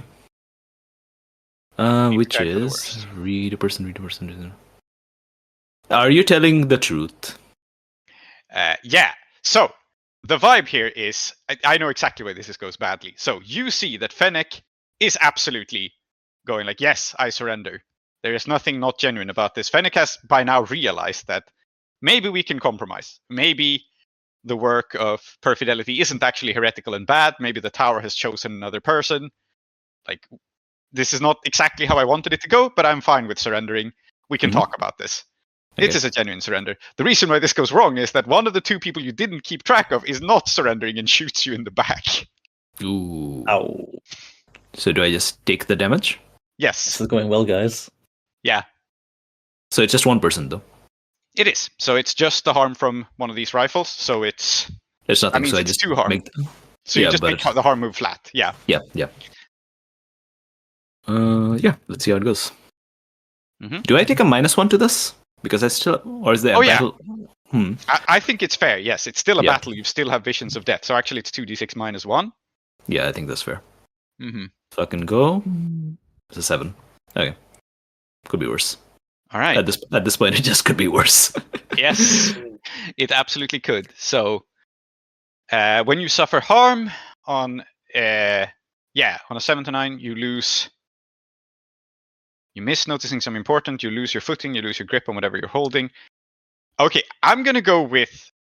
Be Which prepared for the is worst. read a person. Are you telling the truth? Yeah. So the vibe here is, I know exactly where this goes badly. So you see that Fennec is absolutely going like, yes, I surrender. There is nothing not genuine about this. Fennec has by now realized that maybe we can compromise. Maybe the work of Perfidelity isn't actually heretical and bad. Maybe the tower has chosen another person. Like, this is not exactly how I wanted it to go, but I'm fine with surrendering. We can talk about this. Okay. It is a genuine surrender. The reason why this goes wrong is that one of the two people you didn't keep track of is not surrendering and shoots you in the back. Ooh. Ow. So do I just take the damage? Yes. This is going well, guys. Yeah, So it's just one person, though. it is. So it's just the harm from one of these rifles. So it's... There's nothing. means So I it's just two harm. make. So you Yeah, just but make the harm move flat. Yeah. Yeah. Yeah. Let's see how it goes. Mhm. Do I take a -1 to this? Because I still, or is there a Oh, yeah. battle? I think it's fair. Yes, it's still a Yeah. battle. You still have visions of death. So actually it's 2d6 -1. Yeah, I think that's fair. Mm-hmm. So I can go. It's a 7. Okay. Could be worse. All right. At this point, it just could be worse. Yes, it absolutely could. So, when you suffer harm on a 7 to 9, you lose. You miss noticing something important. You lose your footing. You lose your grip on whatever you're holding. Okay, I'm gonna go with,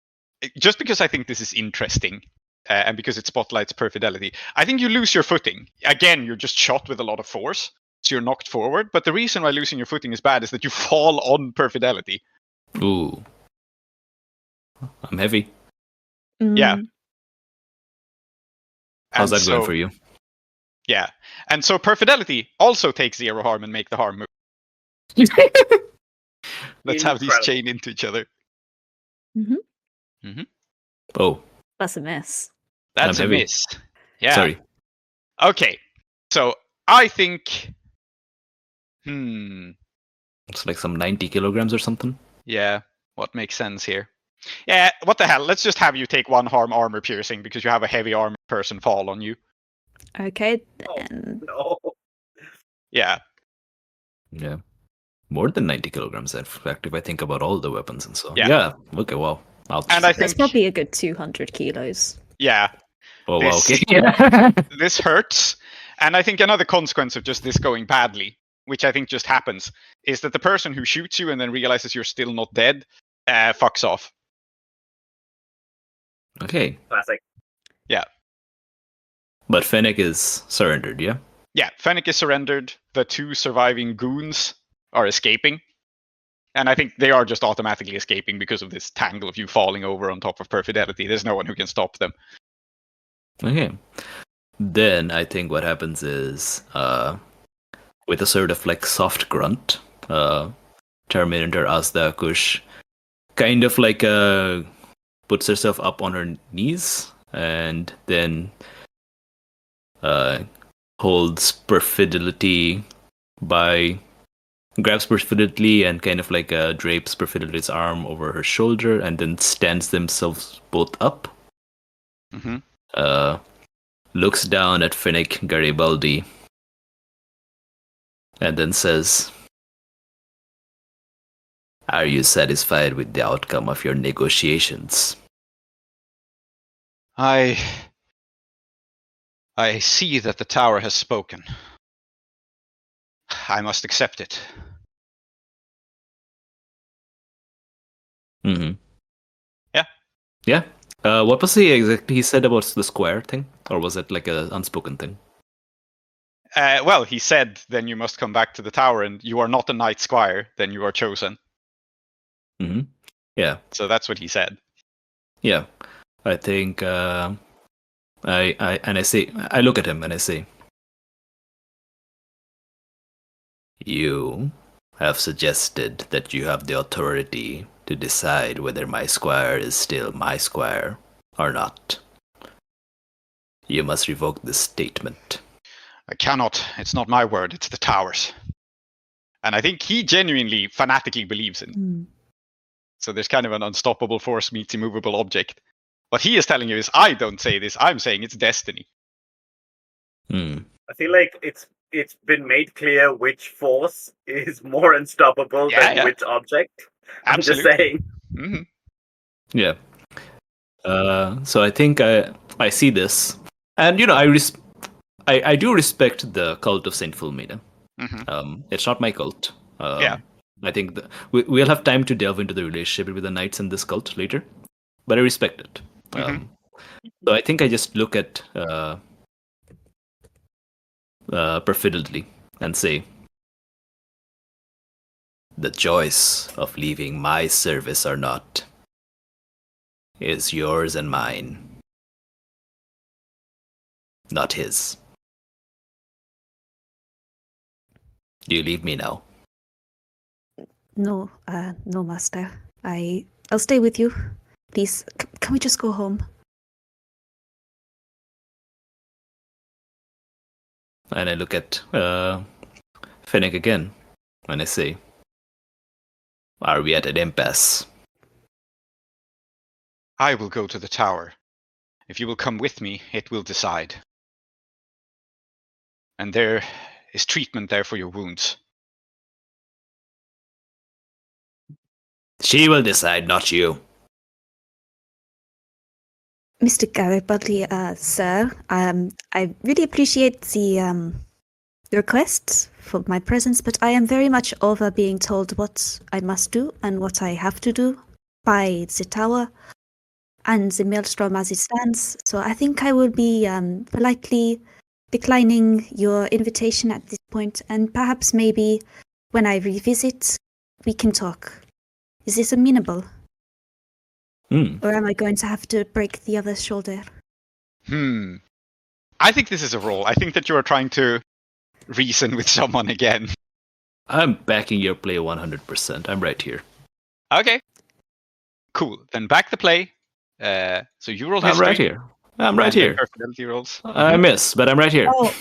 just because I think this is interesting, and because it spotlights Perfidelity. I think you lose your footing. Again, you're just shot with a lot of force, so you're knocked forward. But the reason why losing your footing is bad is that you fall on Perfidelity. Ooh. I'm heavy. Yeah. How's And that going so- for you? Yeah, and so Perfidelity also takes 0 harm and make the harm move. Let's have these Incredible. chain into each other. Oh, That's a miss. That's I'm a heavy. miss. Yeah. sorry. Okay. So I think. It's like some 90 kilograms or something. Yeah. What makes sense here? Yeah. What the hell? Let's just have you take 1 harm armor piercing because you have a heavy armor person fall on you. Okay, Oh, then. no. Yeah. Yeah. More than 90 kilograms, in fact, if I think about all the weapons and so on. Yeah. Yeah. Okay, wow. And I That's think. probably a good 200 kilos. Yeah. Oh, wow, this- okay. This hurts. And I think another consequence of just this going badly, which I think just happens, is that the person who shoots you and then realizes you're still not dead, fucks off. Okay. Classic. But Fennec is surrendered, yeah? Yeah, Fennec is surrendered. The 2 surviving goons are escaping. And I think they are just automatically escaping because of this tangle of you falling over on top of Perfidelity. There's no one who can stop them. Okay. Then I think what happens is, with a sort of like soft grunt, Terminator Azdakush kind of like puts herself up on her knees and then holds Perfidelity grabs Perfidelity and kind of like drapes Perfidelity's arm over her shoulder and then stands themselves both up. Mm-hmm. Looks down at Finnick Garibaldi and then says, "Are you satisfied with the outcome of your negotiations?" I see that the tower has spoken. I must accept it. Mm-hmm. Yeah. Yeah. What was he said about the square thing? Or was it like an unspoken thing? Well, he said, then you must come back to the tower, and you are not a knight squire, then you are chosen. Mm-hmm. Yeah. So that's what he said. Yeah. I think I look at him and I say, "You have suggested that you have the authority to decide whether my squire is still my squire or not. You must revoke this statement." I cannot. It's not my word, it's the tower's. And I think he genuinely, fanatically believes in it. So there's kind of an unstoppable force meets immovable object. What he is telling you is, I don't say this, I'm saying it's destiny. I feel like it's been made clear which force is more unstoppable than which object. I'm just saying. Mm-hmm. Yeah. So I think I see this, and I do respect the cult of Saint Philomena. Mm-hmm. It's not my cult. Yeah. I think we'll have time to delve into the relationship with the knights and this cult later, but I respect it. Mm-hmm. So I think I just look at Perfidelity and say, "The choice of leaving my service or not is yours and mine, not his. Do you leave me now?" No, no, master. I'll stay with you. Please, can we just go home? And I look at Finnick again, and I say, "Are we at an impasse?" I will go to the tower. If you will come with me, it will decide. And there is treatment there for your wounds. She will decide, not you. Mr. Garibaldi, sir, I really appreciate the request for my presence, but I am very much over being told what I must do and what I have to do by the tower and the maelstrom as it stands. So I think I will be politely declining your invitation at this point, and perhaps maybe when I revisit, we can talk. Is this amenable? Or am I going to have to break the other's shoulder? I think this is a roll. I think that you are trying to reason with someone again. I'm backing your play 100%. I'm right here. Okay. Cool. Then back the play. So you roll history. I'm right here. I'm right here. Perfidelity rolls. I miss, but I'm right here. Oh.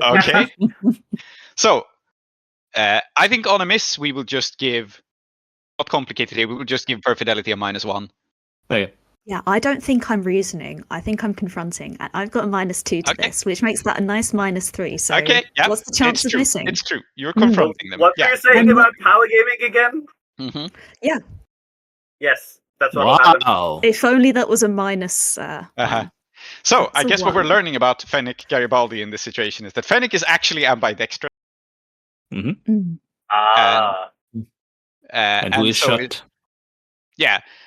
Okay. So, I think on a miss, we will just give... Not complicated here. We will just give Perfidelity a -1. Okay. Yeah, I don't think I'm reasoning. I think I'm confronting. And I've got a -2 to this, which makes that a nice -3. So okay, yeah. what's the chance of true. missing? It's true. You're confronting them. What were you saying about power gaming again? Mm-hmm. Yeah. Yes, that's what will happen. Wow. If only that was a minus. So, I It's a guess what we're 1. learning about Fenwick Garibaldi in this situation is that Fenwick is actually ambidextrous. And who is so shot?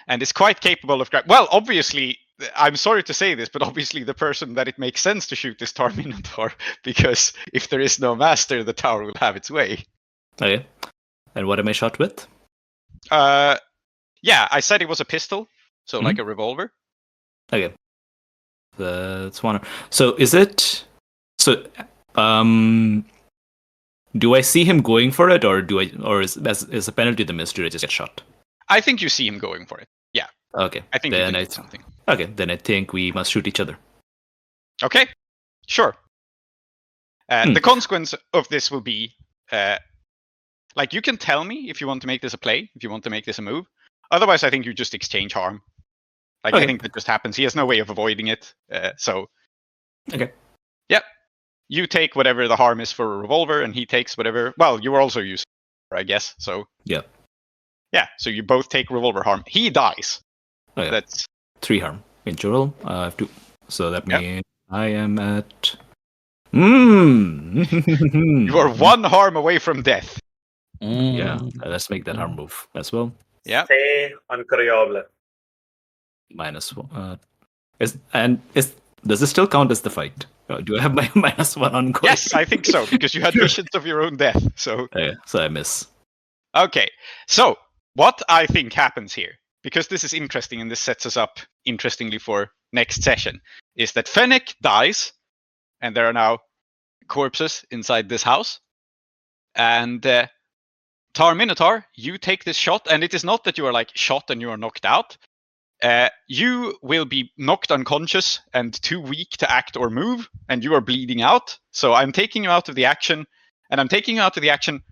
And is quite capable of... Well, obviously, I'm sorry to say this, but obviously the person that it makes sense to shoot is Tar Minotaur, because if there is no master, the tower will have its way. Okay. And what am I shot with? Yeah, I said it was a pistol, so like a revolver. Okay. That's one. So is it? So, do I see him going for it, or is a penalty to the miss? Do I just get shot? I think you see him going for it. Yeah. Okay. I think then you can do something. Okay, then I think we must shoot each other. Okay, sure. The consequence of this will be, like, you can tell me if you want to make this a play, if you want to make this a move. Otherwise, I think you just exchange harm. Like, I think that just happens. He has no way of avoiding it. So. Okay. Yep. You take whatever the harm is for a revolver, and he takes whatever. Well, you were also using, I guess. So. Yeah. Yeah. So you both take revolver harm. He dies. Okay. That's 3 harm in total. I have 2. So that means I am at. You are 1 harm away from death. Yeah. Let's make that harm move as well. Yeah. C'est incroyable. -1. Does this still count as the fight? Do I have my -1 on goal? Yes, I think so, because you had visions of your own death. So I miss. Okay, so what I think happens here, because this is interesting and this sets us up interestingly for next session, is that Fennec dies, and there are now corpses inside this house. And Tar Minotaur, you take this shot, and it is not that you are like shot and you are knocked out. You will be knocked unconscious and too weak to act or move, and you are bleeding out. So I'm taking you out of the action, and I'm taking you out of the action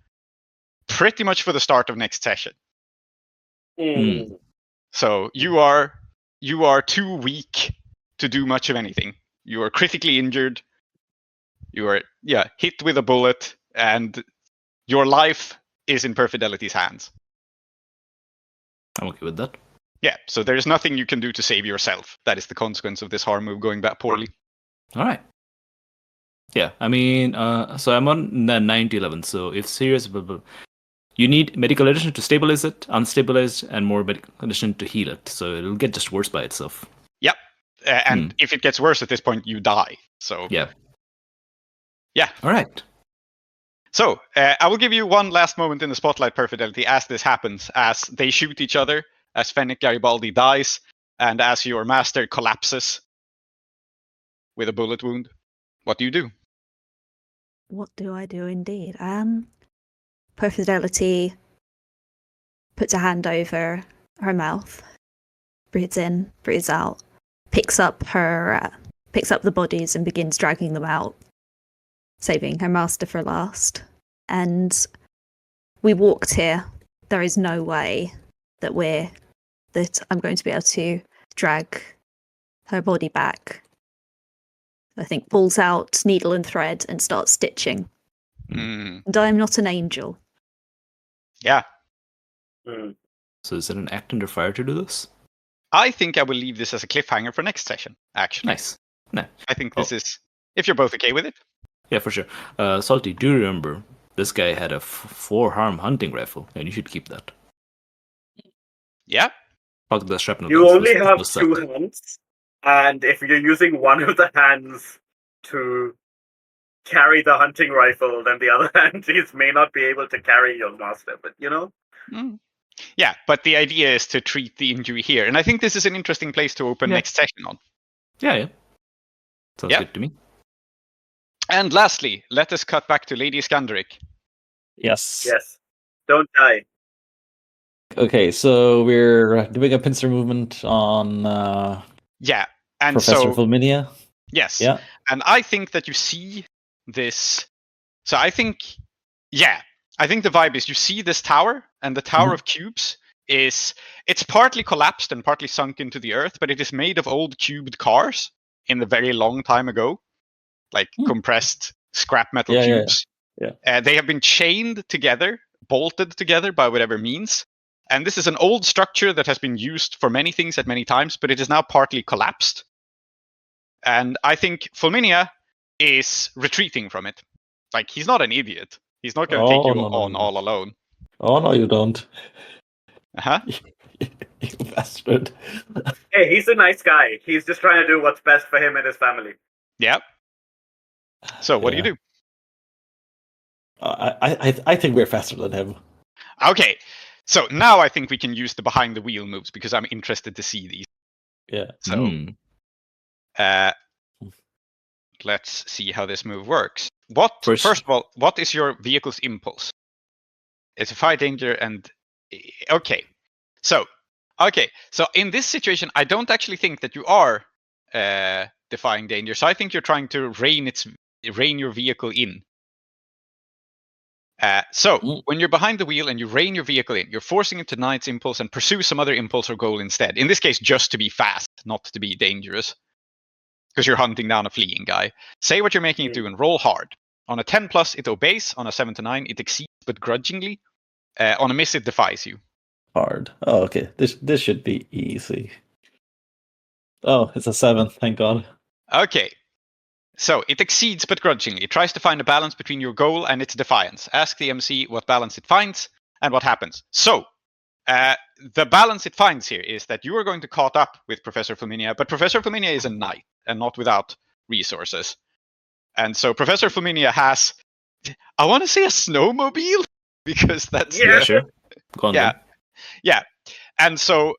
pretty much for the start of next session. So you are too weak to do much of anything. You are critically injured. You are hit with a bullet, and your life is in Perfidelity's hands. I'm okay with that. Yeah, so there's nothing you can do to save yourself. That is the consequence of this harm move going back poorly. All right. Yeah, I mean, so I'm on the 9-11. So if serious, you need medical attention to stabilize it, unstabilized, and more medical attention to heal it. So it'll get just worse by itself. Yep. And if it gets worse at this point, you die. So yeah. All right. So I will give you one last moment in the spotlight, Perfidelity, as this happens, as they shoot each other, as Fennec Garibaldi dies, and as your master collapses with a bullet wound. What do you do? What do I do indeed? Perfidelity puts a hand over her mouth, breathes in, breathes out, picks up the bodies and begins dragging them out, saving her master for last. And we walked here. There is no way that I'm going to be able to drag her body back. I think pulls out needle and thread and starts stitching. And I am not an angel. Yeah. So is it an act under fire to do this? I think I will leave this as a cliffhanger for next session, actually. Nice. I think this is, if you're both okay with it. Yeah, for sure. Salty, do remember, this guy had a 4-harm hunting rifle, and you should keep that. Yeah. Fuck the shrapnel. You only have 2 hands, and if you're using one of the hands to carry the hunting rifle, then the other hand may not be able to carry your master, but you know? Yeah, but the idea is to treat the injury here, and I think this is an interesting place to open next session on. Yeah. Sounds good to me. And lastly, let us cut back to Lady Iskandaric. Yes. Don't die. Okay, so we're doing a pincer movement on and Professor Fulminia. Yes. Yeah. And I think that you see this. So I think the vibe is you see this tower, and the Tower of Cubes it's partly collapsed and partly sunk into the earth, but it is made of old cubed cars in the very long time ago, like compressed scrap metal cubes. Yeah. They have been chained together, bolted together by whatever means. And this is an old structure that has been used for many things at many times, but it is now partly collapsed. And I think Fulminia is retreating from it. Like, he's not an idiot. He's not going to take you on all alone. Oh, no, you don't. Uh-huh. You bastard. Hey, he's a nice guy. He's just trying to do what's best for him and his family. Yeah. So, what do you do? I think we're faster than him. Okay. So now I think we can use the behind the wheel moves because I'm interested to see these. Yeah. So let's see how this move works. First of all, what is your vehicle's impulse? It's a fire danger and okay. So in this situation, I don't actually think that you are defying danger. So I think you're trying to rein your vehicle in. When you're behind the wheel and you rein your vehicle in, you're forcing it to deny its impulse and pursue some other impulse or goal instead. In this case, just to be fast, not to be dangerous. Because you're hunting down a fleeing guy. Say what you're making it do and roll hard. On a 10+, it obeys. On a 7 to 9, it exceeds but grudgingly. On a miss, it defies you. Hard. Oh, okay. This should be easy. Oh, it's a 7. Thank God. Okay. So it exceeds but grudgingly. It tries to find a balance between your goal and its defiance. Ask the MC what balance it finds and what happens. So the balance it finds here is that you are going to caught up with Professor Flaminia, but Professor Flaminia is a knight and not without resources. And so Professor Flaminia has, I want to say a snowmobile because that's sure. Go on, then. Yeah. And so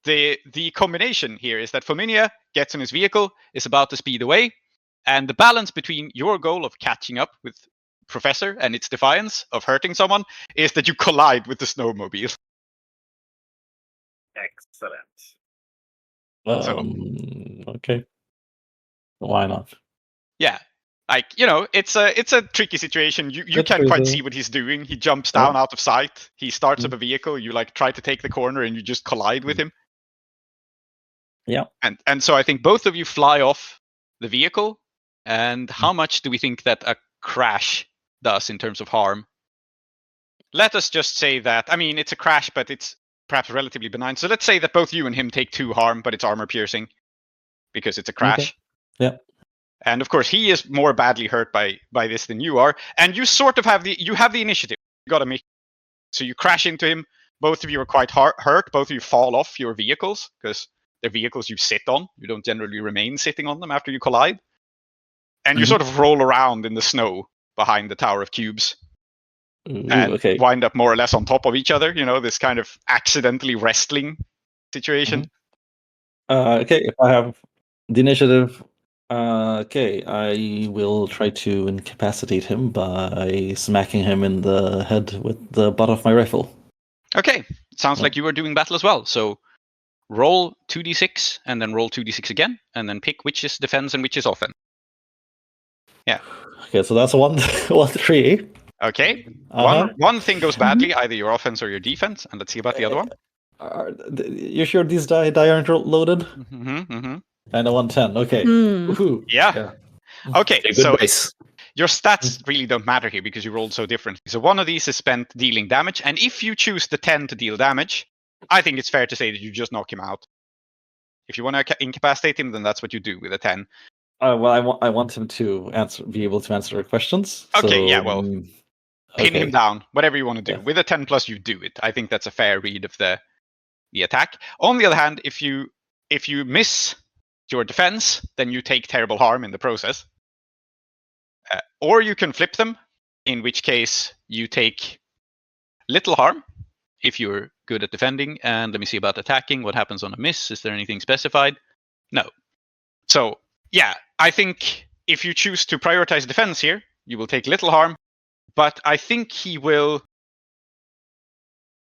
the combination here is that Flaminia gets in his vehicle, is about to speed away, and the balance between your goal of catching up with Professor and its defiance of hurting someone is that you collide with the snowmobile. Excellent. Okay. Why not? Yeah. Like, it's a tricky situation. You can't quite see what he's doing. He jumps down out of sight. He starts up a vehicle. You try to take the corner and you just collide with him. Yeah. And so I think both of you fly off the vehicle. And how much do we think that a crash does in terms of harm? Let us just say that, it's a crash, but it's perhaps relatively benign. So let's say that both you and him take 2 harm, but it's armor piercing because it's a crash. Okay. Yeah. And of course, he is more badly hurt by this than you are. And you sort of have the initiative. You got to make. So you crash into him. Both of you are quite hurt. Both of you fall off your vehicles because they're vehicles you sit on. You don't generally remain sitting on them after you collide. And you sort of roll around in the snow behind the Tower of Cubes. And wind up more or less on top of each other. This kind of accidentally wrestling situation. Okay, if I have the initiative, I will try to incapacitate him by smacking him in the head with the butt of my rifle. Okay, sounds like you are doing battle as well. So roll 2d6 and then roll 2d6 again, and then pick which is defense and which is offense. Yeah. Okay, so that's 1-3. Okay. One thing goes badly, either your offense or your defense, and let's see about the other one. You sure these die aren't loaded? Mm-hmm. And a 110. Okay. Yeah. Okay, so your stats really don't matter here because you rolled so differently. So one of these is spent dealing damage, and if you choose the 10 to deal damage, I think it's fair to say that you just knock him out. If you want to incapacitate him, then that's what you do with a 10. Well, I want him to be able to answer questions. Okay, so, pin him down, whatever you want to do. Yeah. With a 10+, you do it. I think that's a fair read of the attack. On the other hand, if you miss your defense, then you take terrible harm in the process. Or you can flip them, in which case you take little harm if you're good at defending. And let me see about attacking. What happens on a miss? Is there anything specified? No. So, yeah, I think if you choose to prioritize defense here, you will take little harm. But I think he will...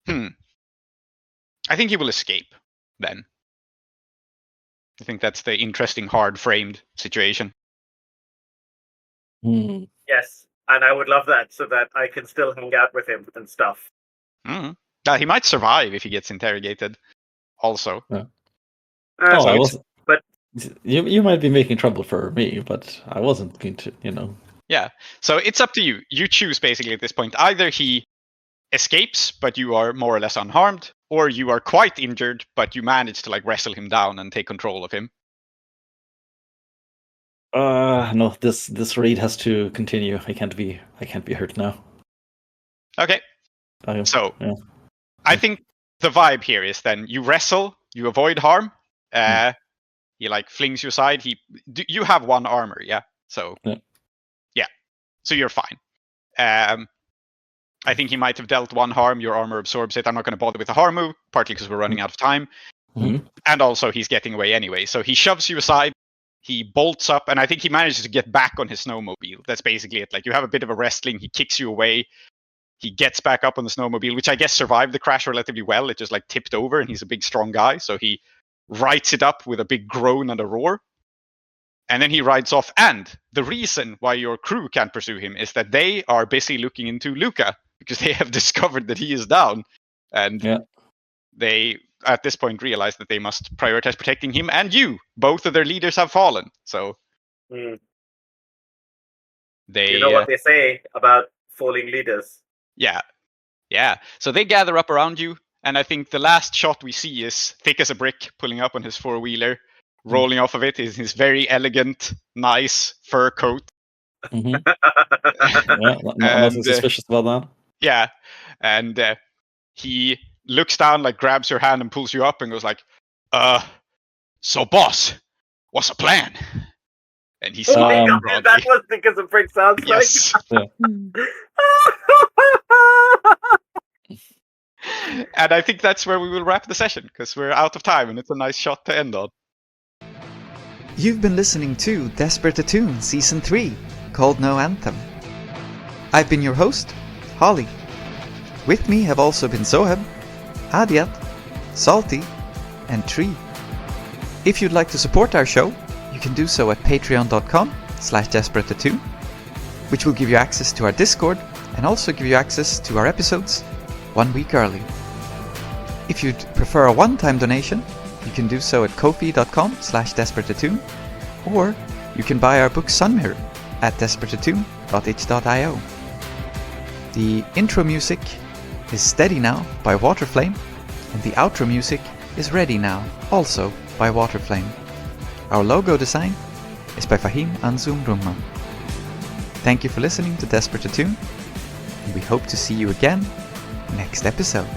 I think he will escape then. I think that's the interesting, hard-framed situation. Yes, and I would love that so that I can still hang out with him and stuff. He might survive if he gets interrogated also. Yeah. But you might be making trouble for me, but I wasn't going to, Yeah, so it's up to you. You choose basically at this point. Either he escapes, but you are more or less unharmed, or you are quite injured, but you manage to wrestle him down and take control of him. No, this raid has to continue. I can't be hurt now. Okay. I think the vibe here is then you wrestle, you avoid harm. He flings you aside. You have 1 armor, yeah. So yeah, so you're fine. I think he might have dealt 1 harm. Your armor absorbs it. I'm not going to bother with the harm move, partly because we're running out of time. Mhm. And also he's getting away anyway. So he shoves you aside. He bolts up, and I think he manages to get back on his snowmobile. That's basically it. Like, you have a bit of a wrestling. He kicks you away. He gets back up on the snowmobile, which I guess survived the crash relatively well. It just like tipped over, and he's a big, strong guy. So he rights it up with a big groan and a roar. And then he rides off. And the reason why your crew can't pursue him is that they are busy looking into Luca, because they have discovered that he is down. And Yeah. they, at this point, realize that they must prioritize protecting him and you. Both of their leaders have fallen. So Mm. they... You know what they say about falling leaders? Yeah. So they gather up around you. And I think the last shot we see is Thick as a Brick pulling up on his 4-wheeler. Rolling off of it is his very elegant, nice fur coat. Mhm. Yeah, nothing And, suspicious about that. Yeah, and he looks down, like grabs your hand and pulls you up and goes like, so boss, what's the plan? And he Oh smiles my god, broadly. that was Thick as a Brick sounds Yes. Hmm. And I think that's where we will wrap the session, because we're out of time and it's a nice shot to end on. You've been listening to Desperate Attune Season 3, called No Anthem. I've been your host, Holly. With me have also been Zoheb, Aadiyat, Salty, and Tree. If you'd like to support our show, you can do so at patreon.com/desperateattune, which will give you access to our Discord and also give you access to our episodes 1 week early. If you'd prefer a one-time donation, you can do so at ko-fi.com/desperateattune, or you can buy our book Sunmirror at desperateattune.itch.io. The intro music is Steady Now by Waterflame, and the outro music is Ready Now, also by Waterflame. Our logo design is by Fahim, Anzoom, Rumman. Thank you for listening to Desperate Attune, and we hope to see you again next episode.